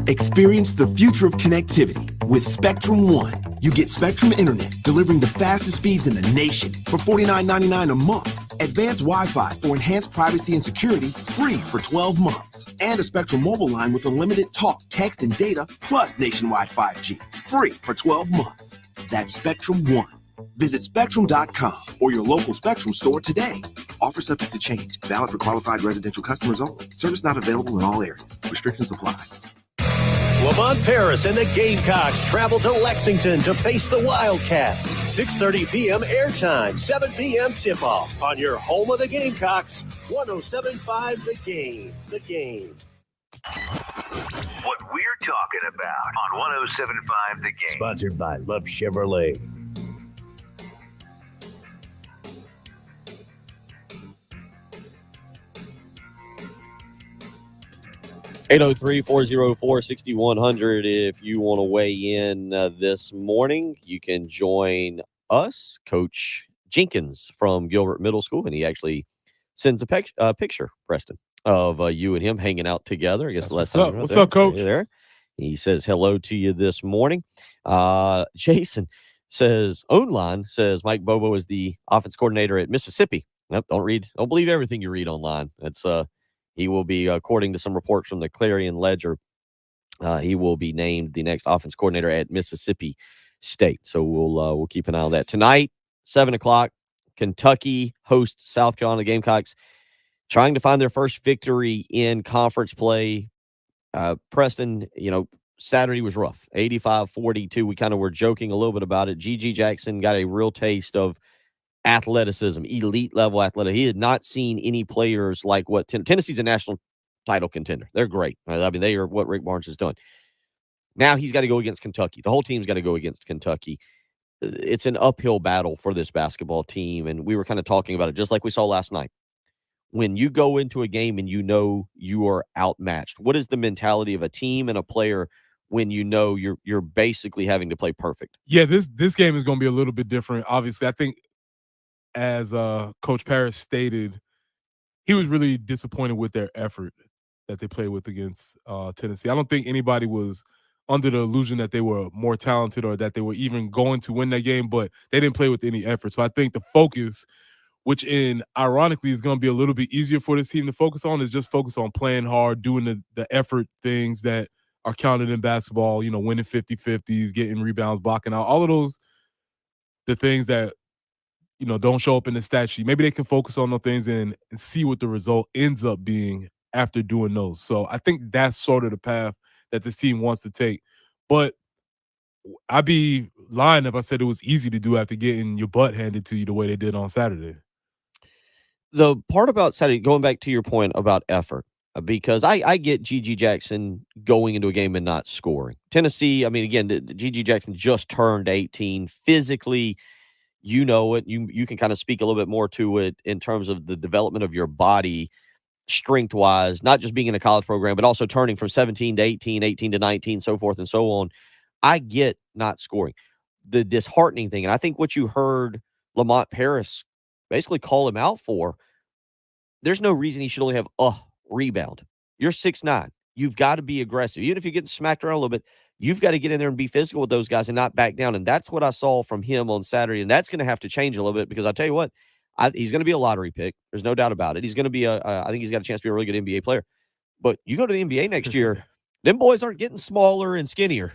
Experience the future of connectivity with Spectrum One. You get Spectrum Internet delivering the fastest speeds in the nation for $49.99 a month. Advanced Wi-Fi for enhanced privacy and security, free for 12 months. And a Spectrum mobile line with unlimited talk, text, and data, plus nationwide 5G, free for 12 months. That's Spectrum One. Visit Spectrum.com or your local Spectrum store today. Offer subject to change. Valid for qualified residential customers only. Service not available in all areas. Restrictions apply. Lamont Paris and the Gamecocks travel to Lexington to face the Wildcats. 6:30 p.m. airtime, 7 p.m. tip-off on your home of the Gamecocks, 107.5 The Game. The Game. What we're talking about on 107.5 The Game. Sponsored by Love Chevrolet. Eight 803-404-6100. If you want to weigh in this morning, you can join us, Coach Jenkins from Gilbert Middle School, and he actually sends a picture, Preston, of you and him hanging out together. I guess the last time. What's up, Coach? There. He says hello to you this morning. Jason says, online says Mike Bobo is the offense coordinator at Mississippi. Nope, don't believe everything you read online. That's he will be, according to some reports from the Clarion Ledger, he will be named the next offense coordinator at Mississippi State. So we'll keep an eye on that. Tonight, 7 o'clock, Kentucky hosts South Carolina Gamecocks, trying to find their first victory in conference play. Preston, Saturday was rough, 85-42. We kind of were joking a little bit about it. G.G. Jackson got a real taste of athleticism, elite level athleticism. He had not seen any players like what Tennessee's a national title contender. They're great. I mean, they are what Rick Barnes has done. Now he's got to go against Kentucky. The whole team's got to go against Kentucky. It's an uphill battle for this basketball team, and we were kind of talking about it just like we saw last night. When you go into a game and you know you are outmatched, what is the mentality of a team and a player when you know you're basically having to play perfect? Yeah, this game is going to be a little bit different. Obviously, I think as Coach Paris stated, he was really disappointed with their effort that they played with against Tennessee. I don't think anybody was under the illusion that they were more talented or that they were even going to win that game, but they didn't play with any effort. So I think the focus, which ironically is going to be a little bit easier for this team to focus on, is just focus on playing hard, doing the effort things that are counted in basketball, winning 50-50s, getting rebounds, blocking out, all of those, the things that don't show up in the stat sheet. Maybe they can focus on those things and see what the result ends up being after doing those. So I think that's sort of the path that this team wants to take. But I'd be lying if I said it was easy to do after getting your butt handed to you the way they did on Saturday. The part about Saturday, going back to your point about effort, because I get G.G. Jackson going into a game and not scoring. Tennessee, I mean, again, G.G. Jackson just turned 18. Physically, it. You can kind of speak a little bit more to it in terms of the development of your body. strength-wise, not just being in a college program, but also turning from 17 to 18, 18 to 19, so forth and so on. I get not scoring. The disheartening thing, and I think what you heard Lamont Paris basically call him out for, there's no reason he should only have a rebound. You're 6'9". You've got to be aggressive. Even if you're getting smacked around a little bit, you've got to get in there and be physical with those guys and not back down. And that's what I saw from him on Saturday. And that's going to have to change a little bit because I tell you what, he's going to be a lottery pick. There's no doubt about it. He's going to be I think he's got a chance to be a really good NBA player. But you go to the NBA next year, them boys aren't getting smaller and skinnier.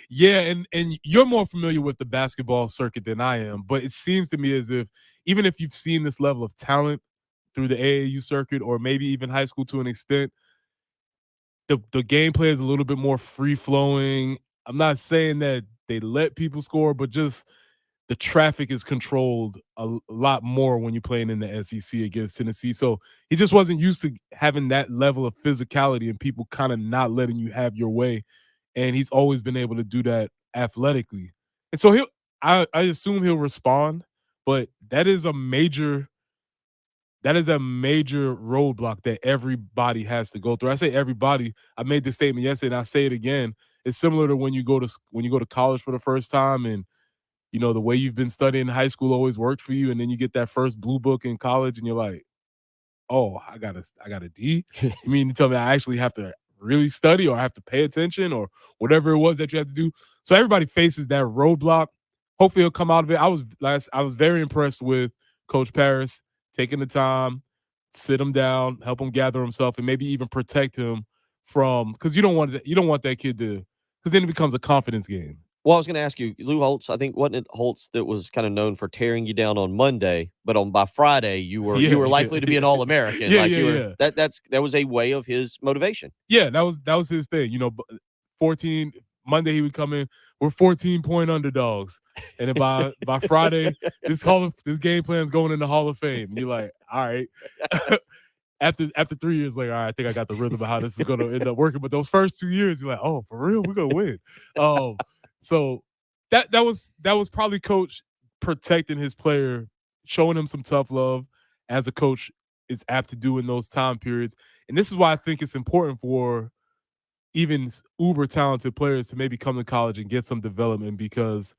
Yeah, and you're more familiar with the basketball circuit than I am, but it seems to me as if even if you've seen this level of talent through the AAU circuit or maybe even high school to an extent, the gameplay is a little bit more free flowing. I'm not saying that they let people score, but just the traffic is controlled a lot more when you're playing in the SEC against Tennessee. So he just wasn't used to having that level of physicality and people kind of not letting you have your way. And he's always been able to do that athletically. And so I assume he'll respond, but that is a major roadblock that everybody has to go through. I say everybody. I made this statement yesterday and I say it again. It's similar to when you go to college for the first time and you know, the way you've been studying in high school always worked for you, and then you get that first blue book in college, and you're like, "Oh, I got a D." You mean to tell me I actually have to really study, or I have to pay attention, or whatever it was that you have to do? So everybody faces that roadblock. Hopefully, he'll come out of it. I was very impressed with Coach Paris taking the time, sit him down, help him gather himself, and maybe even protect him from because you don't want that kid to because then it becomes a confidence game. Well, I was going to ask you, Lou Holtz. I think wasn't it Holtz that was kind of known for tearing you down on Monday, but by Friday you were likely to be an All-American. That was a way of his motivation. Yeah, that was his thing. You know, 14 Monday he would come in. We're 14-point underdogs, and then by Friday this game plan's going in the Hall of Fame. And you're like, all right. After 3 years, like, all right, I think I got the rhythm of how this is going to end up working. But those first 2 years, you're like, oh, for real, we're gonna win. So that was probably coach protecting his player, showing him some tough love as a coach is apt to do in those time periods. And this is why I think it's important for even uber talented players to maybe come to college and get some development because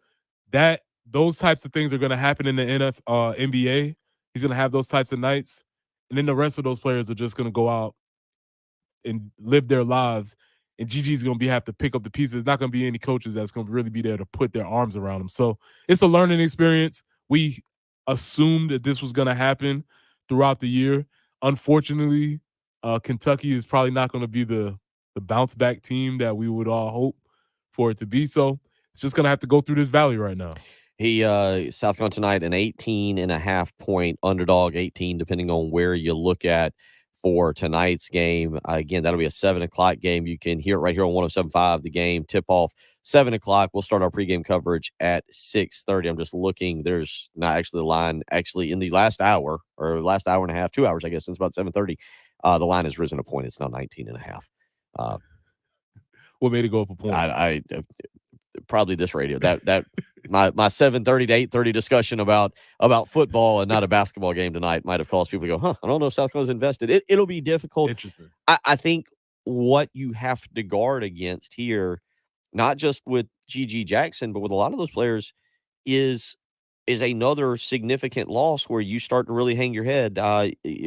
those types of things are going to happen in the NBA. He's going to have those types of nights. And then the rest of those players are just going to go out and live their lives. And Gigi's going to have to pick up the pieces. There's not going to be any coaches that's going to really be there to put their arms around him. So it's a learning experience. We assumed that this was going to happen throughout the year. Unfortunately, Kentucky is probably not going to be the bounce back team that we would all hope for it to be. So it's just going to have to go through this valley right now. South Carolina tonight, an 18.5-point underdog, 18, depending on where you look at for tonight's game. Again, that'll be a 7 o'clock game. You can hear it right here on 107.5, the game tip-off, 7 o'clock. We'll start our pregame coverage at 6:30. I'm just looking. There's not actually the line. Actually, in the last hour, or last hour and a half, 2 hours, I guess, since about 7:30, the line has risen a point. It's now 19.5. What made it go up a point? I probably this radio. That my 7:30 to 8:30 discussion about football and not a basketball game tonight might have caused people to go, I don't know if South Carolina's invested. It'll be difficult. Interesting. I think what you have to guard against here, not just with G.G. Jackson, but with a lot of those players, is another significant loss where you start to really hang your head.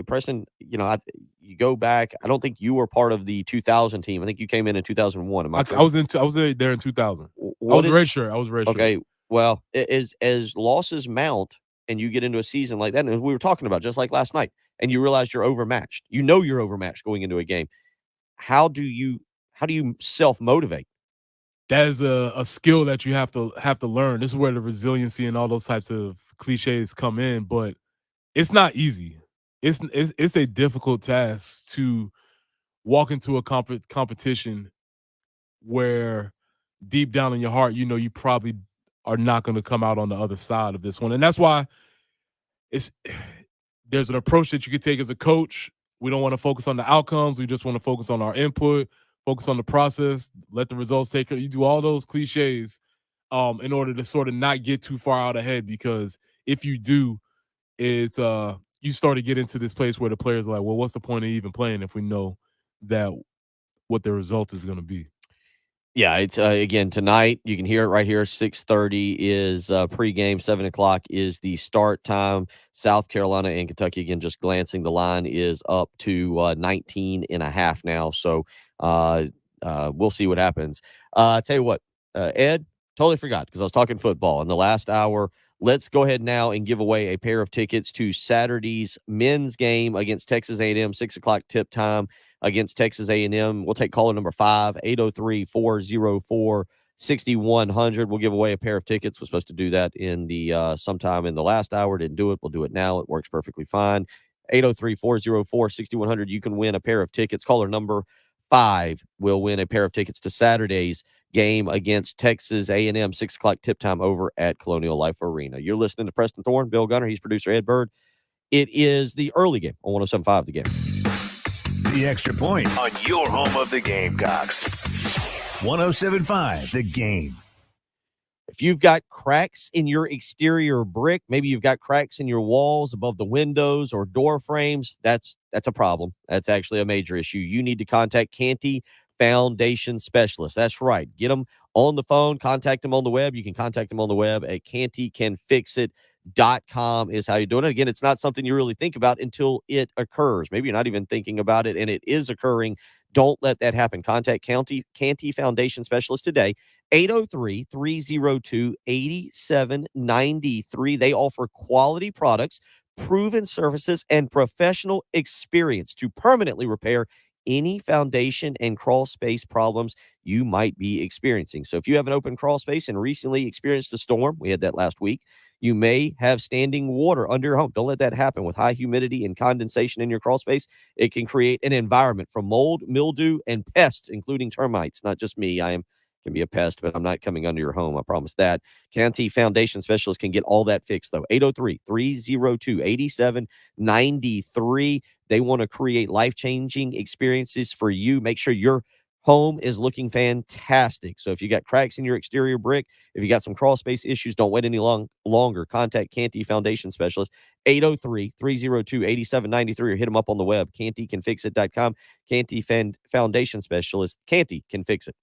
Preston, you go back. I don't think you were part of the 2000 team. I think you came in 2001. I was there in 2000. I was redshirt. Okay. Well, as losses mount and you get into a season like that, and we were talking about just like last night, and you realize you're overmatched. You know you're overmatched going into a game. How do you self-motivate? That is a skill that you have to learn. This is where the resiliency and all those types of cliches come in, but it's not easy. It's a difficult task to walk into a competition where deep down in your heart, you know you probably are not going to come out on the other side of this one. And that's why there's an approach that you could take as a coach. We don't want to focus on the outcomes. We just want to focus on our input, focus on the process, let the results take care. You do all those cliches in order to sort of not get too far out ahead, because if you do, you you start to get into this place where the players are like, well, what's the point of even playing if we know that what the result is going to be? Yeah, it's again tonight. You can hear it right here. 6:30 is pregame. 7:00 is the start time. South Carolina and Kentucky. Again, just glancing, the line is up to 19.5 now. So we'll see what happens. Tell you what, Ed, totally forgot because I was talking football in the last hour. Let's go ahead now and give away a pair of tickets to Saturday's men's game against Texas A&M. 6:00 tip time against Texas A&M. We'll take caller number 5, 803-404-6100. We'll give away a pair of tickets. We're supposed to do that in the sometime in the last hour. Didn't do it. We'll do it now. It works perfectly fine. 803-404-6100. You can win a pair of tickets. Caller number 5 will win a pair of tickets to Saturday's game against Texas A&M. 6:00 tip time over at Colonial Life Arena. You're listening to Preston Thorne, Bill Gunner. He's producer Ed Bird. It is the early game on 107.5 The Game. The Extra Point on your home of the Gamecocks. 107.5 The Game. If you've got cracks in your exterior brick, maybe you've got cracks in your walls above the windows or door frames, that's a problem. That's actually a major issue. You need to contact Canty Foundation Specialist. That's right. Get them on the phone. Contact them on the web. You can contact them on the web at cantycanfixit.com is how you do it. Again, it's not something you really think about until it occurs. Maybe you're not even thinking about it and it is occurring. Don't let that happen. Contact Canty Foundation Specialist today. 803-302-8793. They offer quality products, proven services, and professional experience to permanently repair any foundation and crawl space problems you might be experiencing. So if you have an open crawl space and recently experienced a storm, we had that last week, you may have standing water under your home. Don't let that happen. With high humidity and condensation in your crawl space, it can create an environment for mold, mildew, and pests, including termites. Not just me. Can be a pest, but I'm not coming under your home. I promise that. Canty Foundation Specialist can get all that fixed, though. 803-302-8793. They want to create life-changing experiences for you. Make sure your home is looking fantastic. So if you got cracks in your exterior brick, if you got some crawl space issues, don't wait any longer. Contact Canty Foundation Specialist, 803-302-8793, or hit them up on the web, cantycanfixit.com. Canty Foundation Specialist. Canty can fix it.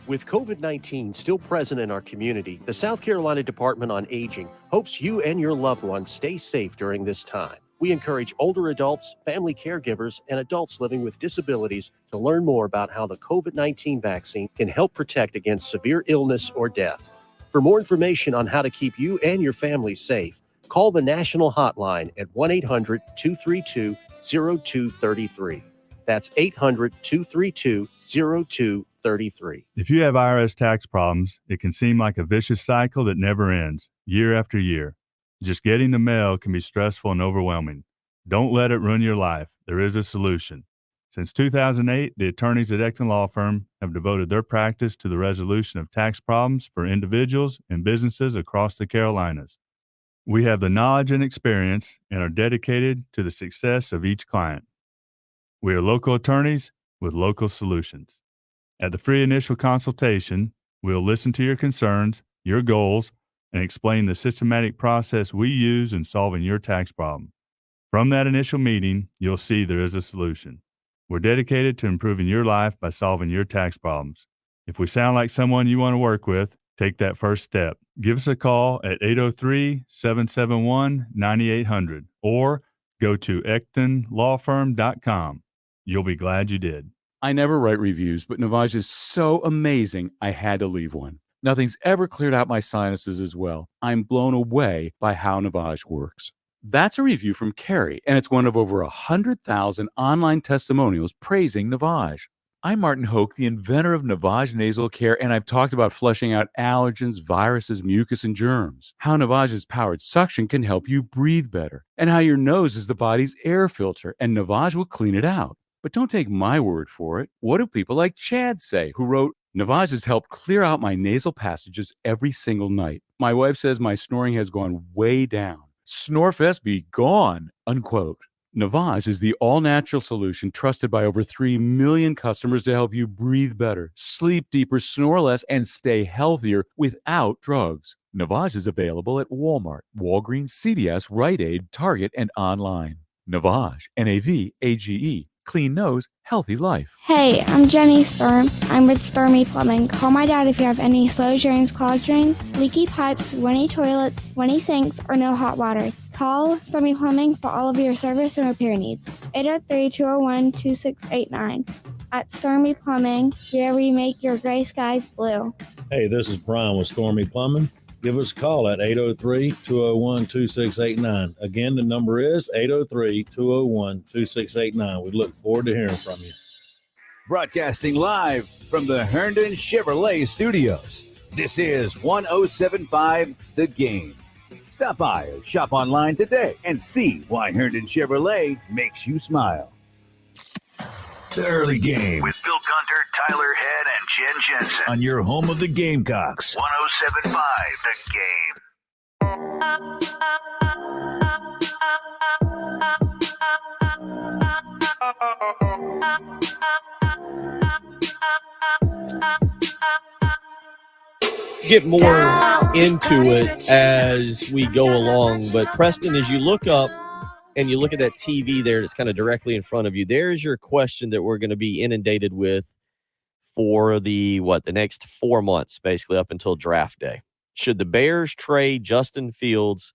With COVID-19 still present in our community, the South Carolina Department on Aging hopes you and your loved ones stay safe during this time. We encourage older adults, family caregivers, and adults living with disabilities to learn more about how the COVID-19 vaccine can help protect against severe illness or death. For more information on how to keep you and your family safe, call the national hotline at 1-800-232-0233. That's 800-232-0233. If you have IRS tax problems, it can seem like a vicious cycle that never ends, year after year. Just getting the mail can be stressful and overwhelming. Don't let it ruin your life. There is a solution. Since 2008, the attorneys at Ecton Law Firm have devoted their practice to the resolution of tax problems for individuals and businesses across the Carolinas. We have the knowledge and experience and are dedicated to the success of each client. We are local attorneys with local solutions. At the free initial consultation, we'll listen to your concerns, your goals, and explain the systematic process we use in solving your tax problem. From that initial meeting, you'll see there is a solution. We're dedicated to improving your life by solving your tax problems. If we sound like someone you want to work with, take that first step. Give us a call at 803-771-9800 or go to ectonlawfirm.com. You'll be glad you did. I never write reviews, but Navage is so amazing, I had to leave one. Nothing's ever cleared out my sinuses as well. I'm blown away by how Navage works. That's a review from Carrie, and it's one of over 100,000 online testimonials praising Navage. I'm Martin Hoke, the inventor of Navage Nasal Care, and I've talked about flushing out allergens, viruses, mucus, and germs. How Navage's powered suction can help you breathe better, and how your nose is the body's air filter, and Navage will clean it out. But don't take my word for it. What do people like Chad say, who wrote, Navage has helped clear out my nasal passages every single night. My wife says my snoring has gone way down. Snorefest be gone, unquote. Navage is the all-natural solution trusted by over 3 million customers to help you breathe better, sleep deeper, snore less, and stay healthier without drugs. Navage is available at Walmart, Walgreens, CVS, Rite Aid, Target, and online. Navage, Navage, clean nose, healthy life. Hey, I'm Jenny Sturm. I'm with Sturmy Plumbing. Call my dad if you have any slow drains, clogged drains, leaky pipes, runny toilets, runny sinks, or no hot water. Call Sturmy Plumbing for all of your service and repair needs. 803-201-2689. At Sturmy Plumbing, where we make your gray skies blue. Hey, this is Brian with Stormy Plumbing. Give us a call at 803-201-2689. Again, the number is 803-201-2689. We look forward to hearing from you. Broadcasting live from the Herndon Chevrolet Studios. This is 107.5 The Game. Stop by or shop online today and see why Herndon Chevrolet makes you smile. The early game with Bill Gunter, Tyler Head, and Jen Jensen on your home of the Gamecocks. 107.5 The Game. Get more into it as we go along, but Preston, as you look up and you look at that TV there that's kind of directly in front of you, there's your question that we're going to be inundated with for the next 4 months, basically up until draft day. Should the Bears trade Justin Fields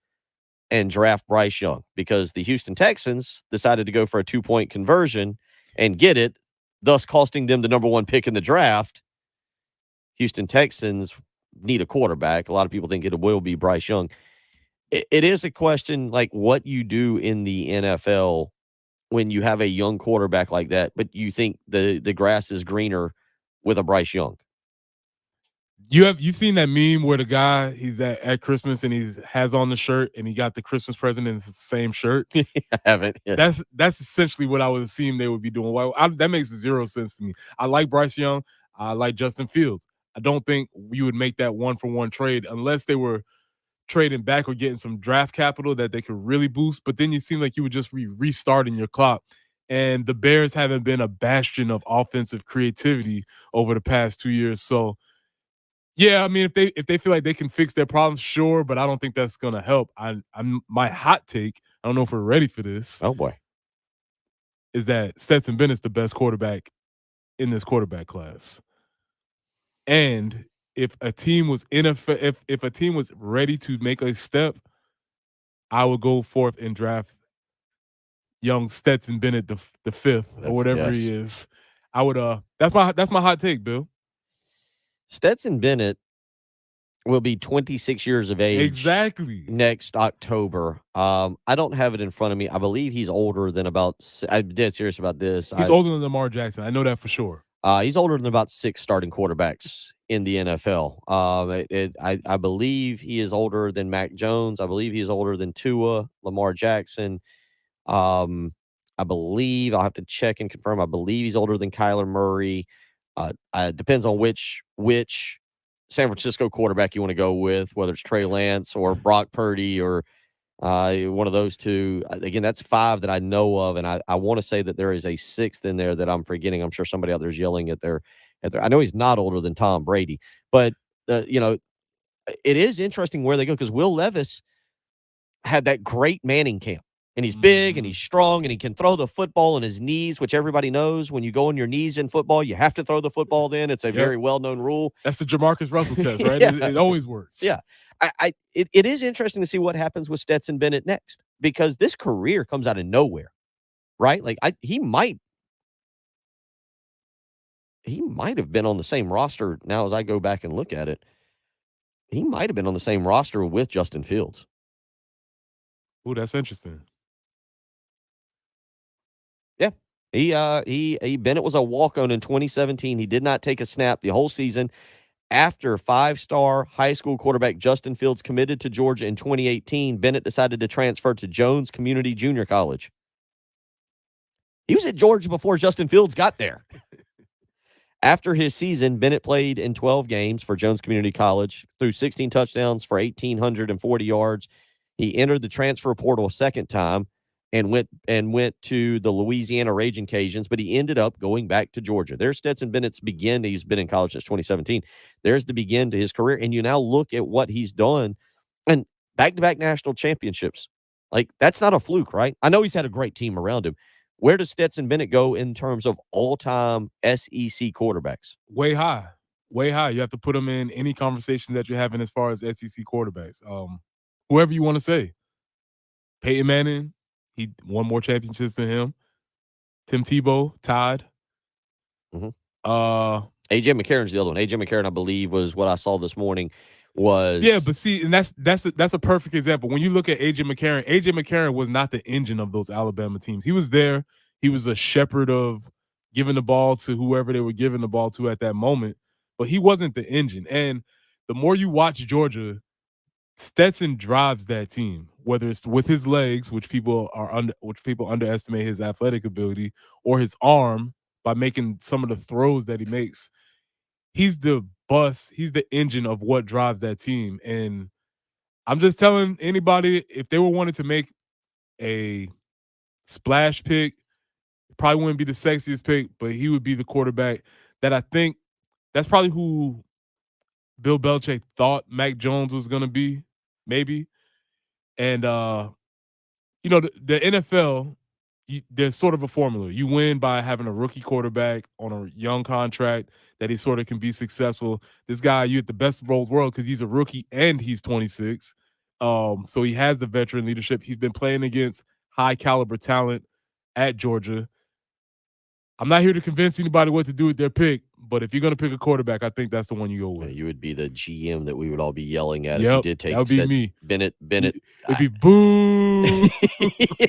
and draft Bryce Young? Because the Houston Texans decided to go for a 2-point conversion and get it, thus costing them the number 1 pick in the draft. Houston Texans need a quarterback. A lot of people think it will be Bryce Young. It is a question like what you do in the NFL when you have a young quarterback like that, but you think the grass is greener with a Bryce Young. You've seen that meme where the guy he's at Christmas and he has on the shirt and he got the Christmas present and it's the same shirt. I haven't. Yeah. That's essentially what I would assume they would be doing. That makes zero sense to me. I like Bryce Young. I like Justin Fields. I don't think you would make that 1-for-1 trade unless they were trading back or getting some draft capital that they could really boost. But then you seem like you would just be restarting your clock. And the Bears haven't been a bastion of offensive creativity over the past 2 years. So, yeah, I mean, if they feel like they can fix their problems, sure, but I don't think that's gonna help. I'm my hot take. I don't know if we're ready for this. Oh boy, is that Stetson Bennett's the best quarterback in this quarterback class, and if a team was if a team was ready to make a step, I would go forth and draft young Stetson Bennett the fifth or whatever he is. I would that's my hot take, Bill. Stetson Bennett will be 26 years of age exactly next October. I don't have it in front of me. I believe he's older than I'm dead serious about this. He's older than Lamar Jackson. I know that for sure. He's older than about 6 starting quarterbacks in the NFL. I believe he is older than Mac Jones. I believe he is older than Tua, Lamar Jackson. I believe I'll have to check and confirm. I believe he's older than Kyler Murray. Depends on which San Francisco quarterback you want to go with, whether it's Trey Lance or Brock Purdy or one of those two. Again, that's 5 that I know of, and I want to say that there is a 6th in there that I'm forgetting. I'm sure somebody out there is yelling at their. I know he's not older than Tom Brady, but it is interesting where they go because Will Levis had that great Manning camp. And he's big and he's strong and he can throw the football on his knees, which everybody knows when you go on your knees in football, you have to throw the football then. It's a very well-known rule. That's the Jamarcus Russell test, right? Yeah. It always works. Yeah. It is interesting to see what happens with Stetson Bennett next because this career comes out of nowhere, right? Like he might have been on the same roster now as I go back and look at it. He might have been on the same roster with Justin Fields. Ooh, that's interesting. Yeah. Bennett was a walk-on in 2017. He did not take a snap the whole season. After 5-star high school quarterback Justin Fields committed to Georgia in 2018, Bennett decided to transfer to Jones Community Junior College. He was at Georgia before Justin Fields got there. After his season, Bennett played in 12 games for Jones Community College, threw 16 touchdowns for 1,840 yards. He entered the transfer portal a second time and went to the Louisiana Raging Cajuns, but he ended up going back to Georgia. There's Stetson Bennett's begin. He's been in college since 2017. There's the begin to his career, and you now look at what he's done, and back-to-back national championships Like, that's not a fluke, right? I know he's had a great team around him. Where does Stetson Bennett go in terms of all-time SEC quarterbacks? Way high. Way high. You have to put him in any conversations that you're having as far as SEC quarterbacks. Whoever you want to say. Peyton Manning, he won more championships than him. Tim Tebow, tied. AJ McCarron's the other one. AJ McCarron, I believe, was what I saw this morning. Yeah, but see, and that's a perfect example. When you look at AJ McCarron was not the engine of those Alabama teams. He was there. He was a shepherd of giving the ball to whoever they were giving the ball to at that moment, but he wasn't the engine. And the more you watch Georgia, Stetson drives that team, whether it's with his legs, which people underestimate his athletic ability, or his arm by making some of the throws that he makes. He's the bus. He's the engine of what drives that team. And I'm just telling anybody, if they were wanting to make a splash pick, it probably wouldn't be the sexiest pick, but he would be the quarterback that I think that's probably who Bill Belichick thought Mac Jones was going to be, maybe. And, the NFL, there's sort of a formula. You win by having a rookie quarterback on a young contract that he sort of can be successful. This guy, you at the best of both worlds because he's a rookie and he's 26. So he has the veteran leadership. He's been playing against high caliber talent at Georgia. I'm not here to convince anybody what to do with their pick, but if you're going to pick a quarterback, I think that's the one you go with. You would be the GM that we would all be yelling at if you did take that would be me. Bennett. It'd be boo.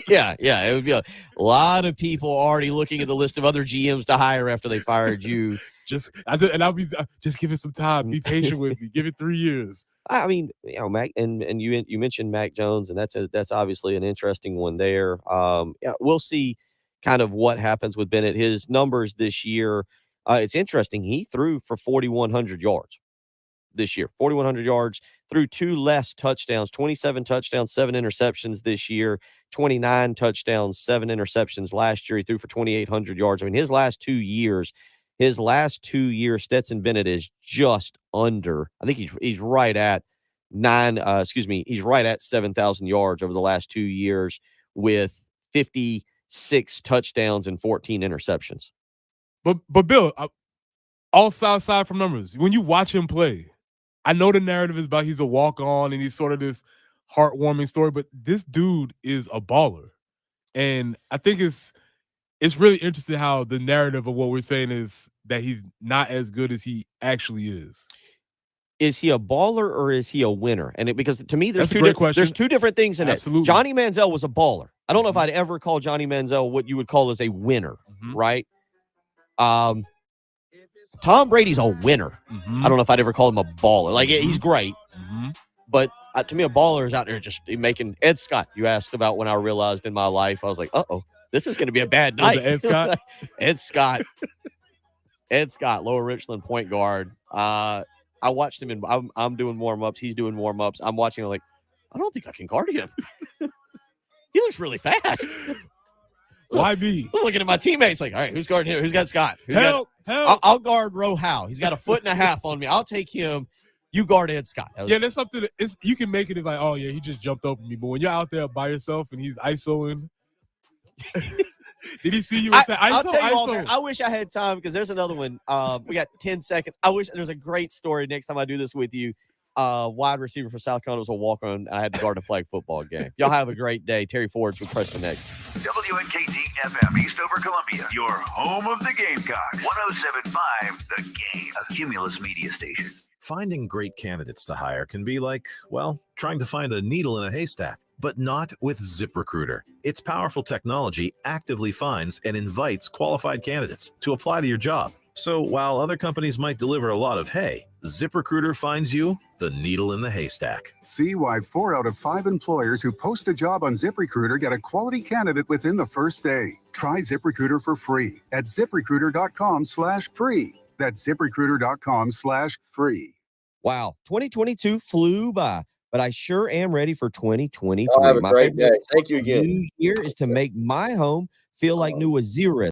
Yeah. It would be a lot of people already looking at the list of other GMs to hire after they fired you. I'll be just give it some time. Be patient with me. Give it 3 years. I mean, Mac, and you mentioned Mac Jones, and that's obviously an interesting one there. We'll see kind of what happens with Bennett. His numbers this year, it's interesting. He threw for 4,100 yards this year. 4,100 yards, threw 2 less touchdowns, 27 touchdowns, 7 interceptions this year, 29 touchdowns, 7 interceptions last year. He threw for 2,800 yards. I mean, his last 2 years, Stetson Bennett is just under. I think he's right at he's right at 7,000 yards over the last 2 years with 56 touchdowns and 14 interceptions. But Bill, all aside from numbers, when you watch him play, I know the narrative is about he's a walk-on and he's sort of this heartwarming story, but this dude is a baller. And I think it's really interesting how the narrative of what we're saying is that he's not as good as he actually is. Is he a baller or is he a winner? And because to me, there's there's two different things in Absolutely. it. Johnny Manziel was a baller. I don't know if I'd ever call Johnny Manziel what you would call as a winner, right? Tom Brady's a winner. I don't know if I'd ever call him a baller. Like, he's great. But to me, a baller is out there just making – Ed Scott, you asked about when I realized in my life, I was like, uh-oh, this is going to be a bad night. Ed Scott? Ed Scott, Lower Richland point guard. I watched him, I'm doing warm-ups. He's doing warm-ups. I'm watching him like, I don't think I can guard him. He looks really fast. Why me? I was looking at my teammates like, all right, who's guarding him? Who's got Scott? Help. I'll guard Roe Howe. He's got 1.5 feet on me. I'll take him. You guard Ed Scott. There's something you can make it like, oh yeah, he just jumped over me. But when you're out there by yourself and he's ISOing, did he see you and say ISO? I'll tell you all, ISO? I wish I had time because there's another one. We got 10 seconds. I wish there's a great story next time I do this with you. Wide receiver for South Carolina was a walk-on. I had to guard a flag football game. Y'all have a great day. Terry Ford's with Preston Next. WNKT FM Eastover, Columbia, your home of the Gamecocks. 107.5 The Game, a Cumulus media station. Finding great candidates to hire can be like, well, trying to find a needle in a haystack, but not with ZipRecruiter. Its powerful technology actively finds and invites qualified candidates to apply to your job. So while other companies might deliver a lot of hay, ZipRecruiter finds you the needle in the haystack. See why 4 out of 5 employers who post a job on ZipRecruiter get a quality candidate within the first day. Try ZipRecruiter for free at ZipRecruiter.com/free. That's ZipRecruiter.com/free. Wow, 2022 flew by, but I sure am ready for 2023. Have a great day. Thank you again. New year is to make my home feel like new with Zero.